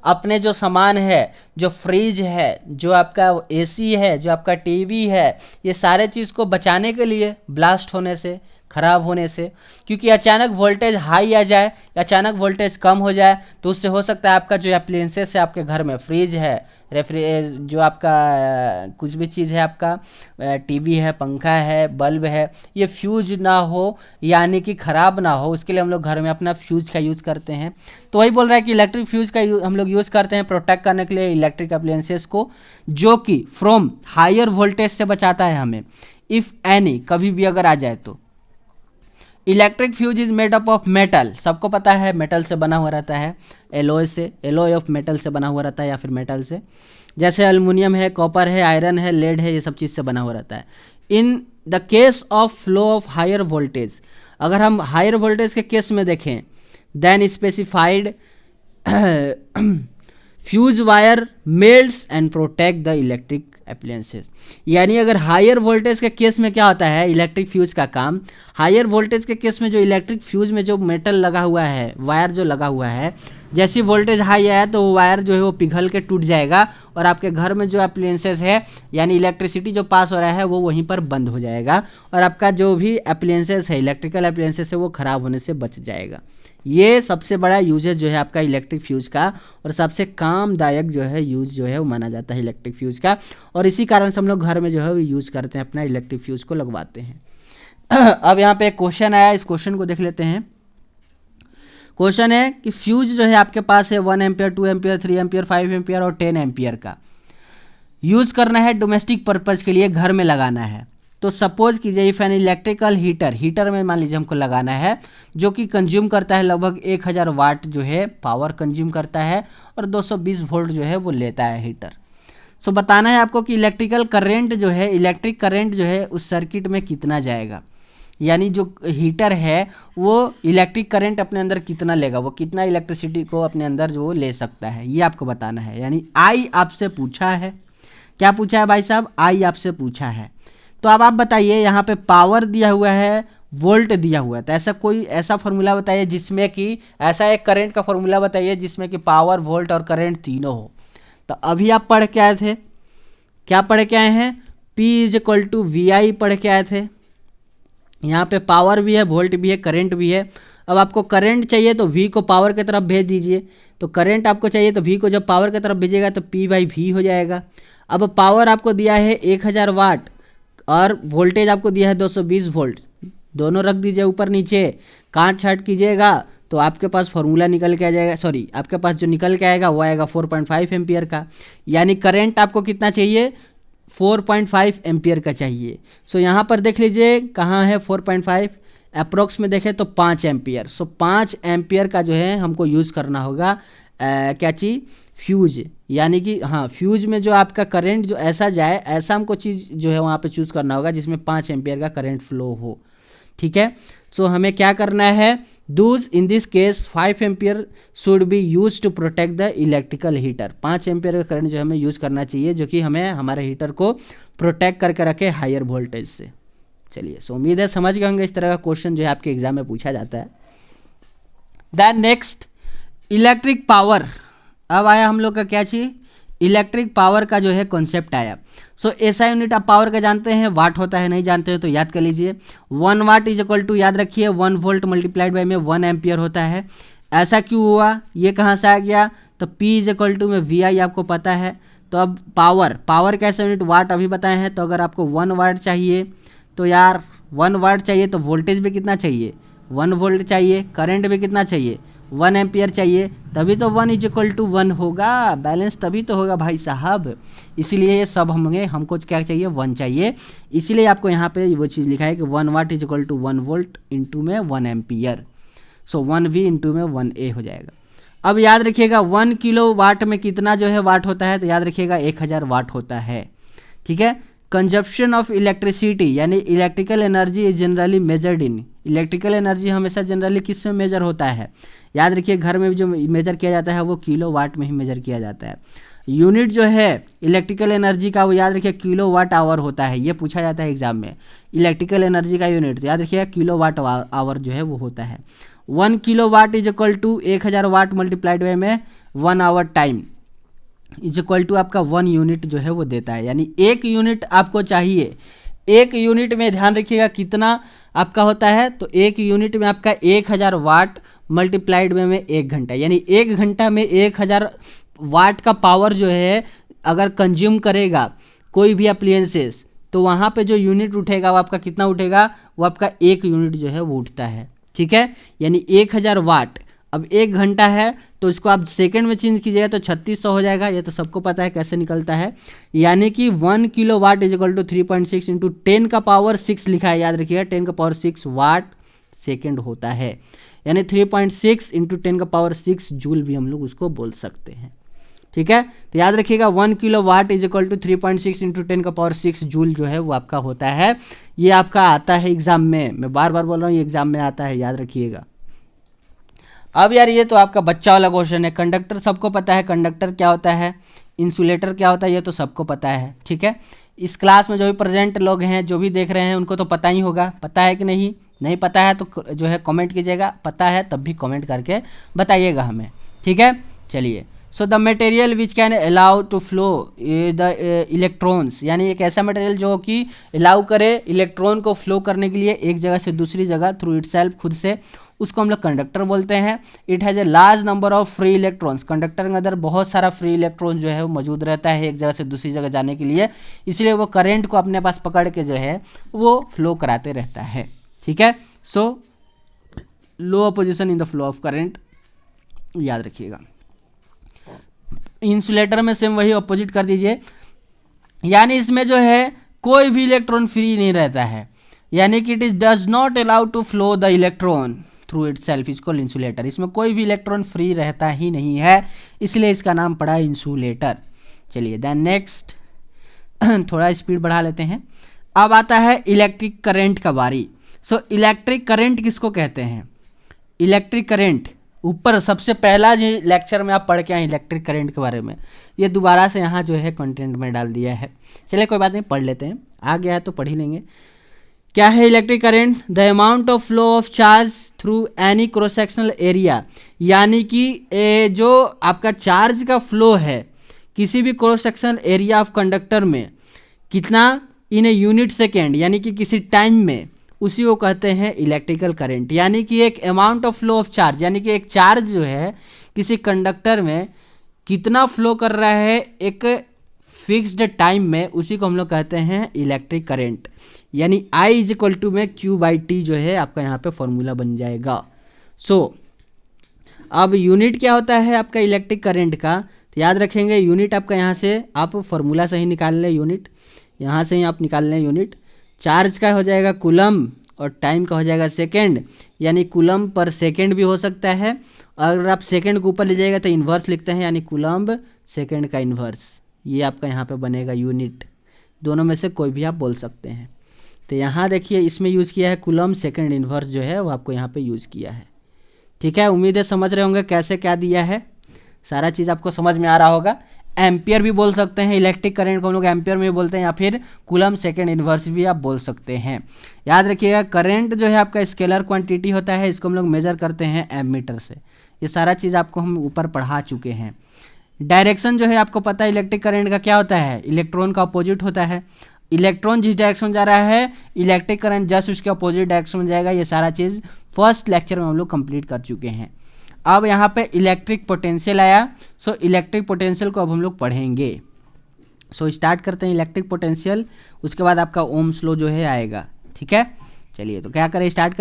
अपने जो सामान है, जो फ्रिज है, जो आपका एसी है, जो आपका टीवी है, ये सारे चीज़ को बचाने के लिए ब्लास्ट होने से, ख़राब होने से। क्योंकि अचानक वोल्टेज हाई आ जाए, अचानक वोल्टेज कम हो जाए, तो उससे हो सकता है आपका जो अप्लायंसेस है आपके घर में, फ्रिज है, जो आपका कुछ भी चीज़ है, आपका टीवी है, पंखा है, बल्ब है, ये फ्यूज ना हो, यानी कि ख़राब ना हो, उसके लिए हम लोग घर में अपना फ्यूज का यूज़ करते हैं। तो वही बोल रहा है कि इलेक्ट्रिक फ्यूज का हम लोग यूज़ करते हैं प्रोटेक्ट करने के लिए इलेक्ट्रिक अप्लायंसेस को, जो कि फ्रॉम हायर वोल्टेज से बचाता है हमें, इफ़ एनी, कभी भी अगर आ जाए तो। Electric fuse is made up of metal, सबको पता है मेटल से बना हुआ रहता है, एलॉय से, एलॉय ऑफ मेटल से बना हुआ रहता है या फिर मेटल से, जैसे एल्युमिनियम है, कॉपर है, आयरन है, लेड है, ये सब चीज़ से बना हुआ रहता है। In the case of flow of higher voltage, अगर हम हायर वोल्टेज के केस में देखें, then specified fuse wire melts and protect the electric appliances. यानी अगर हायर वोल्टेज के केस में क्या होता है, इलेक्ट्रिक फ्यूज का काम, हायर वोल्टेज के केस में जो इलेक्ट्रिक फ्यूज में जो मेटल लगा हुआ है, वायर जो लगा हुआ है, जैसी वोल्टेज हाई आया तो वो वायर जो है वो पिघल के टूट जाएगा और आपके घर में जो अप्लायंसेस है, यानी इलेक्ट्रिसिटी जो पास हो रहा है वो वहीं पर बंद हो जाएगा और आपका जो भी अप्लायंसेस है, इलेक्ट्रिकल अप्लायंसेस है, वो ख़राब होने से बच जाएगा। ये सबसे बड़ा यूजेज जो है आपका इलेक्ट्रिक फ्यूज का, और सबसे कामदायक जो है यूज जो है वो माना जाता है इलेक्ट्रिक फ्यूज का, और इसी कारण से हम लोग घर में जो है वो यूज़ करते हैं, अपना इलेक्ट्रिक फ्यूज को लगवाते हैं। अब यहाँ पे एक क्वेश्चन आया, इस क्वेश्चन को देख लेते हैं। क्वेश्चन है कि फ्यूज जो है आपके पास है 1 एम्पियर, 2 एम्पियर, 3 एम्पियर, 5 एम्पियर और 10 एम्पियर का यूज़ करना है, डोमेस्टिक पर्पज़ के लिए घर में लगाना है। तो सपोज कीजिए इफ़ एन इलेक्ट्रिकल हीटर में मान लीजिए हमको लगाना है, जो कि कंज्यूम करता है लगभग 1000 वाट जो है पावर कंज्यूम करता है और 220 वोल्ट जो है वो लेता है हीटर। सो बताना है आपको कि इलेक्ट्रिक करंट जो है उस सर्किट में कितना जाएगा, यानी जो हीटर है वो इलेक्ट्रिक करंट अपने अंदर कितना लेगा, वो कितना इलेक्ट्रिसिटी को अपने अंदर जो ले सकता है, ये आपको बताना है। यानी आई आपसे पूछा है, क्या पूछा है भाई साहब, आई आपसे पूछा है। तो अब आप बताइए, यहाँ पे पावर दिया हुआ है, वोल्ट दिया हुआ है, तो ऐसा कोई ऐसा फॉर्मूला बताइए जिसमें कि ऐसा एक करंट का फॉर्मूला बताइए जिसमें कि पावर, वोल्ट और करंट तीनों हो। तो अभी आप पढ़ के आए थे, क्या पढ़ के आए हैं, P = VI पढ़ के आए थे। यहाँ पे पावर भी है, वोल्ट भी है, करंट भी है। अब आपको करंट चाहिए तो V को पावर की तरफ भेज दीजिए, तो करंट आपको चाहिए तो V को जब पावर की तरफ भेजेगा तो P/V हो जाएगा। अब पावर आपको दिया है 1000 वाट और वोल्टेज आपको दिया है 220 वोल्ट, दोनों रख दीजिए ऊपर नीचे, काट छाट कीजिएगा तो आपके पास फॉर्मूला निकल के आ जाएगा, सॉरी आपके पास जो निकल के आएगा वो आएगा 4.5 एम्पियर का। यानी करंट आपको कितना चाहिए, 4.5 एम्पियर का चाहिए। सो यहाँ पर देख लीजिए कहाँ है 4.5, अप्रोक्स में देखें तो 5 एम्पियर। सो 5 एम्पियर का जो है हमको यूज़ करना होगा क्या चीज़, फ्यूज। यानी कि हाँ, फ्यूज में जो आपका करंट जो ऐसा जाए, ऐसा हमको चीज़ जो है वहाँ पे चूज़ करना होगा जिसमें 5 एम्पियर का करंट फ्लो हो। ठीक है, सो हमें क्या करना है thus in this case 5 ampere should be use to protect the electrical heater. 5 ampere का करंट जो हमें यूज़ करना चाहिए, जो कि हमें हमारे हीटर को प्रोटेक्ट करके रखे हायर वोल्टेज से। चलिए, सो उम्मीद है समझ गए होंगे, इस तरह का क्वेश्चन जो है आपके एग्जाम में पूछा जाता है। Then next, electric power. अब आया हम लोग का क्या चीज, इलेक्ट्रिक पावर का जो है कॉन्सेप्ट आया। सो ऐसा यूनिट आप पावर का जानते हैं, वाट होता है, नहीं जानते हो तो याद कर लीजिए। 1 वाट इज इक्वल टू, याद रखिए, 1 वोल्ट मल्टीप्लाइड बाई में 1 एम्पियर होता है। ऐसा क्यों हुआ, ये कहाँ से आ गया, तो P इज इक्वल टू में VI आपको पता है। तो अब पावर कैसा यूनिट, वाट अभी बताए हैं। तो अगर आपको 1 वाट चाहिए तो यार 1 वाट चाहिए तो वोल्टेज भी कितना चाहिए, 1 वोल्ट चाहिए, करंट भी कितना चाहिए, 1 एम्पियर चाहिए, तभी तो 1 इज इक्वल टू 1 होगा, बैलेंस तभी तो होगा भाई साहब। इसीलिए ये सब हमको क्या चाहिए, 1 चाहिए। इसीलिए आपको यहाँ पे वो चीज़ लिखा है कि 1 watt is equal to 1 volt into में 1 एम्पियर। सो 1V इंटू में 1A हो जाएगा। अब याद रखिएगा 1 किलो वाट में कितना जो है वाट होता है, तो याद रखिएगा 1000 वाट होता है। ठीक है। कंजप्शन ऑफ इलेक्ट्रिसिटी यानी electrical energy is generally measured in, electrical energy हमेशा जनरली किस में मेजर होता है, याद रखिए घर में जो मेजर किया जाता है वो किलो वाट में ही मेजर किया जाता है। यूनिट जो है इलेक्ट्रिकल एनर्जी का वो याद रखिए किलो वाट आवर होता है, ये पूछा जाता है एग्जाम में। इलेक्ट्रिकल एनर्जी का यूनिट तो याद रखिएगा किलो वाट आवर जो है वो होता है। 1 kilowatt is equal to 1000 watt multiplied by में 1 hour time is equal to आपका 1 यूनिट जो है वो देता है, यानी 1 यूनिट आपको चाहिए। 1 यूनिट में ध्यान रखिएगा कितना आपका होता है, तो 1 यूनिट में आपका 1000 वाट मल्टीप्लाइड में 1 घंटा, यानी 1 घंटा में 1000 वाट का पावर जो है अगर कंज्यूम करेगा कोई भी अप्लायंसेस, तो वहाँ पे जो यूनिट उठेगा वो आपका कितना उठेगा, वो आपका 1 यूनिट जो है वो उठता है। ठीक है, यानी 1000 वाट। अब 1 घंटा है तो इसको आप सेकंड में चेंज कीजिएगा तो 3600 हो जाएगा, ये तो सबको पता है कैसे निकलता है। यानी कि 1 kilowatt is equal to 3.6 into 10 का पावर 6 लिखा है, याद रखिएगा 10 का पावर 6 वाट सेकंड होता है, यानी 3.6 इंटू 10 का पावर 6 जूल भी हम लोग उसको बोल सकते हैं। ठीक है, तो याद रखिएगा 1 kilowatt is equal to 3.6 into 10 का पावर 6 जूल जो है वो आपका होता है। ये आपका आता है एग्जाम में, मैं बार बार बोल रहा हूँ ये एग्जाम में आता है, याद रखिएगा। अब यार ये तो आपका बच्चा वाला क्वेश्चन है। कंडक्टर सबको पता है, कंडक्टर क्या होता है, इंसुलेटर क्या होता है, ये तो सबको पता है। ठीक है, इस क्लास में जो भी प्रेजेंट लोग हैं, जो भी देख रहे हैं, उनको तो पता ही होगा। पता है कि नहीं, नहीं पता है तो जो है कमेंट कीजिएगा, पता है तब भी कमेंट करके बताइएगा हमें। ठीक है, चलिए। So the material which can allow to flow the electrons, यानी एक ऐसा मटेरियल जो कि अलाउ करे इलेक्ट्रॉन को फ्लो करने के लिए एक जगह से दूसरी जगह थ्रू इटसेल्फ, खुद से, उसको हम लोग कंडक्टर बोलते हैं। It has a large number of free electrons, conductor के अंदर बहुत सारा फ्री इलेक्ट्रॉन जो है वो मौजूद रहता है एक जगह से दूसरी जगह जाने के लिए, इसलिए वो करंट को अपने पास पकड़ के जो है वो फ्लो कराते रहता है। ठीक है, so low opposition in the flow of current, याद रखिएगा। इंसुलेटर में सेम वही अपोजिट कर दीजिए, यानी इसमें जो है कोई भी इलेक्ट्रॉन फ्री नहीं रहता है, यानी कि it is does not allow to flow the electron through itself is called insulator. इसमें कोई भी इलेक्ट्रॉन फ्री रहता ही नहीं है, इसलिए इसका नाम पड़ा इंसुलेटर। चलिए देन नेक्स्ट, थोड़ा स्पीड बढ़ा लेते हैं। अब आता है इलेक्ट्रिक करंट का बारी। सो इलेक्ट्रिक करंट किसको कहते हैं, इलेक्ट्रिक करंट ऊपर सबसे पहला जो लेक्चर में आप पढ़ के आए इलेक्ट्रिक करंट के बारे में, ये दोबारा से यहाँ जो है कंटेंट में डाल दिया है। चलिए कोई बात नहीं, पढ़ लेते हैं, आ गया है तो पढ़ ही लेंगे। क्या है electric current, the amount of flow of charge through any cross sectional area, यानी कि जो आपका चार्ज का फ्लो है किसी भी cross sectional area of conductor में कितना इन ए यूनिट सेकेंड, यानी कि किसी टाइम में, उसी को कहते हैं इलेक्ट्रिकल करंट। यानी कि एक amount of flow of charge, यानी कि एक चार्ज जो है किसी कंडक्टर में कितना फ्लो कर रहा है एक फिक्स्ड टाइम में, उसी को हम लोग कहते हैं इलेक्ट्रिक करंट। यानी I इज इक्वल टू में Q/T जो है आपका यहाँ पे फॉर्मूला बन जाएगा। सो अब यूनिट क्या होता है आपका इलेक्ट्रिक करंट का, तो याद रखेंगे यूनिट आपका यहाँ से आप फॉर्मूला से ही निकाल लें, यूनिट यहाँ से ही आप निकाल लें यूनिट। चार्ज का हो जाएगा कूलम और टाइम का हो जाएगा सेकेंड, यानी कूलम पर सेकेंड भी हो सकता है। अगर आप सेकेंड के ऊपर ले जाएगा तो इन्वर्स लिखते हैं, यानी कूलम सेकेंड का इन्वर्स, ये आपका यहाँ पे बनेगा यूनिट। दोनों में से कोई भी आप बोल सकते हैं। तो यहाँ देखिए इसमें यूज़ किया है कूलम सेकेंड इन्वर्स जो है वो आपको यहाँ पे यूज़ किया है। ठीक है, उम्मीद है समझ रहे होंगे कैसे क्या दिया है, सारा चीज़ आपको समझ में आ रहा होगा। एम्पियर भी बोल सकते हैं, इलेक्ट्रिक करंट को हम लोग एम्पियर में भी बोलते हैं, या फिर कूलम सेकेंड इनवर्स भी आप बोल सकते हैं। याद रखिएगा, करंट जो है आपका स्केलर क्वांटिटी होता है, इसको हम लोग मेजर करते हैं एमीटर से। ये सारा चीज़ आपको हम ऊपर पढ़ा चुके हैं। डायरेक्शन जो है आपको पता है इलेक्ट्रिक करंट का क्या होता है, इलेक्ट्रॉन का अपोजिट होता है। इलेक्ट्रॉन जिस डायरेक्शन में जा रहा है, इलेक्ट्रिक करंट जस्ट उसके अपोजिट डायरेक्शन में जाएगा। ये सारा चीज़ फर्स्ट लेक्चर में हम लोग कंप्लीट कर चुके हैं। अब यहाँ पे इलेक्ट्रिक पोटेंशियल आया, सो इलेक्ट्रिक पोटेंशियल को अब हम लोग पढ़ेंगे। सो स्टार्ट करते हैं इलेक्ट्रिक पोटेंशियल, उसके बाद आपका ओम्स लॉ जो है आएगा। ठीक है, चलिए तो क्या करें, स्टार्ट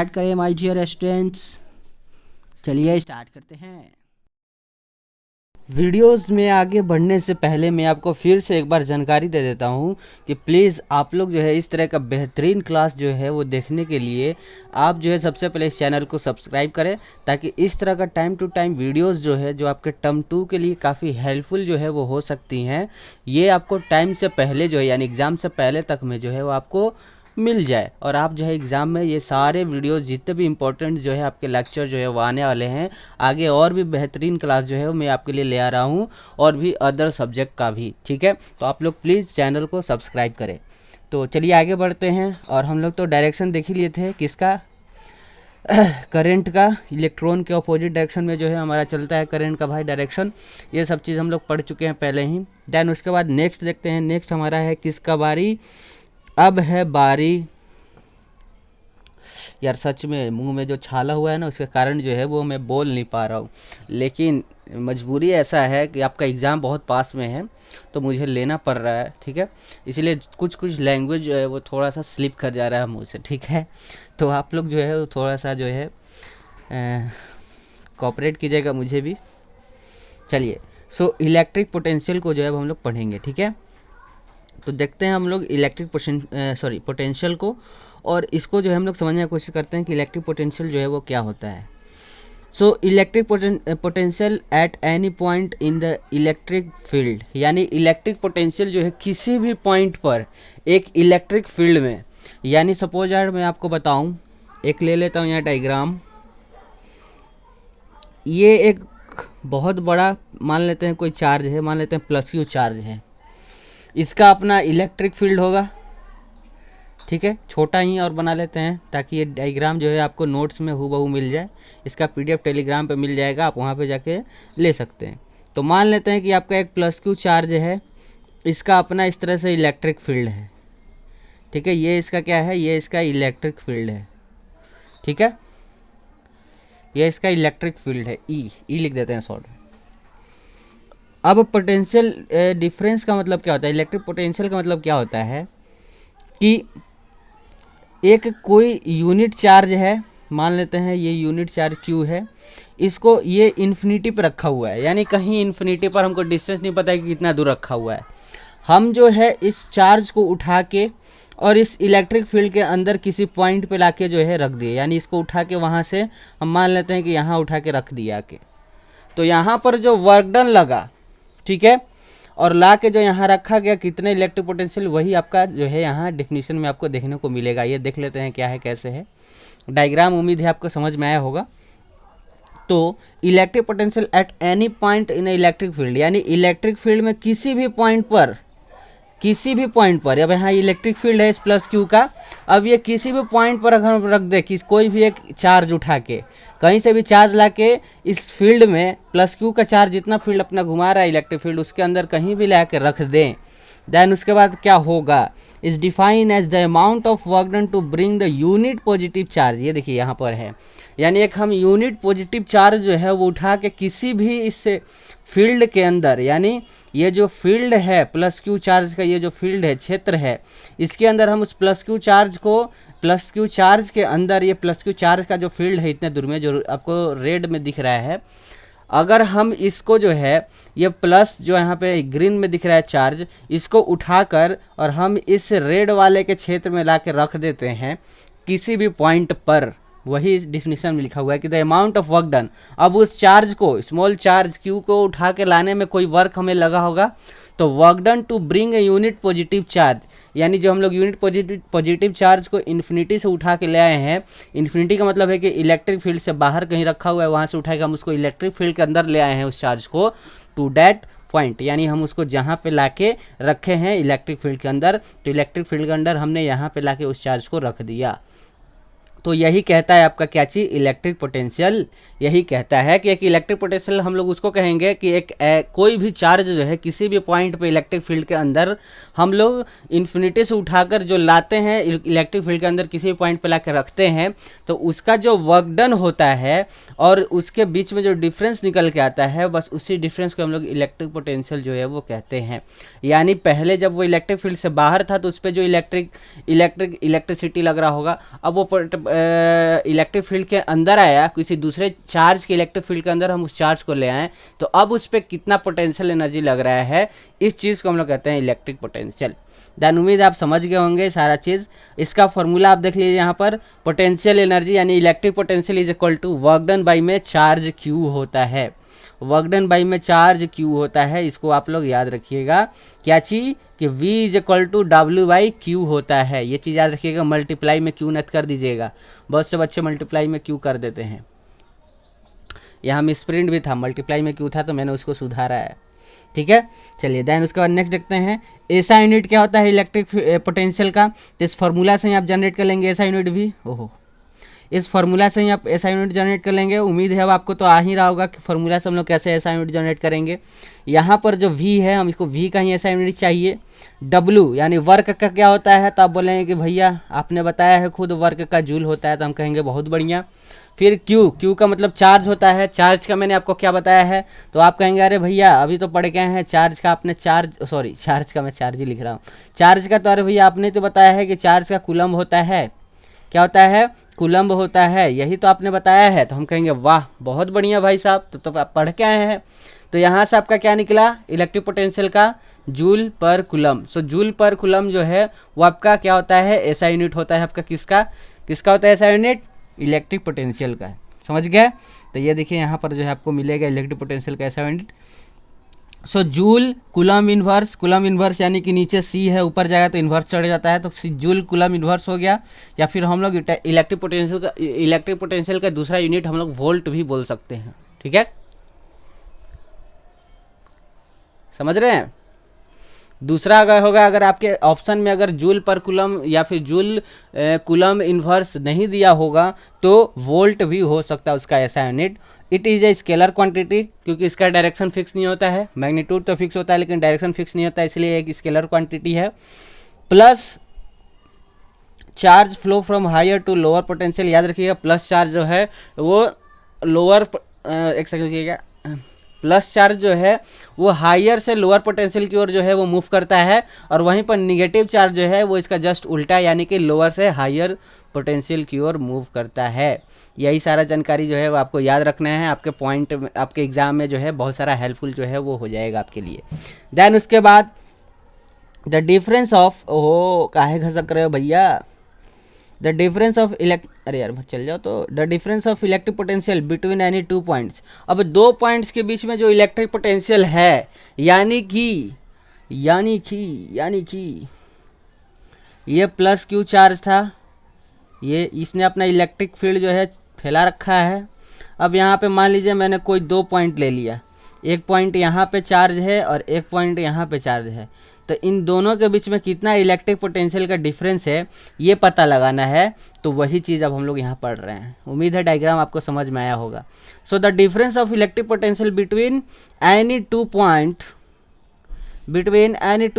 करें माय डियर स्टूडेंट्स। चलिए स्टार्ट करते हैं। वीडियोस में आगे बढ़ने से पहले मैं आपको फिर से एक बार जानकारी दे देता हूं कि प्लीज़ आप लोग जो है इस तरह का बेहतरीन क्लास जो है वो देखने के लिए आप जो है सबसे पहले इस चैनल को सब्सक्राइब करें, ताकि इस तरह का टाइम टू टाइम वीडियोस जो है जो आपके टर्म 2 के लिए काफ़ी हेल्पफुल जो है वो हो सकती हैं। ये आपको टाइम से पहले जो है यानी एग्ज़ाम से पहले तक में जो है वो आपको मिल जाए, और आप जो है एग्ज़ाम में ये सारे वीडियोस जितने भी इंपॉर्टेंट जो है आपके लेक्चर जो है वो आने वाले हैं। आगे और भी बेहतरीन क्लास जो है वो मैं आपके लिए ले आ रहा हूँ, और भी अदर सब्जेक्ट का भी। ठीक है, तो आप लोग प्लीज़ चैनल को सब्सक्राइब करें। तो चलिए आगे बढ़ते हैं। और हम लोग तो डायरेक्शन देख ही लिए थे किसका, करंट का। इलेक्ट्रॉन के अपोजिट डायरेक्शन में जो है हमारा चलता है करंट का भाई डायरेक्शन। ये सब चीज़ हम लोग पढ़ चुके हैं पहले ही। देन उसके बाद नेक्स्ट देखते हैं, नेक्स्ट हमारा है किसका बारी, अब है बारी, यार सच में मुंह में जो छाला हुआ है ना उसके कारण जो है वो मैं बोल नहीं पा रहा हूँ, लेकिन मजबूरी ऐसा है कि आपका एग्ज़ाम बहुत पास में है तो मुझे लेना पड़ रहा है। ठीक है, इसलिए कुछ लैंग्वेज जो है वो थोड़ा सा स्लिप कर जा रहा है मुँह से। ठीक है, तो आप लोग जो है वो थोड़ा सा जो है कोऑपरेट कीजिएगा मुझे भी। चलिए, सो इलेक्ट्रिक पोटेंशियल को जो है हम लोग पढ़ेंगे। ठीक है, तो देखते हैं हम लोग इलेक्ट्रिक पोटेंशियल को, और इसको जो है हम लोग समझने की कोशिश करते हैं कि इलेक्ट्रिक पोटेंशियल जो है वो क्या होता है। So electric potential at any point in the electric field, यानी इलेक्ट्रिक पोटेंशियल जो है किसी भी पॉइंट पर एक इलेक्ट्रिक फील्ड में, यानी सपोज यार मैं आपको बताऊं, एक ले लेता हूं यहाँ डायग्राम। ये एक बहुत बड़ा मान लेते हैं कोई चार्ज है, मान लेते हैं प्लस क्यू चार्ज है, इसका अपना इलेक्ट्रिक फील्ड होगा। ठीक है, छोटा ही और बना लेते हैं ताकि ये डायग्राम जो है आपको नोट्स में हूबहू मिल जाए। इसका PDF टेलीग्राम पे मिल जाएगा, आप वहाँ पे जाके ले सकते हैं। तो मान लेते हैं कि आपका एक प्लस क्यू चार्ज है, इसका अपना इस तरह से इलेक्ट्रिक फील्ड है। ठीक है, ये इसका क्या है, ये इसका इलेक्ट्रिक फील्ड है। ठीक है, ये इसका इलेक्ट्रिक फील्ड है, ई लिख देते हैं शॉर्ट में। अब पोटेंशियल डिफरेंस का मतलब क्या होता है, इलेक्ट्रिक पोटेंशियल का मतलब क्या होता है कि एक कोई यूनिट चार्ज है, मान लेते हैं ये यूनिट चार्ज Q है, इसको ये इन्फिनिटी पर रखा हुआ है, यानी कहीं इन्फिनिटी पर हमको डिस्टेंस नहीं पता है कि कितना दूर रखा हुआ है। हम जो है इस चार्ज को उठा के और इस इलेक्ट्रिक फील्ड के अंदर किसी पॉइंट पे लाके जो है रख दिए, यानी इसको उठा के वहाँ से हम मान लेते हैं कि यहाँ उठा के रख दिया के, तो यहाँ पर जो वर्क डन लगा, ठीक है, और ला के जो यहाँ रखा गया कितने इलेक्ट्रिक पोटेंशियल, वही आपका जो है यहाँ डेफिनेशन में आपको देखने को मिलेगा। ये देख लेते हैं क्या है कैसे है डायग्राम, उम्मीद है आपको समझ में आया होगा। तो electric potential at any point in electric field, यानी इलेक्ट्रिक फील्ड में किसी भी पॉइंट पर, अब यहाँ इलेक्ट्रिक फील्ड है इस प्लस क्यू का, अब ये किसी भी पॉइंट पर अगर रख दे कि कोई भी एक चार्ज उठा के कहीं से भी चार्ज लाके इस फील्ड में प्लस क्यू का चार्ज जितना फील्ड अपना घुमा रहा है इलेक्ट्रिक फील्ड उसके अंदर कहीं भी ला के रख दें, देन उसके बाद क्या होगा, is define as the amount of work done to bring the unit positive charge. ये देखिए यहाँ पर है, यानी एक हम यूनिट पॉजिटिव चार्ज जो है वो उठा के किसी भी इस फील्ड के अंदर, यानी ये जो फील्ड है प्लस क्यू चार्ज का, ये जो फील्ड है क्षेत्र है, इसके अंदर हम उस प्लस क्यू चार्ज के अंदर, ये प्लस क्यू चार्ज का जो फील्ड है इतने दूर में जो आपको रेड में दिख रहा है, अगर हम इसको जो है ये प्लस जो यहाँ पे ग्रीन में दिख रहा है चार्ज, इसको उठाकर और हम इस रेड वाले के क्षेत्र में ला के रख देते हैं किसी भी पॉइंट पर, वही इस डिफिनीशन में लिखा हुआ है कि the amount of work done. अब उस चार्ज को, स्मॉल चार्ज क्यू को उठा के लाने में कोई वर्क हमें लगा होगा, तो work done to bring a unit positive charge, यानी जो हम लोग यूनिट पॉजिटिव चार्ज को इन्फिनिटी से उठा के ले आए हैं, इन्फिनिटी का मतलब है कि इलेक्ट्रिक फील्ड से बाहर कहीं रखा हुआ है, वहाँ से उठा के हम उसको इलेक्ट्रिक फील्ड के अंदर ले आए हैं उस चार्ज को, टू डैट पॉइंट, यानी हम उसको जहाँ पे लाके रखे हैं इलेक्ट्रिक फील्ड के अंदर, तो इलेक्ट्रिक फील्ड के अंदर हमने यहाँ पे लाके उस चार्ज को रख दिया। तो यही कहता है आपका क्या चीज़, इलेक्ट्रिक पोटेंशियल। यही कहता है कि एक इलेक्ट्रिक पोटेंशियल हम लोग उसको कहेंगे कि एक कोई भी चार्ज जो है किसी भी पॉइंट पे इलेक्ट्रिक फील्ड के अंदर हम लोग इन्फिनिटी से उठाकर जो लाते हैं इलेक्ट्रिक फील्ड के अंदर किसी भी पॉइंट पे लाकर रखते हैं, तो उसका जो वर्क डन होता है और उसके बीच में जो डिफरेंस निकल के आता है, बस उसी डिफरेंस को हम लोग इलेक्ट्रिक पोटेंशियल जो है वो कहते हैं। यानी पहले जब वो इलेक्ट्रिक फील्ड से बाहर था तो उस पर जो इलेक्ट्रिसिटी लग रहा होगा, अब वो इलेक्ट्रिक फील्ड के अंदर आया, किसी दूसरे चार्ज के इलेक्ट्रिक फील्ड के अंदर हम उस चार्ज को ले आए, तो अब उस पर कितना पोटेंशियल एनर्जी लग रहा है, इस चीज़ को हम लोग कहते हैं इलेक्ट्रिक पोटेंशियल। देन उम्मीद आप समझ गए होंगे सारा चीज़। इसका फॉर्मूला आप देख लीजिए यहाँ पर, पोटेंशियल एनर्जी यानी electric potential is equal to work done by में चार्ज क्यू होता है, वर्क डन बाई में चार्ज क्यू होता है। इसको आप लोग याद रखिएगा, क्या चीज़ कि V is equal to W by Q होता है, ये चीज़ याद रखिएगा। मल्टीप्लाई में क्यू नत कर दीजिएगा, बहुत से बच्चे मल्टीप्लाई में क्यू कर देते हैं। यहाँ में स्प्रिंट भी था, मल्टीप्लाई में क्यू था तो मैंने उसको सुधारा है, ठीक है। चलिए देन उसके बाद नेक्स्ट देखते हैं, ऐसा यूनिट क्या होता है इलेक्ट्रिक पोटेंशियल का, तो इस फार्मूला से ही आप जनरेट कर लेंगे ऐसा यूनिट भी। ओहो, इस फार्मूला से ही आप ऐसा यूनिट जनरेट कर लेंगे। उम्मीद है अब आपको तो आ ही रहा होगा कि फार्मूला से हम लोग कैसे ऐसा यूनिट जनरेट करेंगे। यहाँ पर जो V है, हम इसको V का ही ऐसा यूनिट चाहिए। W यानी वर्क का क्या होता है, तो आप बोलेंगे कि भैया आपने बताया है खुद वर्क का जूल होता है, तो हम कहेंगे बहुत बढ़िया। फिर Q का मतलब चार्ज होता है, चार्ज का मैंने आपको क्या बताया है, तो आप कहेंगे अरे भैया अभी तो पढ़ गए हैं चार्ज का, आपने चार्ज का मैं चार्ज ही लिख रहा हूँ, चार्ज का तो अरे भैया आपने तो बताया है कि चार्ज का कूलम्ब होता है, क्या होता है, कूलम्ब होता है, यही तो आपने बताया है। तो हम कहेंगे वाह बहुत बढ़िया भाई साहब, तो आप पढ़ के आए हैं। तो यहाँ से आपका क्या निकला, इलेक्ट्रिक पोटेंशियल का जूल पर कूलम्ब। सो जूल पर कूलम्ब जो है वो आपका क्या होता है, ऐसा यूनिट होता है आपका, किसका होता है ऐसा यूनिट, इलेक्ट्रिक पोटेंशियल का। समझ गए। तो ये देखिए यहाँ पर जो है आपको मिलेगा इलेक्ट्रिक पोटेंशियल का ऐसा यूनिट। सो जूल कूलम्ब इन्वर्स यानी कि नीचे C है, ऊपर जाएगा तो इन्वर्स चढ़ जाता है, तो जूल कूलम्ब इन्वर्स हो गया। या फिर हम लोग इलेक्ट्रिक पोटेंशियल का दूसरा यूनिट हम लोग वोल्ट भी बोल सकते हैं, ठीक है, समझ रहे हैं। दूसरा अगर होगा, अगर आपके ऑप्शन में अगर जूल पर कूलम्ब या फिर जूल कूलम्ब इन्वर्स नहीं दिया होगा तो वोल्ट भी हो सकता है उसका ऐसा unit. It is a scalar quantity, क्योंकि इसका डायरेक्शन फिक्स नहीं होता है, मैग्नीट्यूड तो फिक्स होता है लेकिन डायरेक्शन फिक्स नहीं होता है, इसलिए एक स्केलर क्वांटिटी है। Plus charge flow from higher to lower potential, याद रखिएगा प्लस चार्ज जो है वो लोअर, एक सेकंड रखिएगा, प्लस चार्ज जो है वो हायर से लोअर पोटेंशियल की ओर जो है वो मूव करता है, और वहीं पर निगेटिव चार्ज जो है वो इसका जस्ट उल्टा यानी कि लोअर से हायर पोटेंशियल की ओर मूव करता है। यही सारा जानकारी जो है वो आपको याद रखना है, आपके पॉइंट में आपके एग्जाम में जो है बहुत सारा हेल्पफुल जो है वो हो जाएगा आपके लिए। देन उसके बाद द डिफरेंस ऑफ, ओहो काहे घसक रहे हो भैया, द डिफरेंस ऑफ अरे यार चल जाओ, तो the difference of electric potential between any two points. अब दो पॉइंट्स के बीच में जो इलेक्ट्रिक पोटेंशियल है, यानी कि ये प्लस क्यू चार्ज था, ये इसने अपना इलेक्ट्रिक फील्ड जो है फैला रखा है। अब यहाँ पे मान लीजिए मैंने कोई दो पॉइंट ले लिया, एक पॉइंट यहाँ पे चार्ज है और एक पॉइंट यहाँ पे चार्ज है, तो इन दोनों के बीच में कितना इलेक्ट्रिक पोटेंशियल का डिफरेंस है ये पता लगाना है। तो वही चीज़ अब हम लोग यहाँ पढ़ रहे हैं। उम्मीद है डायग्राम आपको समझ में आया होगा। So the difference of electric potential between any two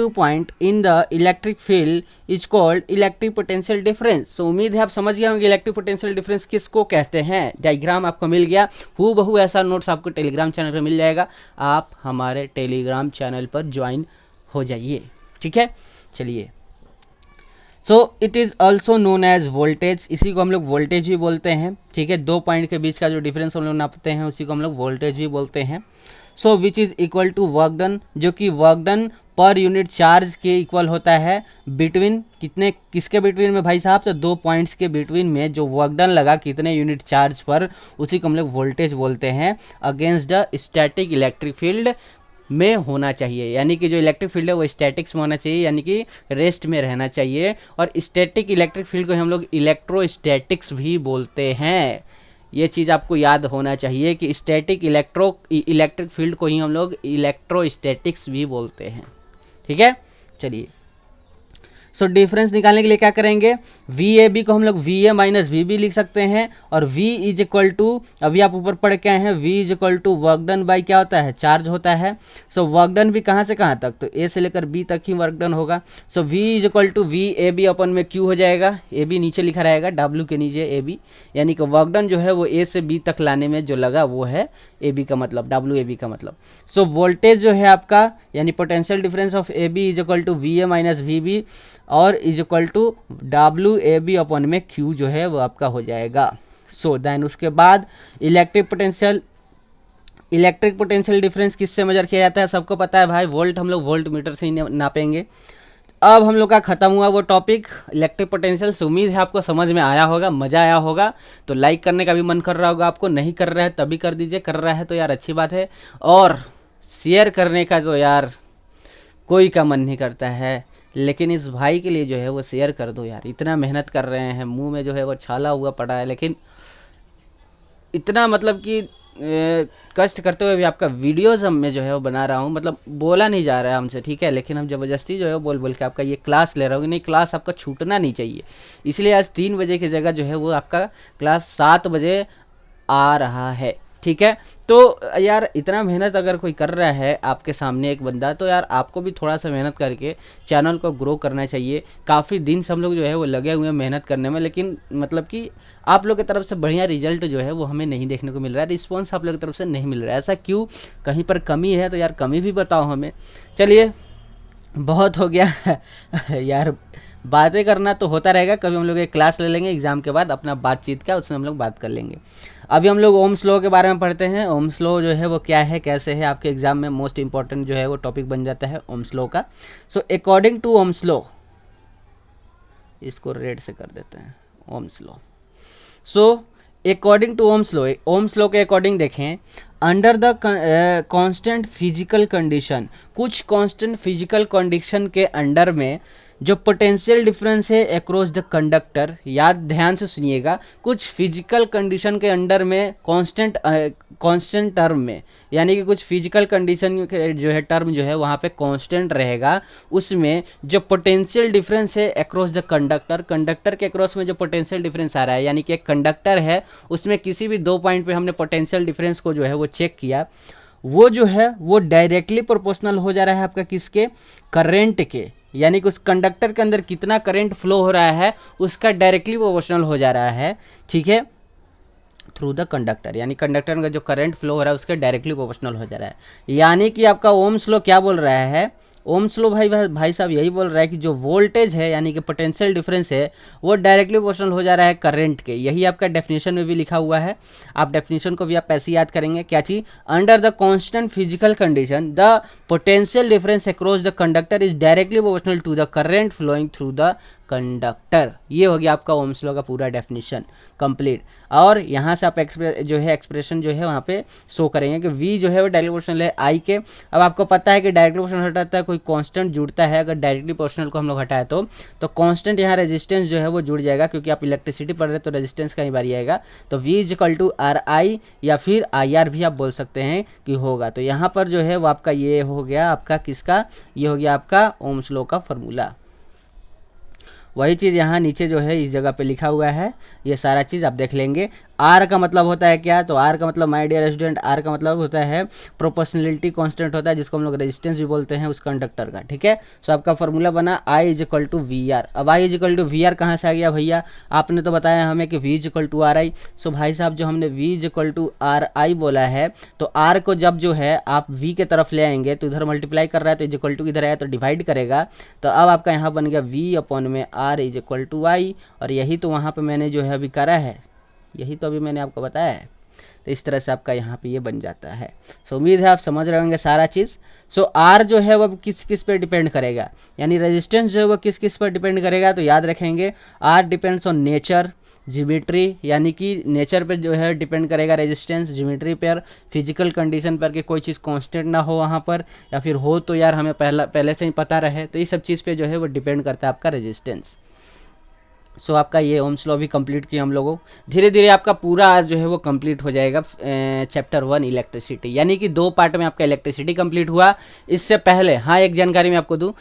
point in the electric field is called electric potential difference. So उम्मीद है आप समझ गए होंगे इलेक्ट्रिक पोटेंशियल डिफरेंस किसको कहते हैं। डायग्राम आपको मिल गया, हूबहू ऐसा नोट्स आपको टेलीग्राम चैनल पर मिल जाएगा। आप हमारे टेलीग्राम चैनल पर ज्वाइन हो जाइए, ठीक है। चलिए, so it is also known as voltage, इसी को हम लोग वोल्टेज भी बोलते हैं, ठीक है। दो पॉइंट के बीच का जो डिफरेंस हम लोग नापते हैं उसी को हम लोग वोल्टेज भी बोलते हैं। So which is equal to work done, जो कि work done per unit charge के इक्वल होता है बिटवीन किसके बिटवीन में भाई साहब, तो दो पॉइंट्स के बिटवीन में जो वर्क डन लगा कितने यूनिट चार्ज पर, उसी को हम लोग वोल्टेज बोलते हैं। Against the static electric field, में होना चाहिए, यानी कि जो इलेक्ट्रिक फील्ड है वो स्टैटिक्स में होना चाहिए, यानी कि रेस्ट में रहना चाहिए। और स्टैटिक इलेक्ट्रिक फील्ड को हम लोग इलेक्ट्रोस्टैटिक्स भी बोलते हैं। ये चीज़ आपको याद होना चाहिए कि स्टैटिक इलेक्ट्रिक फील्ड को ही हम लोग इलेक्ट्रोस्टैटिक्स भी बोलते हैं। ठीक है, चलिए। सो डिफरेंस निकालने के लिए क्या करेंगे, वी ए बी को हम लोग V A minus V B लिख सकते हैं, और V इज इक्वल टू, अभी आप ऊपर पढ़ के आए हैं, V is equal to work done by क्या होता है, चार्ज होता है। सो वर्क डन भी कहाँ से कहाँ तक, तो A से लेकर B तक ही वर्क डन होगा। So V is equal to V A B upon में Q हो जाएगा, ए बी नीचे लिखा रहेगा, W के नीचे ए बी, यानी कि वर्क डन जो है वो A से B तक लाने में जो लगा वो है ए बी का मतलब, W ए बी का मतलब। सो वोल्टेज जो है आपका, यानी potential difference of A B is equal to V A minus V B, और is equal to W A B upon में क्यू जो है वो आपका हो जाएगा। सो देन उसके बाद इलेक्ट्रिक पोटेंशियल डिफरेंस किससे मेजर किया जाता है, सबको पता है भाई, वोल्ट, हम लोग वोल्ट मीटर से ही नापेंगे। अब हम लोग का ख़त्म हुआ वो टॉपिक इलेक्ट्रिक पोटेंशियल। से उम्मीद है आपको समझ में आया होगा, मज़ा आया होगा। तो लाइक करने का भी मन कर रहा होगा आपको, नहीं कर रहा है तभी कर दीजिए, कर रहा है तो यार अच्छी बात है। और शेयर करने का जो यार कोई का मन नहीं करता है, लेकिन इस भाई के लिए जो है वो शेयर कर दो यार, इतना मेहनत कर रहे हैं, मुंह में जो है वो छाला हुआ पड़ा है, लेकिन इतना मतलब कि कष्ट करते हुए भी आपका वीडियोज़ में जो है वो बना रहा हूँ, मतलब बोला नहीं जा रहा है हमसे, ठीक है, लेकिन हम ज़बरदस्ती जो है वो बोल बोल के आपका ये क्लास ले रहा हूँ। नहीं, क्लास आपका छूटना नहीं चाहिए, इसलिए आज 3 बजे की जगह जो है वो आपका क्लास 7 बजे आ रहा है। ठीक है, तो यार इतना मेहनत अगर कोई कर रहा है आपके सामने एक बंदा, तो यार आपको भी थोड़ा सा मेहनत करके चैनल को ग्रो करना चाहिए। काफ़ी दिन से हम लोग जो है वो लगे हुए हैं मेहनत करने में, लेकिन मतलब कि आप लोग की तरफ से बढ़िया रिजल्ट जो है वो हमें नहीं देखने को मिल रहा है, रिस्पॉन्स आप लोग की तरफ से नहीं मिल रहा है। ऐसा क्यों, कहीं पर कमी है तो यार कमी भी बताओ हमें। चलिए, बहुत हो गया यार, बातें करना तो होता रहेगा, कभी हम लोग एक क्लास ले लेंगे एग्ज़ाम के बाद अपना बातचीत का, उसमें हम लोग बात कर लेंगे। अभी हम लोग ओम्स लॉ के बारे में पढ़ते हैं। ओम्स लॉ जो है वो क्या है, कैसे है, आपके एग्जाम में मोस्ट इंपॉर्टेंट जो है वो टॉपिक बन जाता है ओम्स लॉ का। So according to Ohm's law, इसको रेड से कर देते हैं, Ohm's law. So according to Ohm's law के अकॉर्डिंग देखें, under the constant physical condition, कुछ कांस्टेंट फिजिकल कंडीशन के अंडर में जो पोटेंशियल डिफरेंस है अक्रॉस द कंडक्टर, याद ध्यान से सुनिएगा, कुछ फिजिकल कंडीशन के अंडर में कांस्टेंट टर्म में, यानी कि कुछ फिजिकल कंडीशन जो है टर्म जो है वहाँ पे कांस्टेंट रहेगा, उसमें जो पोटेंशियल डिफरेंस है अक्रॉस द कंडक्टर के अक्रॉस में जो पोटेंशियल डिफरेंस आ रहा है, यानी कि एक कंडक्टर है उसमें किसी भी 2 पॉइंट पे हमने पोटेंशियल डिफरेंस को जो है वो चेक किया, वो जो है वो डायरेक्टली प्रोपोर्शनल हो जा रहा है आपका किसके, करंट के, यानी कि उस कंडक्टर के अंदर कितना करंट फ्लो हो रहा है उसका डायरेक्टली प्रोपोर्शनल हो जा रहा है। ठीक है, थ्रू द कंडक्टर, यानी कंडक्टर का जो करंट फ्लो हो रहा है उसके डायरेक्टली प्रोपोर्शनल हो जा रहा है। यानी कि आपका ओम्स लॉ क्या बोल रहा है, ओम्स लॉ भाई साहब यही बोल रहा है कि जो वोल्टेज है यानी कि पोटेंशियल डिफरेंस है वो डायरेक्टली प्रोपोर्शनल हो जा रहा है करंट के। यही आपका डेफिनेशन में भी लिखा हुआ है, आप डेफिनेशन को भी आप ऐसे याद करेंगे, क्या चीज, under the constant physical condition the potential difference across the conductor is directly proportional to the current flowing through the conductor. ये हो गया आपका ओम्स लॉ का पूरा डेफिनेशन कंप्लीट। और यहाँ से आप एक्सप्रेशन जो है वहाँ पे शो करेंगे कि V जो है वो डायरेक्टली प्रोपोर्शनल है I के। अब आपको पता है कि डायरेक्टली प्रोपोर्शनल हटाता है कोई कांस्टेंट जुड़ता है, अगर डायरेक्टली प्रोपोर्शनल को हम लोग हटाए तो कांस्टेंट यहाँ रेजिस्टेंस जो है वो जुड़ जाएगा, क्योंकि आप इलेक्ट्रिसिटी पढ़ रहे हैं तो रेजिस्टेंस कई बार आएगा, तो V is equal to RI या फिर IR भी आप बोल सकते हैं कि होगा। तो यहाँ पर जो है वो आपका ये हो गया आपका किसका, ये हो गया आपका ओम्स लॉ का फॉर्मूला। वही चीज़ यहाँ नीचे जो है इस जगह पे लिखा हुआ है, ये सारा चीज़ आप देख लेंगे। आर का मतलब होता है क्या, तो आर का मतलब माय डियर स्टूडेंट, आर का मतलब होता है प्रोपोर्शनलिटी कांस्टेंट होता है, जिसको हम लोग रेजिस्टेंस भी बोलते हैं उस कंडक्टर का। ठीक है, सो आपका फॉर्मूला बना I is equal to VR। अब I is equal to VR कहाँ से आ गया भैया, आपने तो बताया हमें कि V is equal to RI। So भाई साहब जो हमने V is equal to RI बोला है, तो R को जब जो है आप V के तरफ ले आएंगे तो इधर मल्टीप्लाई कर रहा है तो इज इक्वल टू इधर आया तो डिवाइड करेगा, तो अब आपका यहाँ बन गया V अपॉन में R is equal to I। और यही तो वहाँ पर मैंने जो है अभी करा है, यही तो अभी मैंने आपको बताया है, तो इस तरह से आपका यहाँ पे ये बन जाता है। सो उम्मीद है आप समझ रहे होंगे सारा चीज़। सो आर जो है वो किस किस पे डिपेंड करेगा, यानी रेजिस्टेंस जो है वो किस किस पर डिपेंड करेगा, तो याद रखेंगे R depends on nature, geometry यानी कि नेचर पर जो है डिपेंड करेगा रेजिस्टेंस, ज्योमेट्री पर, फिजिकल कंडीशन पर कि कोई चीज़ कांस्टेंट ना हो वहाँ पर, या फिर हो तो यार हमें पहले से ही पता रहे, तो ये सब चीज़ पे जो है वो डिपेंड करता है आपका रेजिस्टेंस। सो आपका ये ओम्स लॉ भी कंप्लीट किया हम लोगों। धीरे धीरे आपका पूरा आज जो है वो कंप्लीट हो जाएगा चैप्टर 1 इलेक्ट्रिसिटी, यानी कि 2 पार्ट में आपका इलेक्ट्रिसिटी कंप्लीट हुआ। इससे पहले हाँ एक जानकारी मैं आपको दूँ,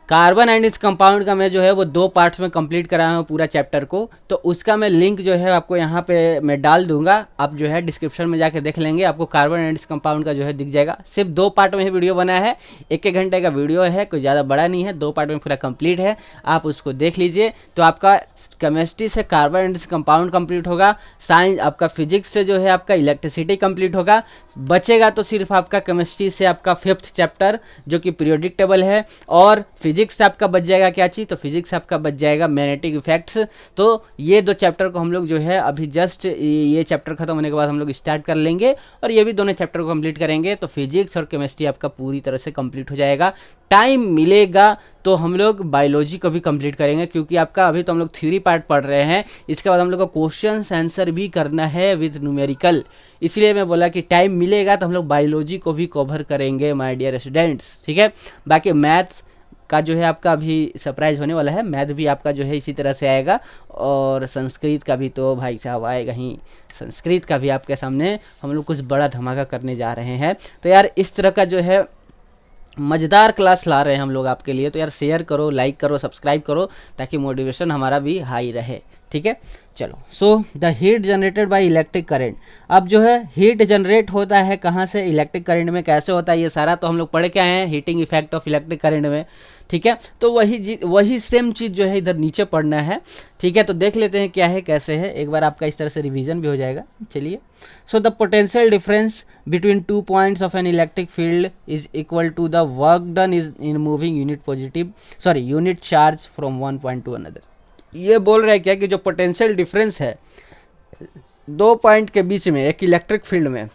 कार्बन एंड इट्स कंपाउंड का मैं जो है वो 2 पार्ट्स में कंप्लीट कराया हूँ पूरा चैप्टर को, तो उसका मैं लिंक जो है आपको यहाँ पे मैं डाल दूंगा, आप जो है डिस्क्रिप्शन में जाके देख लेंगे, आपको कार्बन एंड इट्स कंपाउंड का जो है दिख जाएगा। सिर्फ 2 पार्ट में ही वीडियो बना है, 1-1 घंटे का वीडियो है, कोई ज़्यादा बड़ा नहीं है, 2 पार्ट में पूरा कंप्लीट है, आप उसको देख लीजिए। तो आपका केमिस्ट्री से carbon and its compound complete होगा, साइंस आपका फिजिक्स से जो है आपका इलेक्ट्रिसिटी कंप्लीट होगा, बचेगा तो सिर्फ आपका केमिस्ट्री से आपका 5th चैप्टर जो कि पीरियोडिक टेबल है, और फिजिक्स आपका बच जाएगा क्या चीज़, तो फिजिक्स आपका बच जाएगा मैग्नेटिक इफेक्ट्स। तो ये 2 चैप्टर को हम लोग जो है अभी जस्ट ये चैप्टर खत्म होने के बाद हम लोग स्टार्ट कर लेंगे, और ये भी दोनों चैप्टर को कंप्लीट करेंगे, तो फिजिक्स और केमिस्ट्री आपका पूरी तरह से कंप्लीट हो जाएगा। टाइम मिलेगा तो हम लोग बायोलॉजी को भी कंप्लीट करेंगे, क्योंकि आपका अभी तो हम लोग थ्योरी पार्ट पढ़ रहे हैं, इसके बाद हम लोग को क्वेश्चन आंसर भी करना है विद न्यूमेरिकल, इसलिए मैं बोला कि टाइम मिलेगा तो हम लोग बायोलॉजी को भी कवर करेंगे माय डियर स्टूडेंट्स, ठीक है। बाकी मैथ्स का जो है आपका अभी सरप्राइज होने वाला है, मैथ भी आपका जो है इसी तरह से आएगा, और संस्कृत का भी तो भाई साहब आएगा ही, संस्कृत का भी आपके सामने हम लोग कुछ बड़ा धमाका करने जा रहे हैं। तो यार इस तरह का जो है मज़ेदार क्लास ला रहे हैं हम लोग आपके लिए, तो यार शेयर करो, लाइक करो, सब्सक्राइब करो, ताकि मोटिवेशन हमारा भी हाई रहे, ठीक है। चलो, so the heat generated by electric current, अब जो है हीट जनरेट होता है कहाँ से, इलेक्ट्रिक करंट में कैसे होता है, ये सारा तो हम लोग पढ़ के आए हैं heating effect of electric current में, ठीक है। तो वही सेम चीज़ जो है इधर नीचे पढ़ना है, ठीक है। तो देख लेते हैं क्या है कैसे है, एक बार आपका इस तरह से रिवीजन भी हो जाएगा। चलिए, so the potential difference between 2 points of an electric field is equal to the work done is in moving unit charge from one point to another. ये बोल रहा है क्या कि जो पोटेंशियल डिफरेंस है 2 पॉइंट के बीच में एक इलेक्ट्रिक फील्ड में,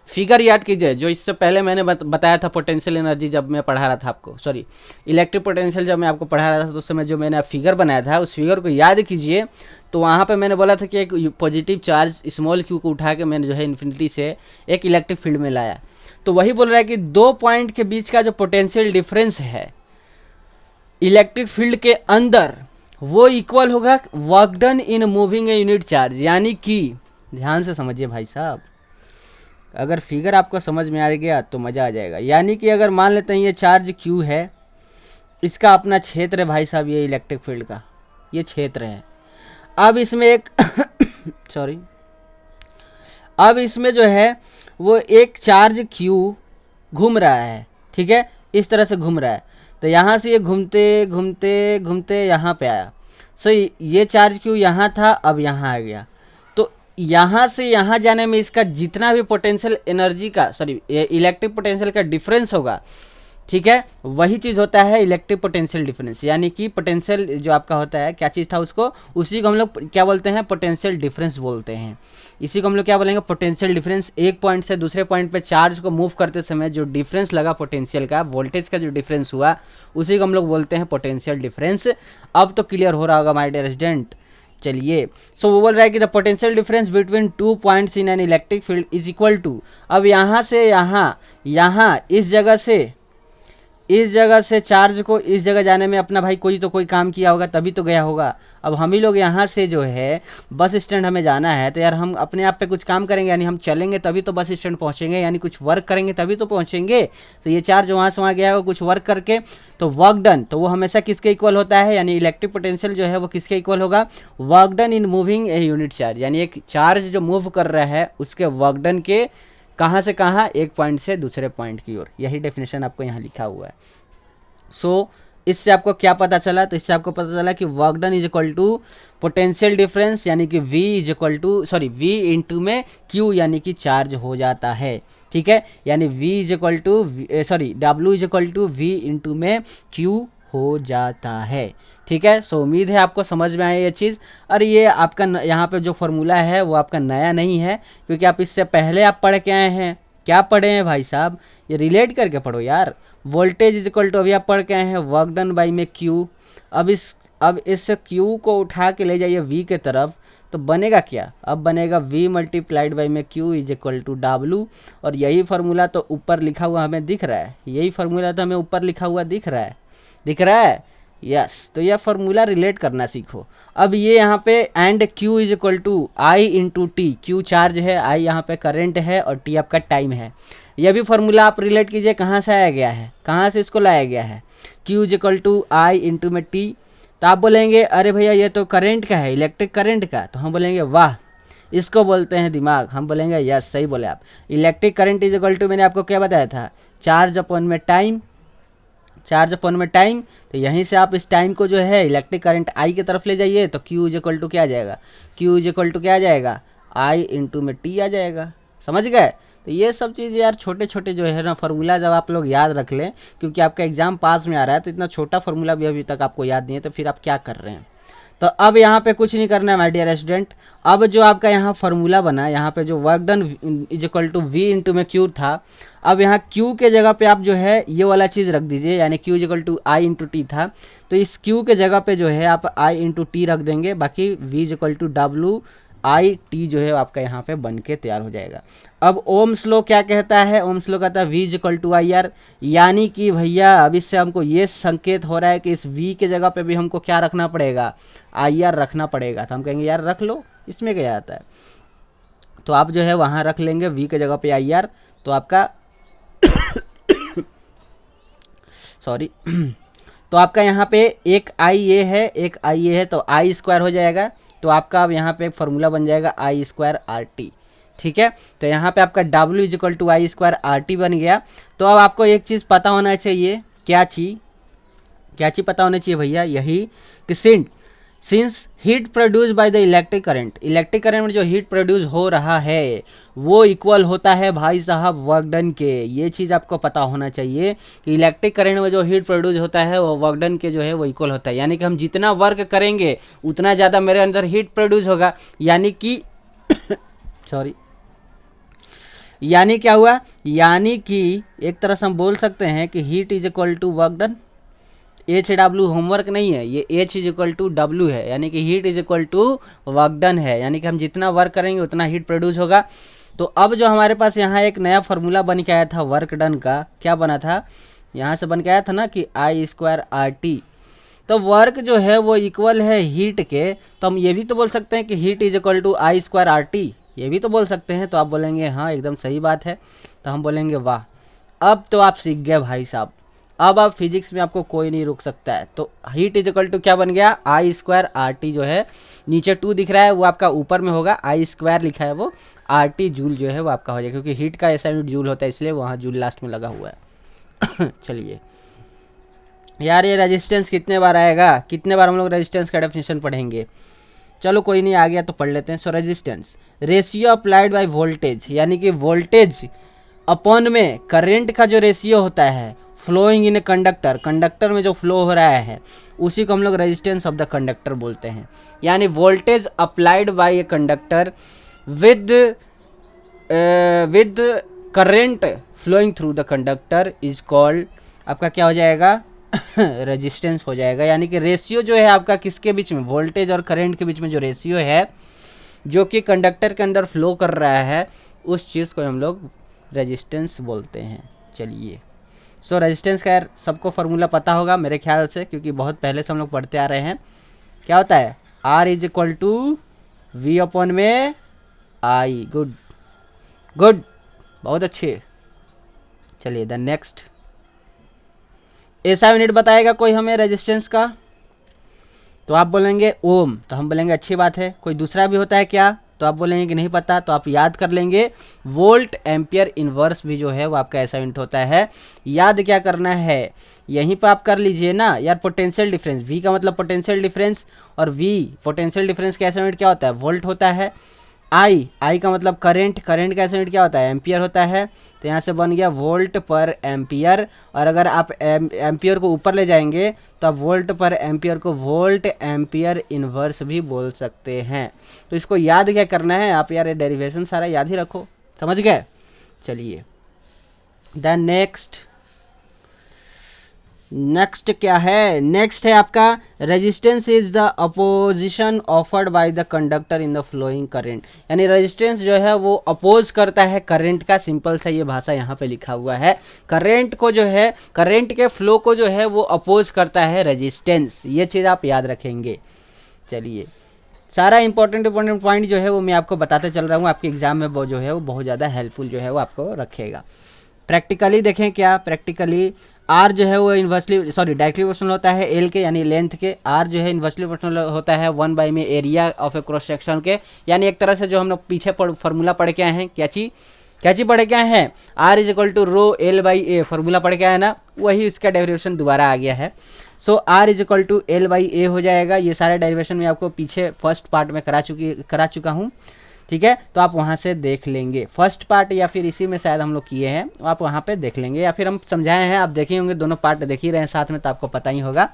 फिगर याद कीजिए जो इससे पहले मैंने बताया था पोटेंशियल एनर्जी जब मैं पढ़ा रहा था आपको, सॉरी इलेक्ट्रिक पोटेंशियल जब मैं आपको पढ़ा रहा था, तो उस समय जो मैंने फिगर बनाया था उस फिगर को याद कीजिए। तो वहाँ पे मैंने बोला था कि एक पॉजिटिव चार्ज स्मॉल क्यू को उठा के मैंने जो है इन्फिनिटी से एक इलेक्ट्रिक फील्ड में लाया। तो वही बोल रहा है कि 2 पॉइंट के बीच का जो पोटेंशियल डिफरेंस है इलेक्ट्रिक फील्ड के अंदर, वो इक्वल होगा work done in moving a unit charge. यानी कि ध्यान से समझिए भाई साहब, अगर फिगर आपको समझ में आ गया तो मज़ा आ जाएगा। यानी कि अगर मान लेते हैं ये चार्ज क्यू है, इसका अपना क्षेत्र है भाई साहब, ये इलेक्ट्रिक फील्ड का ये क्षेत्र है। अब इसमें एक सॉरी, अब इसमें जो है वो एक चार्ज क्यू घूम रहा है, ठीक है, इस तरह से घूम रहा है। तो यहाँ से ये घूमते घूमते घूमते यहाँ पे आया, सो ये चार्ज क्यू यहाँ था, अब यहाँ आ गया। तो यहाँ से यहाँ जाने में इसका जितना भी पोटेंशियल एनर्जी का, सॉरी इलेक्ट्रिक पोटेंशियल का डिफरेंस होगा, ठीक है, वही चीज़ होता है इलेक्ट्रिक पोटेंशियल डिफरेंस। यानी कि पोटेंशियल जो आपका होता है, क्या चीज़ था उसको, उसी को हम लोग क्या बोलते हैं, पोटेंशियल डिफरेंस बोलते हैं। इसी को हम लोग क्या बोलेंगे, पोटेंशियल डिफरेंस। एक पॉइंट से दूसरे पॉइंट पे चार्ज को मूव करते समय जो डिफरेंस लगा पोटेंशियल का, वोल्टेज का जो डिफरेंस हुआ, उसी को हम लोग बोलते हैं पोटेंशियल डिफरेंस। अब तो क्लियर हो रहा होगा माय डियर स्टूडेंट। चलिए, सो वो बोल रहा है कि the potential difference between 2 points in an electric field is equal to, अब यहाँ से यहाँ इस जगह से चार्ज को इस जगह जाने में अपना भाई कोई तो कोई काम किया होगा, तभी तो गया होगा। अब हम ही लोग यहाँ से जो है बस स्टैंड हमें जाना है, तो यार हम अपने आप पे कुछ काम करेंगे, यानी हम चलेंगे तभी तो बस स्टैंड पहुँचेंगे, यानी कुछ वर्क करेंगे तभी तो पहुँचेंगे। तो ये चार्ज वहाँ से वहाँ गया होगा कुछ वर्क करके, तो वर्क डन तो वो हमेशा किसके इक्वल होता है, यानी इलेक्ट्रिक पोटेंशियल जो है वो किसके इक्वल होगा, work done in moving a unit charge. यानी एक चार्ज जो मूव कर रहा है उसके वर्क डन के कहाँ से कहाँ, एक पॉइंट से दूसरे पॉइंट की ओर। यही डेफिनेशन आपको यहाँ लिखा हुआ है। सो इससे आपको क्या पता चला, तो इससे आपको पता चला कि work done is equal to potential difference, यानी कि V is equal to V into में Q, यानी कि चार्ज हो जाता है, ठीक है। यानी V is equal to W is equal to V into में Q हो जाता है, ठीक है। सो उम्मीद है आपको समझ में आया ये चीज़। और ये आपका यहाँ पे जो फॉर्मूला है वो आपका नया नहीं है, क्योंकि आप इससे पहले आप पढ़ के आए हैं। क्या पढ़े हैं भाई साहब, ये रिलेट करके पढ़ो यार। वोल्टेज इज इक्वल टू, अभी आप पढ़ के आए हैं वर्क डन बाई में Q। अब इस Q को उठा के ले जाइए V के तरफ, तो बनेगा क्या, अब बनेगा V मल्टीप्लाइड बाई में Q is equal to W। और यही फार्मूला तो ऊपर लिखा हुआ हमें दिख रहा है, यही फार्मूला तो हमें ऊपर लिखा हुआ दिख रहा है, दिख रहा है, यस। तो यह फार्मूला रिलेट करना सीखो। अब ये यहाँ पे and Q is equal to I into T, Q charge है, I यहाँ पे करंट है और T आपका टाइम है। यह भी फार्मूला आप रिलेट कीजिए, कहाँ से आया गया है, कहाँ से इसको लाया गया है, Q is equal to I into में T। तो आप बोलेंगे अरे भैया ये तो करंट का है, इलेक्ट्रिक करंट का, तो हम बोलेंगे वाह, इसको बोलते हैं दिमाग। हम बोलेंगे यस, सही बोले आप। Electric current is equal to, मैंने आपको क्या बताया था, चार्ज अपॉन में टाइम, चार्ज अपॉन में टाइम। तो यहीं से आप इस टाइम को जो है इलेक्ट्रिक करंट आई की तरफ ले जाइए, तो Q इज इक्वल टू क्या आ जाएगा, Q इज इक्वल टू क्या आ जाएगा, आई इंटू में T आ जाएगा। समझ गए। तो ये सब चीज़ यार छोटे छोटे जो है ना फार्मूला जब आप लोग याद रख लें, क्योंकि आपका एग्जाम पास में आ रहा है, तो इतना छोटा फार्मूला भी अभी तक आपको याद नहीं है, तो फिर आप क्या कर रहे हैं। तो अब यहाँ पे कुछ नहीं करना है माय डियर स्टूडेंट। अब जो आपका यहाँ फार्मूला बना, यहाँ पे जो work done is equal to V into में Q था, अब यहाँ Q के जगह पे आप जो है ये वाला चीज़ रख दीजिए, यानी Q is equal to I into T था, तो इस Q के जगह पे जो है आप आई इंटू टी रख देंगे, बाकी V is equal to W I T जो है आपका यहाँ पे बन के तैयार हो जाएगा। अब ओम्स लॉ क्या कहता है, ओम्स लॉ कहता है V is equal to I R, यानी कि भैया अब इससे हमको ये संकेत हो रहा है कि इस V के जगह पे भी हमको क्या रखना पड़ेगा, आई आर रखना पड़ेगा। तो हम कहेंगे यार रख लो, इसमें क्या आता है, तो आप जो है वहाँ रख लेंगे V के जगह पे आई आर, तो आपका सॉरी तो आपका यहाँ पे एक आई ये है, एक आई ये है, तो आई स्क्वायर हो जाएगा। तो आपका अब यहाँ पे एक फार्मूला बन जाएगा आई स्क्वायर आर टी, ठीक है। तो यहाँ पे आपका W is equal to I square R T बन गया। तो अब आपको एक चीज़ पता होना चाहिए, क्या चीज़ पता होना चाहिए भैया, यही कि since heat produce by the electric current में जो हीट प्रोड्यूस हो रहा है वो इक्वल होता है भाई साहब वर्क डन के। ये चीज़ आपको पता होना चाहिए कि इलेक्ट्रिक करंट में जो हीट प्रोड्यूस होता है वो वर्क डन के जो है वो इक्वल होता है, यानी कि हम जितना वर्क करेंगे उतना ज़्यादा मेरे अंदर हीट प्रोड्यूस होगा, यानी कि सॉरी यानी क्या हुआ, यानी कि एक तरह से हम बोल सकते हैं कि heat is equal to work done. HW homework नहीं है, ये H is equal to W है, यानी कि heat is equal to work done है, यानी कि हम जितना वर्क करेंगे उतना हीट प्रोड्यूस होगा। तो अब जो हमारे पास यहाँ एक नया फार्मूला बन के आया था वर्क डन का, क्या बना था, यहाँ से बन के आया था ना कि आई स्क्वायर आर टी। तो वर्क जो है वो इक्वल है हीट के, तो हम ये भी तो बोल सकते हैं कि heat is equal to I square R T, ये भी तो बोल सकते हैं। तो आप बोलेंगे हाँ एकदम सही बात है, तो हम बोलेंगे वाह, अब तो आप सीख गए भाई साहब, अब आप फिजिक्स में आपको कोई नहीं रोक सकता है। तो हीट इज इक्वल टू क्या बन गया, आई स्क्वायर आर टी जो है नीचे 2 दिख रहा है वो आपका ऊपर में होगा, आई स्क्वायर लिखा है वो आर टी जूल जो है वो आपका हो जाएगा, क्योंकि हीट का ऐसा यूनिट जूल होता है इसलिए वहाँ जूल लास्ट में लगा हुआ है। चलिए यार ये रेजिस्टेंस कितने बार आएगा, कितने बार हम लोग रेजिस्टेंस का डेफिनेशन पढ़ेंगे, चलो कोई नहीं आ गया तो पढ़ लेते हैं। सो resistance ratio applied by voltage, यानी कि वोल्टेज अपॉन में करंट का जो रेशियो होता है flowing in a conductor, conductor में जो फ्लो हो रहा है उसी को हम लोग रेजिस्टेंस ऑफ द कंडक्टर बोलते हैं। यानी voltage applied by a conductor with current flowing through the conductor is called, आपका क्या हो जाएगा रेजिस्टेंस हो जाएगा। यानी कि रेशियो जो है आपका किसके बीच में, वोल्टेज और करंट के बीच में जो रेशियो है जो कि कंडक्टर के अंदर फ्लो कर रहा है, उस चीज़ को हम लोग रेजिस्टेंस बोलते हैं। चलिए सो रेजिस्टेंस का यार सबको फार्मूला पता होगा मेरे ख्याल से, क्योंकि बहुत पहले से हम लोग पढ़ते आ रहे हैं। क्या होता है, R is equal to V upon में I। गुड गुड, बहुत अच्छे। चलिए द नेक्स्ट, ऐसा यूनिट बताएगा कोई हमें रेजिस्टेंस का, तो आप बोलेंगे ओम, तो हम बोलेंगे अच्छी बात है। कोई दूसरा भी होता है क्या, तो आप बोलेंगे कि नहीं पता, तो आप याद कर लेंगे वोल्ट एम्पियर इन्वर्स भी जो है वो आपका ऐसा यूनिट होता है। याद क्या करना है, यहीं पर आप कर लीजिए ना यार, पोटेंशियल डिफरेंस, V का मतलब पोटेंशियल डिफरेंस, और V पोटेंशियल डिफरेंस का ऐसा यूनिट क्या होता है, वोल्ट होता है। I का मतलब करंट, करंट का ऐसा यूनिट क्या होता है, एम्पियर होता है। तो यहाँ से बन गया वोल्ट पर एम्पियर, और अगर आप एम्पियर को ऊपर ले जाएंगे तो आप वोल्ट पर एम्पियर को वोल्ट एम्पियर इन्वर्स भी बोल सकते हैं। तो इसको याद क्या करना है आप यार, डेरिवेशन सारा याद ही रखो, समझ गए। चलिए द नेक्स्ट, नेक्स्ट क्या है, नेक्स्ट है आपका resistance is the opposition offered by the conductor in the flowing current, यानी रेजिस्टेंस जो है वो अपोज करता है करंट का, सिंपल सा ये भाषा यहाँ पे लिखा हुआ है, करंट को जो है, करंट के फ्लो को जो है वो अपोज करता है रेजिस्टेंस, ये चीज़ आप याद रखेंगे। चलिए सारा इंपॉर्टेंट पॉइंट जो है वो मैं आपको बताते चल रहा हूँ, आपके एग्जाम में वो जो है वो बहुत ज़्यादा हेल्पफुल जो है वो आपको रखेगा। प्रैक्टिकली देखें क्या, प्रैक्टिकली आर जो है वो इन्वर्सली डायरेक्टली प्रोपोर्शनल होता है एल के यानी लेंथ के, आर जो है इन्वर्सली प्रोपोर्शनल होता है 1 में area of A cross section के, यानी एक तरह से जो हम लोग पीछे फार्मूला पढ़ के आए हैं, क्या चीज़ पढ़ के आए हैं, R is equal to rho L by A, formula पढ़ के आए ना, वही इसका डेरिवेशन दोबारा आ गया है। So R is equal to L by A हो जाएगा, ये सारे डेरिवेशन में आपको पीछे फर्स्ट पार्ट में करा चुका हूँ, ठीक है, तो आप वहाँ से देख लेंगे फर्स्ट पार्ट, या फिर इसी में शायद हम लोग किए हैं, आप वहाँ पे देख लेंगे, या फिर हम समझाए हैं, आप देखे होंगे, दोनों पार्ट देख ही रहे हैं साथ में, तो आपको पता ही होगा।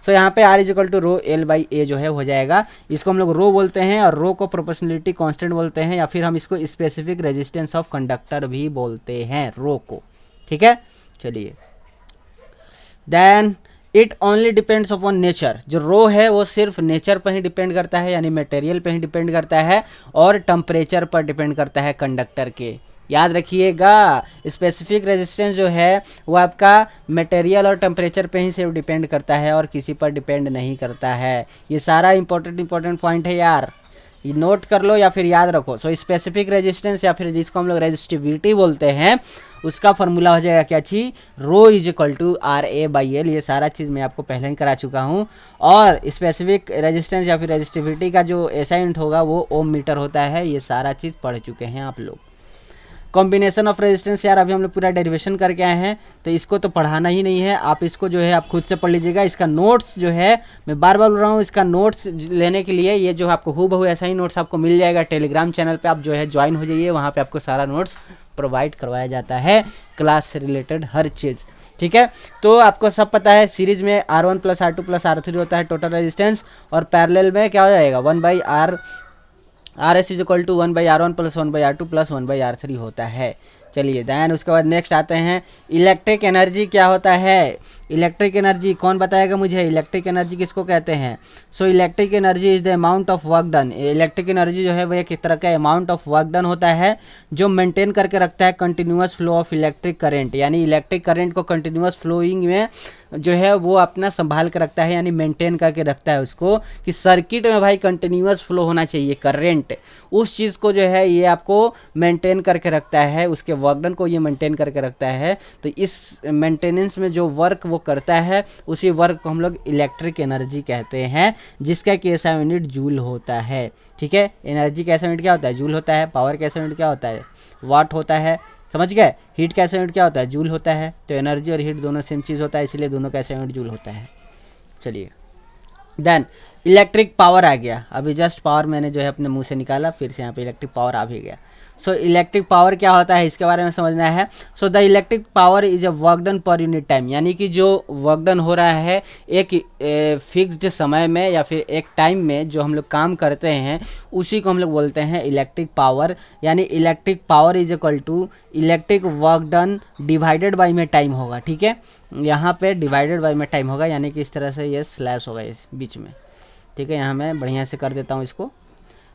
सो यहाँ पे R is equal to rho L by A जो है हो जाएगा, इसको हम लोग रो बोलते हैं, और रो को प्रोपोर्शनलिटी कांस्टेंट बोलते हैं, या फिर हम इसको स्पेसिफिक रेजिस्टेंस ऑफ कंडक्टर भी बोलते हैं रो को, ठीक है। चलिए then it only depends upon nature, जो रो है वो सिर्फ नेचर पर ही डिपेंड करता है, यानी मटेरियल पर ही डिपेंड करता है, और टेम्परेचर पर डिपेंड करता है कंडक्टर के, याद रखिएगा। स्पेसिफिक रेजिस्टेंस जो है वो आपका मटेरियल और टेम्परेचर पे ही सिर्फ डिपेंड करता है, और किसी पर डिपेंड नहीं करता है। ये सारा इंपॉर्टेंट पॉइंट है यार, ये नोट कर लो या फिर याद रखो। सो स्पेसिफिक रेजिस्टेंस या फिर जिसको हम लोग रेजिस्टिविटी बोलते हैं, उसका फॉर्मूला हो जाएगा क्या चीज, rho is equal to R A by L, ये सारा चीज़ मैं आपको पहले ही करा चुका हूँ। और स्पेसिफिक रेजिस्टेंस या फिर रेजिस्टिविटी का जो एसआई यूनिट होगा वो ओम मीटर होता है, ये सारा चीज़ पढ़ चुके हैं आप लोग। कॉम्बिनेशन ऑफ रेजिस्टेंस यार अभी हम लोग पूरा डेरिवेशन करके आए हैं, तो इसको तो पढ़ाना ही नहीं है, आप इसको जो है आप खुद से पढ़ लीजिएगा। इसका नोट्स जो है मैं बार बार बोल रहा हूँ, इसका नोट्स लेने के लिए ये जो आपको हूबहू ऐसा ही नोट्स आपको मिल जाएगा टेलीग्राम चैनल पे, आप जो है ज्वाइन हो जाइए, वहाँ पे आपको सारा नोट्स प्रोवाइड करवाया जाता है, क्लास से रिलेटेड हर चीज़, ठीक है। तो आपको सब पता है, सीरीज में R1 plus R2 plus R3 होता है टोटल रेजिस्टेंस, और पैरेलल में क्या हो जाएगा 1/R RS is equal to 1/R1 plus 1/R2 plus 1/R3 होता है। चलिए दैन उसके बाद नेक्स्ट आते हैं, इलेक्ट्रिक एनर्जी क्या होता है। इलेक्ट्रिक एनर्जी कौन बताएगा मुझे, इलेक्ट्रिक एनर्जी किसको कहते हैं। So electric energy is the amount of work done. Electric energy जो है वो एक तरह का अमाउंट ऑफ वर्क डन होता है जो मेंटेन करके रखता है continuous flow of electric current, यानी इलेक्ट्रिक करंट को कंटिन्यूअस फ्लोइंग में जो है वो अपना संभाल के रखता है, यानी मेंटेन करके रखता है उसको, कि सर्किट में भाई कंटिन्यूअस फ्लो होना चाहिए करंट, उस चीज़ को जो है ये आपको मेंटेन करके रखता है, उसके वर्क डन को ये मेंटेन करके रखता है। तो इस मेंटेनेंस में जो वर्क वो करता है उसी वर्क को हम लोग इलेक्ट्रिक एनर्जी कहते हैं, जिसका कि ऐसा यूनिट जूल होता है, ठीक है। एनर्जी का ऐसा यूनिट क्या होता है, जूल होता है। पावर का ऐसा यूनिट क्या होता है, वाट होता है, समझ गए। हीट का ऐसा यूनिट क्या होता है, जूल होता है। तो एनर्जी और हीट दोनों सेम चीज़ होता है, इसलिए दोनों का ऐसा यूनिट जूल होता है। चलिए देन इलेक्ट्रिक पावर आ गया, अभी जस्ट पावर मैंने जो है अपने मुंह से निकाला, फिर से यहाँ पे इलेक्ट्रिक पावर आ भी गया। सो इलेक्ट्रिक पावर क्या होता है इसके बारे में समझना है। So the electric power is a work done per unit time, यानी कि जो वर्क डन हो रहा है एक फिक्स्ड समय में या फिर एक टाइम में जो हम लोग काम करते हैं, उसी को हम लोग बोलते हैं इलेक्ट्रिक पावर। यानी electric power is equal to electric work done divided by में टाइम होगा, ठीक है। यहाँ पे डिवाइडेड बाई में टाइम होगा, यानी कि इस तरह से ये स्लैश होगा इस बीच में, ठीक है। यहाँ मैं बढ़िया से कर देता हूँ इसको,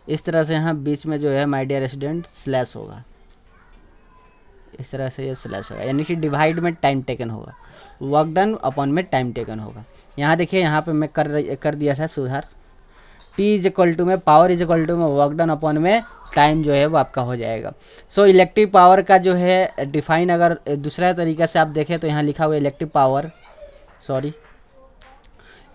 इस तरह से यहाँ बीच में जो है माय डियर स्टूडेंट स्लैश होगा, इस तरह से ये स्लैश होगा, यानी कि डिवाइड में टाइम टेकन होगा, वर्क डन अपॉन में टाइम टेकन होगा। यहाँ देखिए यहाँ पे मैं कर दिया था सुधार, P इज इक्वल टू में पावर इज इक्वल टू में वर्क डन अपॉन में टाइम जो है वो आपका हो जाएगा। सो इलेक्ट्रिक पावर का जो है डिफाइन अगर दूसरा तरीका से आप देखें तो यहाँ लिखा हुआ electric power,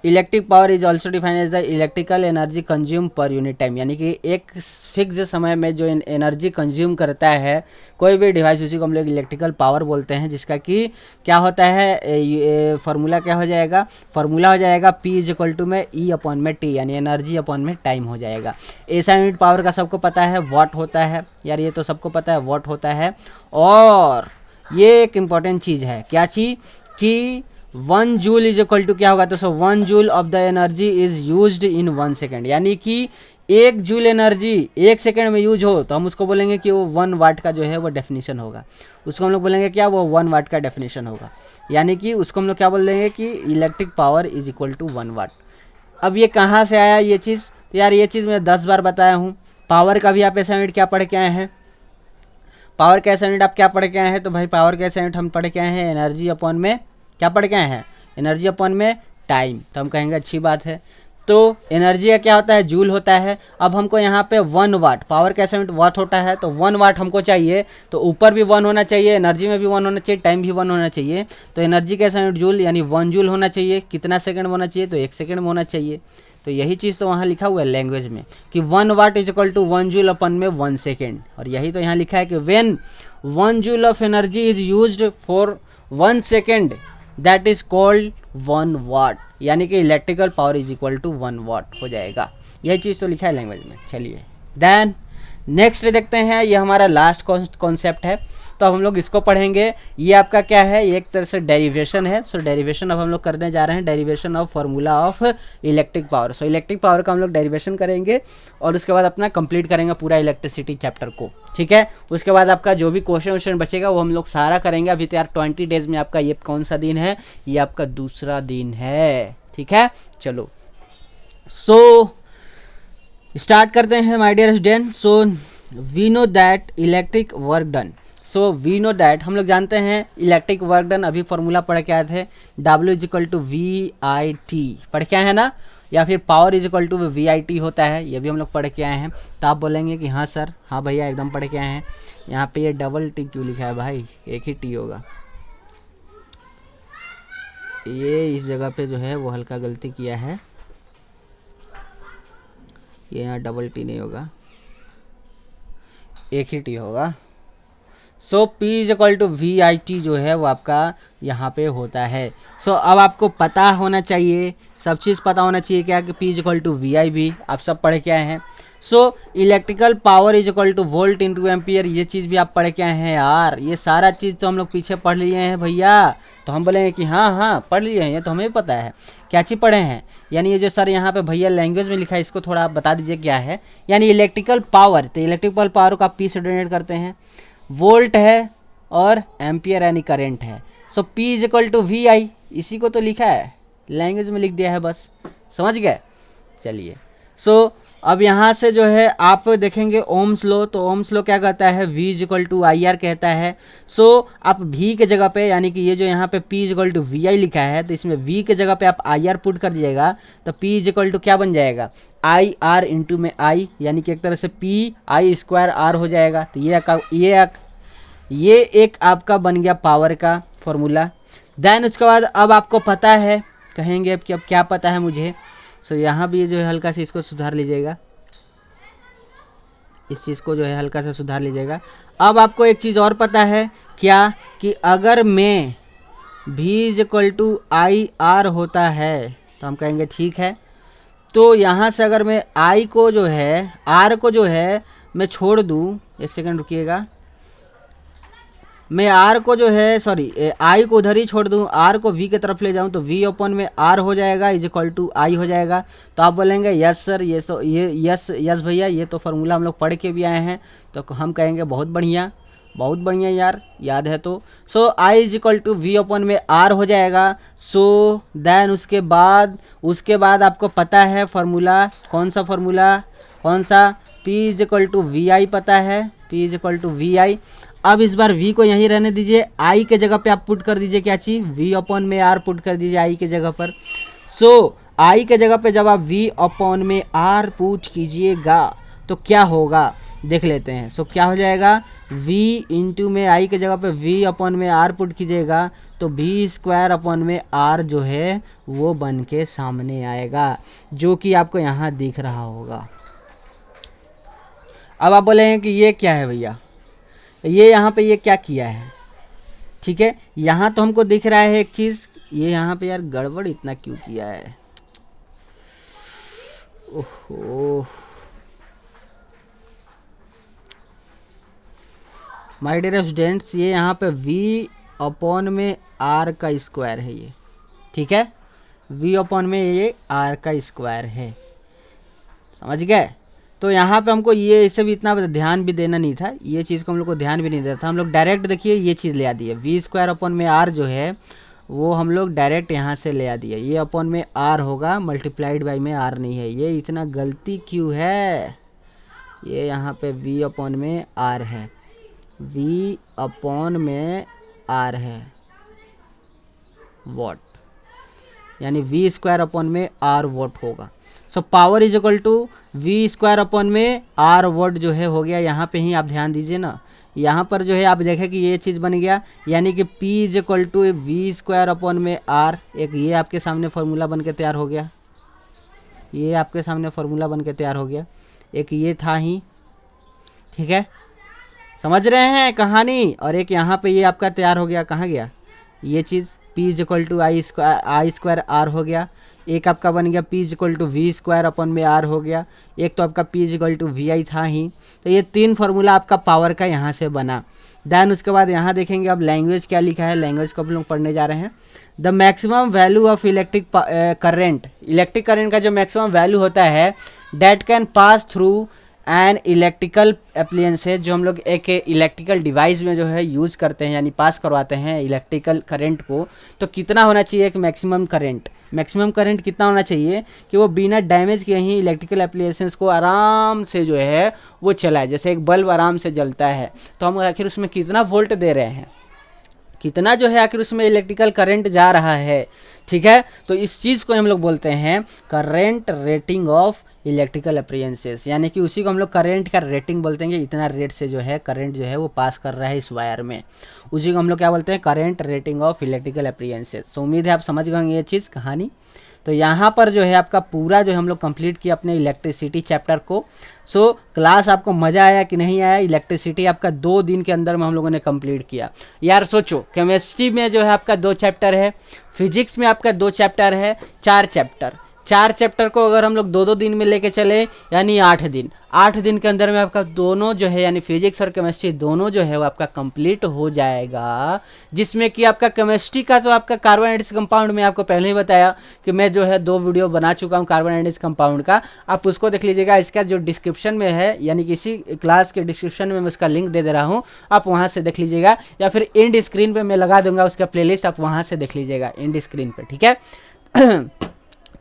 electric power is also define as the electrical energy consume per unit time, यानी कि एक फिक्स समय में जो एनर्जी कंज्यूम करता है कोई भी डिवाइस, उसी को हम लोग इलेक्ट्रिकल पावर बोलते हैं, जिसका कि क्या होता है फार्मूला क्या हो जाएगा, फार्मूला हो जाएगा P इज इक्वल टू में E अपॉन में T, यानी एनर्जी अपॉन में टाइम हो जाएगा। ऐसा यूनिट पावर का सबको पता है वॉट होता है, यार ये तो सबको पता है वॉट होता है। और ये एक इम्पॉर्टेंट चीज़ है, क्या चीज़, कि 1 जूल इज इक्वल टू क्या होगा, तो 1 joule of the energy is used in 1 second, यानी कि 1 जूल एनर्जी 1 सेकेंड में यूज हो तो हम उसको बोलेंगे कि वो 1 वाट का जो है वो डेफिनेशन होगा। उसको हम लोग बोलेंगे क्या, वो 1 वाट का डेफिनेशन होगा। यानी कि उसको हम लोग क्या बोल देंगे कि electric power is equal to 1 watt. अब ये कहाँ से आया ये चीज़, तो यार ये चीज़ मैं 10 बार बताया हूँ। पावर का भी आप ऐसा यूनिट क्या पढ़ के आए हैं, पावर का ऐसा यूनिट आप क्या पढ़ के आए हैं, तो भाई पावर का ऐसा यूनिट हम पढ़ के आए हैं एनर्जी अपॉन में क्या पढ़ के आए हैं, एनर्जी अपॉन में टाइम। तो हम कहेंगे अच्छी बात है। तो एनर्जी का क्या होता है, जूल होता है। अब हमको यहाँ पे 1 वाट, पावर का ऐसा यूनिट वाट होता है, तो 1 वाट हमको चाहिए, तो ऊपर भी 1 होना चाहिए, एनर्जी में भी 1 होना चाहिए, टाइम भी 1 होना चाहिए। तो एनर्जी का ऐसा यूनिट जूल यानी 1 जूल होना चाहिए। कितना सेकंड में होना चाहिए, तो 1 सेकंड में होना चाहिए। तो यही चीज़ तो वहाँ लिखा हुआ है लैंग्वेज में कि 1 watt is equal to 1 joule upon में 1 सेकेंड। और यही तो यहाँ लिखा है कि when 1 joule of energy is used for 1 second that is called 1 watt, यानी कि electrical power is equal to 1 watt हो जाएगा। यही चीज़ तो लिखा है लैंग्वेज में। चलिए देन नेक्स्ट देखते हैं, ये हमारा लास्ट कॉन्सेप्ट है, तो अब हम लोग इसको पढ़ेंगे। ये आपका क्या है, ये एक तरह से डेरिवेशन है। सो डेरिवेशन अब हम लोग करने जा रहे हैं, derivation of formula of electric power. So electric power का हम लोग डेरिवेशन करेंगे और उसके बाद अपना कंप्लीट करेंगे पूरा इलेक्ट्रिसिटी चैप्टर को, ठीक है। उसके बाद आपका जो भी क्वेश्चन बचेगा वो हम लोग सारा करेंगे। अभी तो यार 20 डेज में आपका ये कौन सा दिन है, ये आपका दूसरा दिन है, ठीक है। चलो सो स्टार्ट करते हैं my dear student. So we know that electric work done, so we know that हम लोग जानते हैं इलेक्ट्रिक वर्क डन। अभी फॉर्मूला पढ़ के आए थे, W is equal to VIT पढ़ के आए हैं ना, या फिर power is equal to VIT होता है, ये भी हम लोग पढ़ के आए हैं। तो आप बोलेंगे कि हाँ सर, हाँ भैया एकदम पढ़ के आए हैं। यहाँ पे ये डबल टी क्यों लिखा है भाई, एक ही टी होगा। ये इस जगह पे जो है वो हल्का गलती किया है, ये यहाँ डबल टी नहीं होगा, एक ही टी होगा। So P is equal to VIT जो है वो आपका यहाँ पे होता है। सो अब आपको पता होना चाहिए, सब चीज़ पता होना चाहिए क्या कि P is equal to VI भी आप सब पढ़ के आए हैं। So electrical power is equal to volt into ampere, ये चीज़ भी आप पढ़ के आए हैं यार। ये सारा चीज़ तो हम लोग पीछे पढ़ लिए हैं भैया। तो हम बोलेंगे कि हाँ हाँ पढ़ लिए हैं, ये तो हमें भी पता है। क्या चीज़ पढ़े हैं, यानी ये जो सर यहाँ पे भैया लैंग्वेज में लिखा है इसको थोड़ा आप बता दीजिए क्या है। यानी इलेक्ट्रिकल पावर, तो इलेक्ट्रिकल पावर को आप P से डिनोट करते हैं, वोल्ट है और एम्पियर यानी करंट है। So P is equal to VI, इसी को तो लिखा है लैंग्वेज में लिख दिया है, बस समझ गए। चलिए सो अब यहाँ से जो है आप देखेंगे ओम्स लो, तो ओम्स लो क्या कहता है, V is equal to IR कहता है। सो आप V के जगह पे, यानी कि ये जो यहाँ पे P is equal to VI लिखा है, तो इसमें V के जगह पे आप IR पुट कर दीजिएगा, तो P इज इक्वल टू क्या बन जाएगा, IR इंटू में I, यानी कि एक तरह से PI स्क्वायर R हो जाएगा। तो ये एक आपका बन गया पावर का फॉर्मूला। देन उसके बाद अब आपको पता है, कहेंगे अब कि अब क्या पता है मुझे। सो यहाँ भी जो है हल्का से इसको सुधार लीजिएगा, इस चीज़ को जो है हल्का सा सुधार लीजिएगा। अब आपको एक चीज़ और पता है क्या, कि अगर मैं V is equal to IR होता है, तो हम कहेंगे ठीक है। तो यहाँ से अगर मैं I को जो है, R को जो है मैं छोड़ दूँ, एक सेकंड रुकिएगा, मैं R को जो है सॉरी I को उधर ही छोड़ दूँ, R को V की तरफ ले जाऊँ, तो V ओपन में R हो जाएगा इज इक्वल टू I हो जाएगा। तो आप बोलेंगे यस सर, ये तो ये यस भैया, ये तो फार्मूला हम लोग पढ़ के भी आए हैं। तो हम कहेंगे बहुत बढ़िया यार, याद है तो। So I is equal to V upon में R हो जाएगा। सो देन उसके बाद आपको पता है फार्मूला, कौन सा, P is equal to VI पता है, P is equal to VI। अब इस बार V को यहीं रहने दीजिए, I के जगह पे आप पुट कर दीजिए क्या चीज़, V अपॉन में R पुट कर दीजिए I के जगह पर। सो I के जगह पे जब आप V अपॉन में R पुट कीजिएगा तो क्या होगा देख लेते हैं। सो क्या हो जाएगा, V इंटू में I के जगह पे V अपॉन में R पुट कीजिएगा, तो V स्क्वायर अपॉन में R जो है वो बन के सामने आएगा, जो कि आपको यहाँ दिख रहा होगा। अब आप बोलेंगे कि ये क्या है भैया, ये यहाँ पे ये क्या किया है, ठीक है। यहाँ तो हमको दिख रहा है एक चीज़, ये यहाँ पे यार गड़बड़ इतना क्यों किया है, ओहो माय डियर स्टूडेंट्स, ये यहाँ पे V अपॉन में R का स्क्वायर है ये, ठीक है। V अपॉन में ये R का स्क्वायर है, समझ गए। तो यहाँ पे हमको ये इसे भी इतना ध्यान भी देना नहीं था, ये चीज़ को हम लोग को ध्यान भी नहीं देना था। हम लोग डायरेक्ट देखिए ये चीज़ ले आ दी है, वी स्क्वायर अपॉन में आर जो है वो हम लोग डायरेक्ट यहाँ से ले आ दिया। ये अपॉन में आर होगा, मल्टीप्लाइड बाई में आर नहीं है। ये इतना गलती क्यों है? ये यहाँ पे वी अपॉन में आर है, वी अपॉन में आर है वॉट, यानी वी स्क्वायर अपॉन में आर वॉट होगा। So power is equal to V square upon में आर वॉट जो है हो गया। यहाँ पे ही आप ध्यान दीजिए ना, यहाँ पर जो है आप देखें कि ये चीज़ बन गया, यानी कि P is equal to V square upon में आर। एक ये आपके सामने फार्मूला बन के तैयार हो गया, ये आपके सामने फार्मूला बन के तैयार हो गया। एक ये था ही, ठीक है, समझ रहे हैं कहानी। और एक यहाँ पे ये आपका तैयार हो गया, कहाँ गया ये चीज़, P is equal to I square R हो गया। एक आपका बन गया P is equal to V square upon में आर हो गया। एक तो आपका P is equal to V I था ही। तो ये तीन फार्मूला आपका पावर का यहाँ से बना। देन उसके बाद यहाँ देखेंगे अब लैंग्वेज क्या लिखा है, लैंग्वेज को हम लोग पढ़ने जा रहे हैं। The maximum value of electric current, electric current का जो मैक्सिमम वैल्यू होता है that can pass through an electrical appliances, जो हम लोग एक इलेक्ट्रिकल डिवाइस में जो है यूज़ करते हैं यानी पास करवाते हैं इलेक्ट्रिकल करंट को। तो कितना होना चाहिए एक मैक्सिमम करंट, मैक्सिमम करंट कितना होना चाहिए कि वो बिना डैमेज के ही इलेक्ट्रिकल एप्लीकेशंस को आराम से जो है वो चलाए। जैसे एक बल्ब आराम से जलता है तो हम आखिर उसमें कितना वोल्ट दे रहे हैं, कितना जो है आखिर उसमें इलेक्ट्रिकल करंट जा रहा है, ठीक है। तो इस चीज़ को हम लोग बोलते हैं current rating of electrical appliances, यानी कि उसी को हम लोग करंट का रेटिंग बोलते हैं कि इतना रेट से जो है करंट जो है वो पास कर रहा है इस वायर में, उसी को हम लोग क्या बोलते हैं current rating of electrical appliances. तो उम्मीद है आप समझ गए ये चीज़ कहानी। तो यहाँ पर जो है आपका पूरा जो हम लोग कंप्लीट किया अपने इलेक्ट्रिसिटी चैप्टर को। सो क्लास आपको मज़ा आया कि नहीं आया? इलेक्ट्रिसिटी आपका 2 दिन के अंदर में हम लोगों ने कंप्लीट किया। यार सोचो, केमिस्ट्री में जो है आपका 2 चैप्टर है, फिजिक्स में आपका 2 चैप्टर है, 4 चैप्टर। 4 चैप्टर को अगर हम लोग 2-2 दिन में लेके चले यानी 8 दिन, 8 दिन के अंदर में आपका दोनों जो है यानी फिजिक्स और केमिस्ट्री दोनों जो है वो आपका कंप्लीट हो जाएगा। जिसमें कि आपका केमिस्ट्री का तो आपका कार्बन एडिस कंपाउंड में आपको पहले ही बताया कि मैं जो है 2 वीडियो बना चुका हूँ कार्बन एडिस कंपाउंड का, आप उसको देख लीजिएगा। इसका जो डिस्क्रिप्शन में है यानी कि इसी क्लास के डिस्क्रिप्शन में मैं उसका लिंक दे रहा हूँ, आप वहाँ से देख लीजिएगा, या फिर एंड स्क्रीन पर मैं लगा दूंगा उसका प्लेलिस्ट, आप वहाँ से देख लीजिएगा एंड स्क्रीन पर, ठीक है।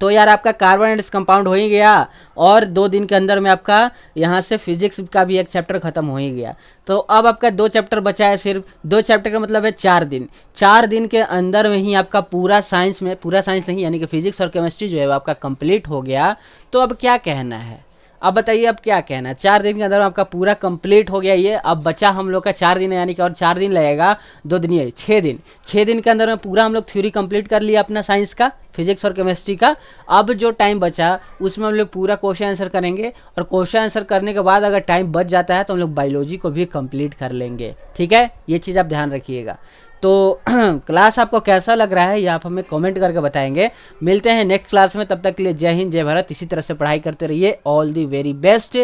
तो यार आपका कार्बन एडिस कंपाउंड हो ही गया और 2 दिन के अंदर में आपका यहाँ से फिजिक्स का भी एक चैप्टर खत्म हो ही गया। तो अब आपका 2 चैप्टर बचा है, सिर्फ 2 चैप्टर का मतलब है 4 दिन। 4 दिन के अंदर में ही आपका पूरा साइंस में, पूरा साइंस नहीं यानी कि फिजिक्स और केमिस्ट्री जो है वो आपका कंप्लीट हो गया। तो अब क्या कहना है, अब बताइए अब क्या कहना है? 4 दिन के अंदर आपका पूरा कंप्लीट हो गया ये। अब बचा हम लोग का 4 दिन है, यानी कि और 4 दिन लगेगा, 2 दिन ये 6 दिन। 6 दिन के अंदर में पूरा हम लोग थ्योरी कंप्लीट कर लिया अपना साइंस का, फिजिक्स और केमिस्ट्री का। अब जो टाइम बचा उसमें हम लोग पूरा क्वेश्चन आंसर करेंगे, और क्वेश्चन आंसर करने के बाद अगर टाइम बच जाता है तो हम लोग बायोलॉजी को भी कंप्लीट कर लेंगे, ठीक है। ये चीज़ आप ध्यान रखिएगा। तो क्लास आपको कैसा लग रहा है ये आप हमें कमेंट करके बताएंगे। मिलते हैं नेक्स्ट क्लास में, तब तक के लिए जय हिंद जय भारत। इसी तरह से पढ़ाई करते रहिए। All the very best.